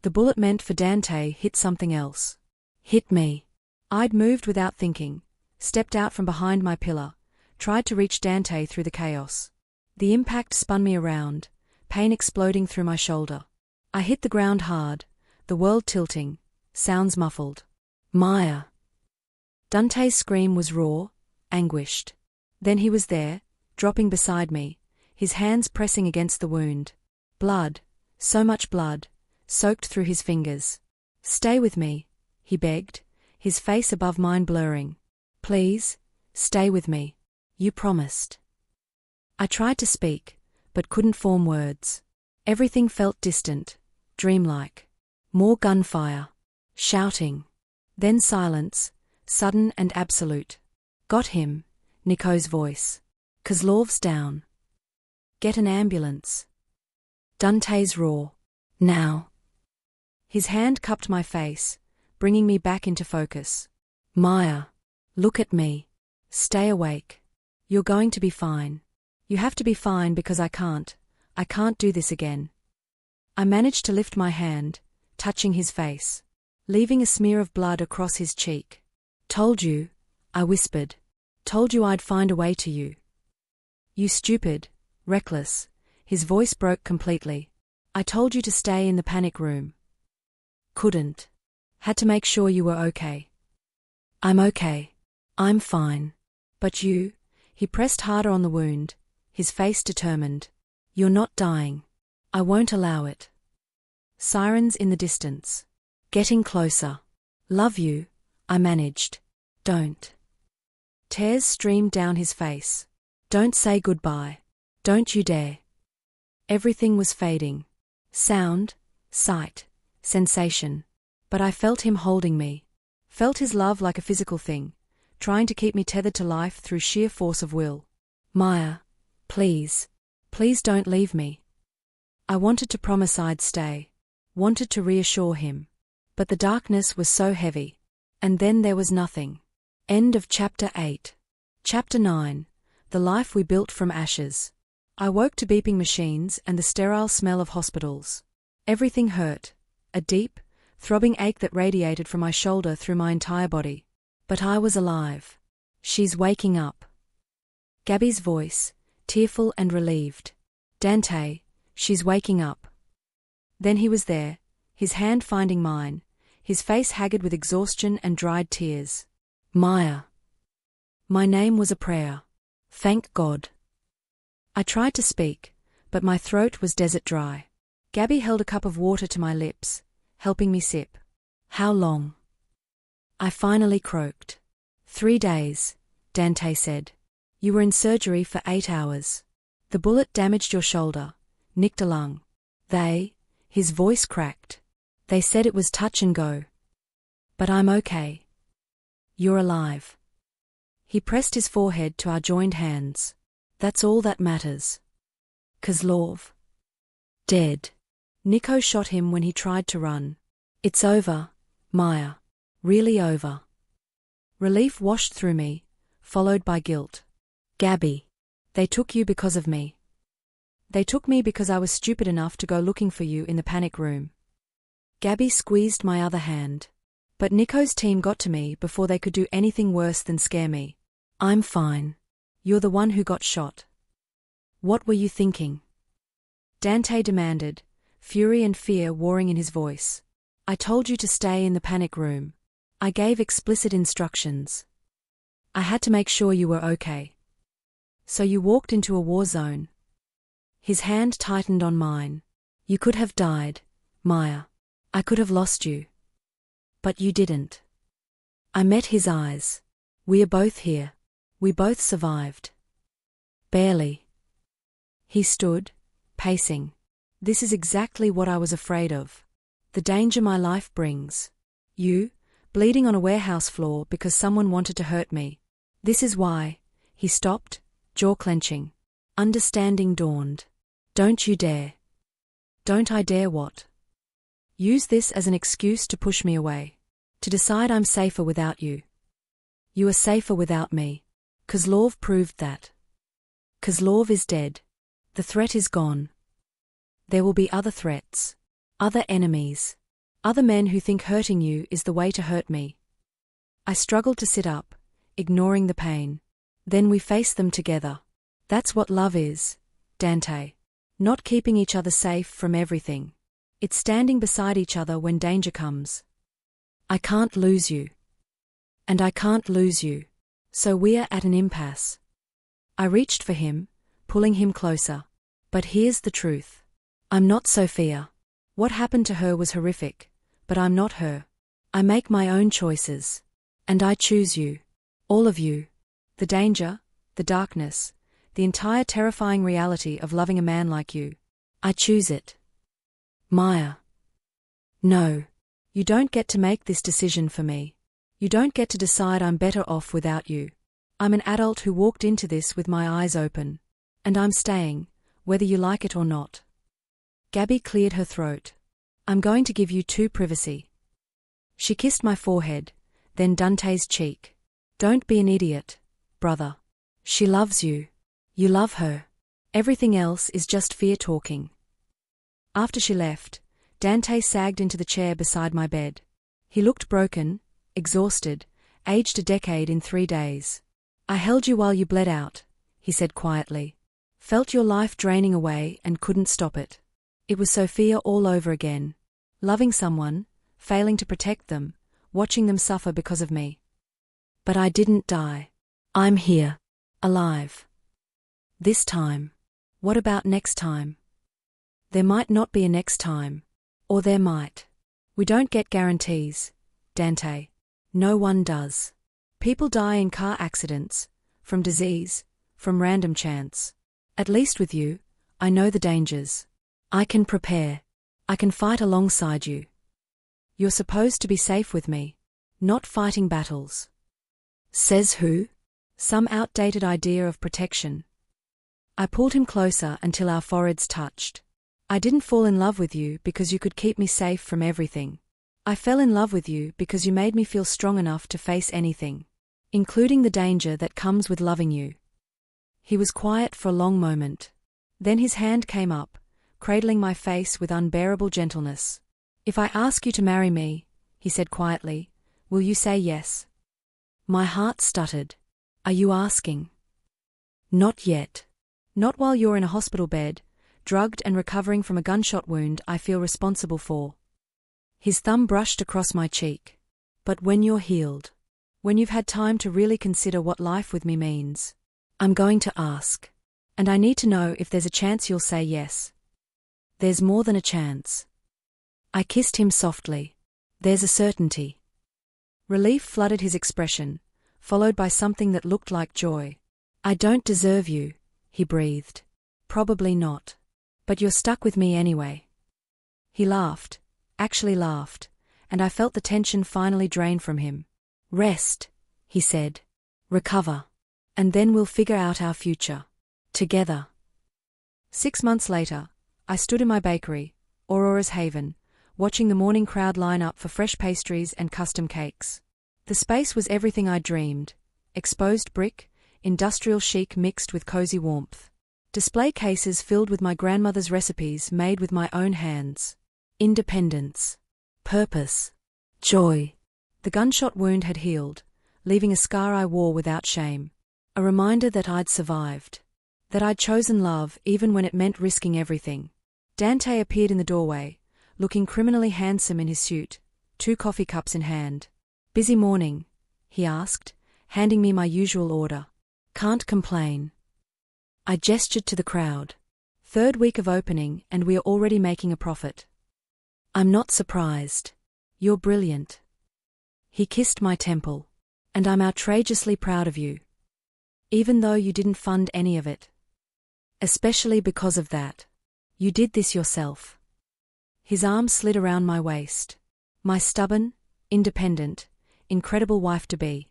The bullet meant for Dante hit something else. Hit me. I'd moved without thinking, stepped out from behind my pillar, tried to reach Dante through the chaos. The impact spun me around, pain exploding through my shoulder. I hit the ground hard, the world tilting, sounds muffled. Maya. Dante's scream was raw, anguished. Then he was there, dropping beside me, his hands pressing against the wound. Blood, so much blood, soaked through his fingers. Stay with me, he begged, his face above mine blurring. Please, stay with me. You promised. I tried to speak, but couldn't form words. Everything felt distant, dreamlike. More gunfire. Shouting. Then silence, sudden and absolute. Got him, Nico's voice. Kozlov's down. Get an ambulance. Dante's roar. Now. His hand cupped my face, bringing me back into focus. Maya. Look at me. Stay awake. You're going to be fine. You have to be fine because I can't do this again. I managed to lift my hand, touching his face, leaving a smear of blood across his cheek. Told you, I whispered. Told you I'd find a way to you. You stupid, reckless. His voice broke completely. I told you to stay in the panic room. Couldn't. Had to make sure you were okay. I'm okay. I'm fine. But you, he pressed harder on the wound, his face determined. You're not dying. I won't allow it. Sirens in the distance. Getting closer. Love you, I managed. Don't. Tears streamed down his face. Don't say goodbye. Don't you dare. Everything was fading. Sound, sight, sensation. But I felt him holding me. Felt his love like a physical thing, trying to keep me tethered to life through sheer force of will. Maya, please. Please don't leave me. I wanted to promise I'd stay. Wanted to reassure him. But the darkness was so heavy. And then there was nothing. End of Chapter 8. Chapter 9. The Life We Built from Ashes. I woke to beeping machines and the sterile smell of hospitals. Everything hurt. A deep, throbbing ache that radiated from my shoulder through my entire body. But I was alive. She's waking up. Gabby's voice, tearful and relieved. Dante, she's waking up. Then he was there, his hand finding mine, his face haggard with exhaustion and dried tears. Maya. My name was a prayer. Thank God. I tried to speak, but my throat was desert dry. Gabby held a cup of water to my lips, helping me sip. How long? I finally croaked. 3 days, Dante said. You were in surgery for 8 hours. The bullet damaged your shoulder, nicked a lung. His voice cracked. They said it was touch and go. But I'm okay. You're alive. He pressed his forehead to our joined hands. That's all that matters. Kozlov. Dead. Nico shot him when he tried to run. It's over, Maya. Really over. Relief washed through me, followed by guilt. Gabby. They took you because of me. They took me because I was stupid enough to go looking for you in the panic room. Gabby squeezed my other hand. But Nico's team got to me before they could do anything worse than scare me. I'm fine. You're the one who got shot. What were you thinking? Dante demanded, fury and fear warring in his voice. I told you to stay in the panic room. I gave explicit instructions. I had to make sure you were okay. So you walked into a war zone. His hand tightened on mine. You could have died, Maya. I could have lost you. But you didn't. I met his eyes. We are both here. We both survived. Barely. He stood, pacing. This is exactly what I was afraid of. The danger my life brings. You, bleeding on a warehouse floor because someone wanted to hurt me. This is why. He stopped, jaw clenching. Understanding dawned. Don't you dare. Don't I dare what? Use this as an excuse to push me away. To decide I'm safer without you. You are safer without me. Kozlov proved that. Kozlov is dead. The threat is gone. There will be other threats. Other enemies. Other men who think hurting you is the way to hurt me. I struggled to sit up, ignoring the pain. Then we face them together. That's what love is, Dante. Not keeping each other safe from everything. It's standing beside each other when danger comes. I can't lose you. And I can't lose you. So we're at an impasse. I reached for him, pulling him closer. But here's the truth. I'm not Sophia. What happened to her was horrific, but I'm not her. I make my own choices. And I choose you. All of you. The danger, the darkness, the entire terrifying reality of loving a man like you. I choose it. Maya. No. You don't get to make this decision for me. You don't get to decide I'm better off without you. I'm an adult who walked into this with my eyes open. And I'm staying, whether you like it or not. Gabby cleared her throat. I'm going to give you 2 privacy. She kissed my forehead, then Dante's cheek. Don't be an idiot, brother. She loves you. You love her. Everything else is just fear talking. After she left, Dante sagged into the chair beside my bed. He looked broken, exhausted, aged a decade in 3 days. I held you while you bled out, he said quietly. Felt your life draining away and couldn't stop it. It was Sophia all over again. Loving someone, failing to protect them, watching them suffer because of me. But I didn't die. I'm here. Alive. This time. What about next time? There might not be a next time. Or there might. We don't get guarantees, Dante. No one does. People die in car accidents, from disease, from random chance. At least with you, I know the dangers. I can prepare. I can fight alongside you. You're supposed to be safe with me, not fighting battles. Says who? Some outdated idea of protection. I pulled him closer until our foreheads touched. I didn't fall in love with you because you could keep me safe from everything. I fell in love with you because you made me feel strong enough to face anything, including the danger that comes with loving you. He was quiet for a long moment. Then his hand came up, cradling my face with unbearable gentleness. If I ask you to marry me, he said quietly, will you say yes? My heart stuttered. Are you asking? Not yet. Not while you're in a hospital bed, drugged and recovering from a gunshot wound I feel responsible for. His thumb brushed across my cheek. But when you're healed, when you've had time to really consider what life with me means, I'm going to ask. And I need to know if there's a chance you'll say yes. There's more than a chance. I kissed him softly. There's a certainty. Relief flooded his expression, followed by something that looked like joy. "I don't deserve you," he breathed. "Probably not. But you're stuck with me anyway." He laughed, actually laughed, and I felt the tension finally drain from him. "Rest," he said. "Recover. And then we'll figure out our future. Together." 6 months later, I stood in my bakery, Aurora's Haven, watching the morning crowd line up for fresh pastries and custom cakes. The space was everything I dreamed: exposed brick, industrial chic mixed with cozy warmth. Display cases filled with my grandmother's recipes made with my own hands. Independence. Purpose. Joy. The gunshot wound had healed, leaving a scar I wore without shame. A reminder that I'd survived. That I'd chosen love even when it meant risking everything. Dante appeared in the doorway, looking criminally handsome in his suit, 2 coffee cups in hand. "Busy morning?" he asked, handing me my usual order. "Can't complain." I gestured to the crowd. 3rd week of opening and we are already making a profit. "I'm not surprised. You're brilliant." He kissed my temple. "And I'm outrageously proud of you. Even though you didn't fund any of it. Especially because of that. You did this yourself." His arm slid around my waist. My stubborn, independent, incredible wife-to-be.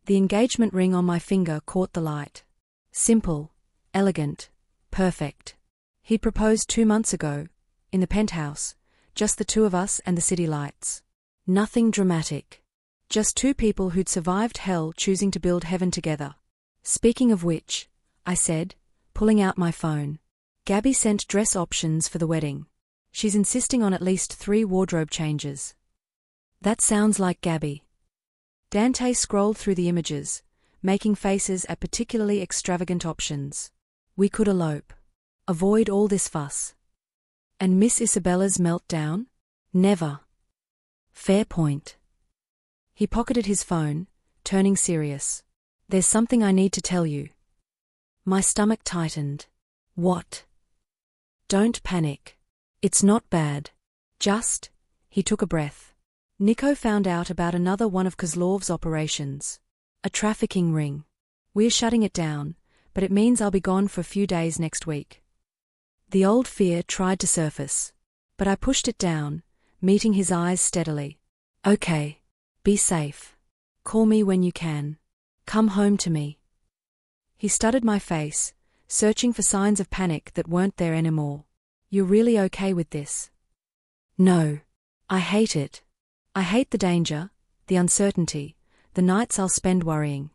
The engagement ring on my finger caught the light. Simple, elegant, perfect. He proposed 2 months ago, in the penthouse, just the 2 of us and the city lights. Nothing dramatic. Just 2 people who'd survived hell choosing to build heaven together. "Speaking of which," I said, pulling out my phone. "Gabby sent dress options for the wedding. She's insisting on at least 3 wardrobe changes." "That sounds like Gabby." Dante scrolled through the images, making faces at particularly extravagant options. "We could elope. Avoid all this fuss." "And Miss Isabella's meltdown?" "Never." "Fair point." He pocketed his phone, turning serious. "There's something I need to tell you." My stomach tightened. "What?" "Don't panic. It's not bad. Just," he took a breath. "Nico found out about another one of Kozlov's operations. A trafficking ring. We're shutting it down, but it means I'll be gone for a few days next week." The old fear tried to surface, but I pushed it down, meeting his eyes steadily. "Okay. Be safe. Call me when you can. Come home to me." He studied my face, searching for signs of panic that weren't there anymore. "You're really okay with this?" "No. I hate it. I hate the danger, the uncertainty, the nights I'll spend worrying."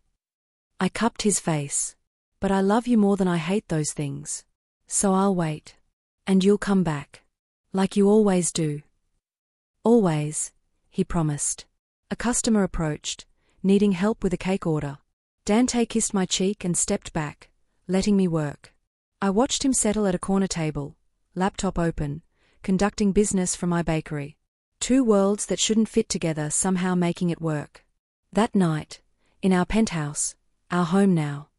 I cupped his face. "But I love you more than I hate those things. So I'll wait. And you'll come back. Like you always do." "Always," he promised. A customer approached, needing help with a cake order. Dante kissed my cheek and stepped back, letting me work. I watched him settle at a corner table, laptop open, conducting business from my bakery. 2 worlds that shouldn't fit together somehow making it work. That night, in our penthouse, our home now,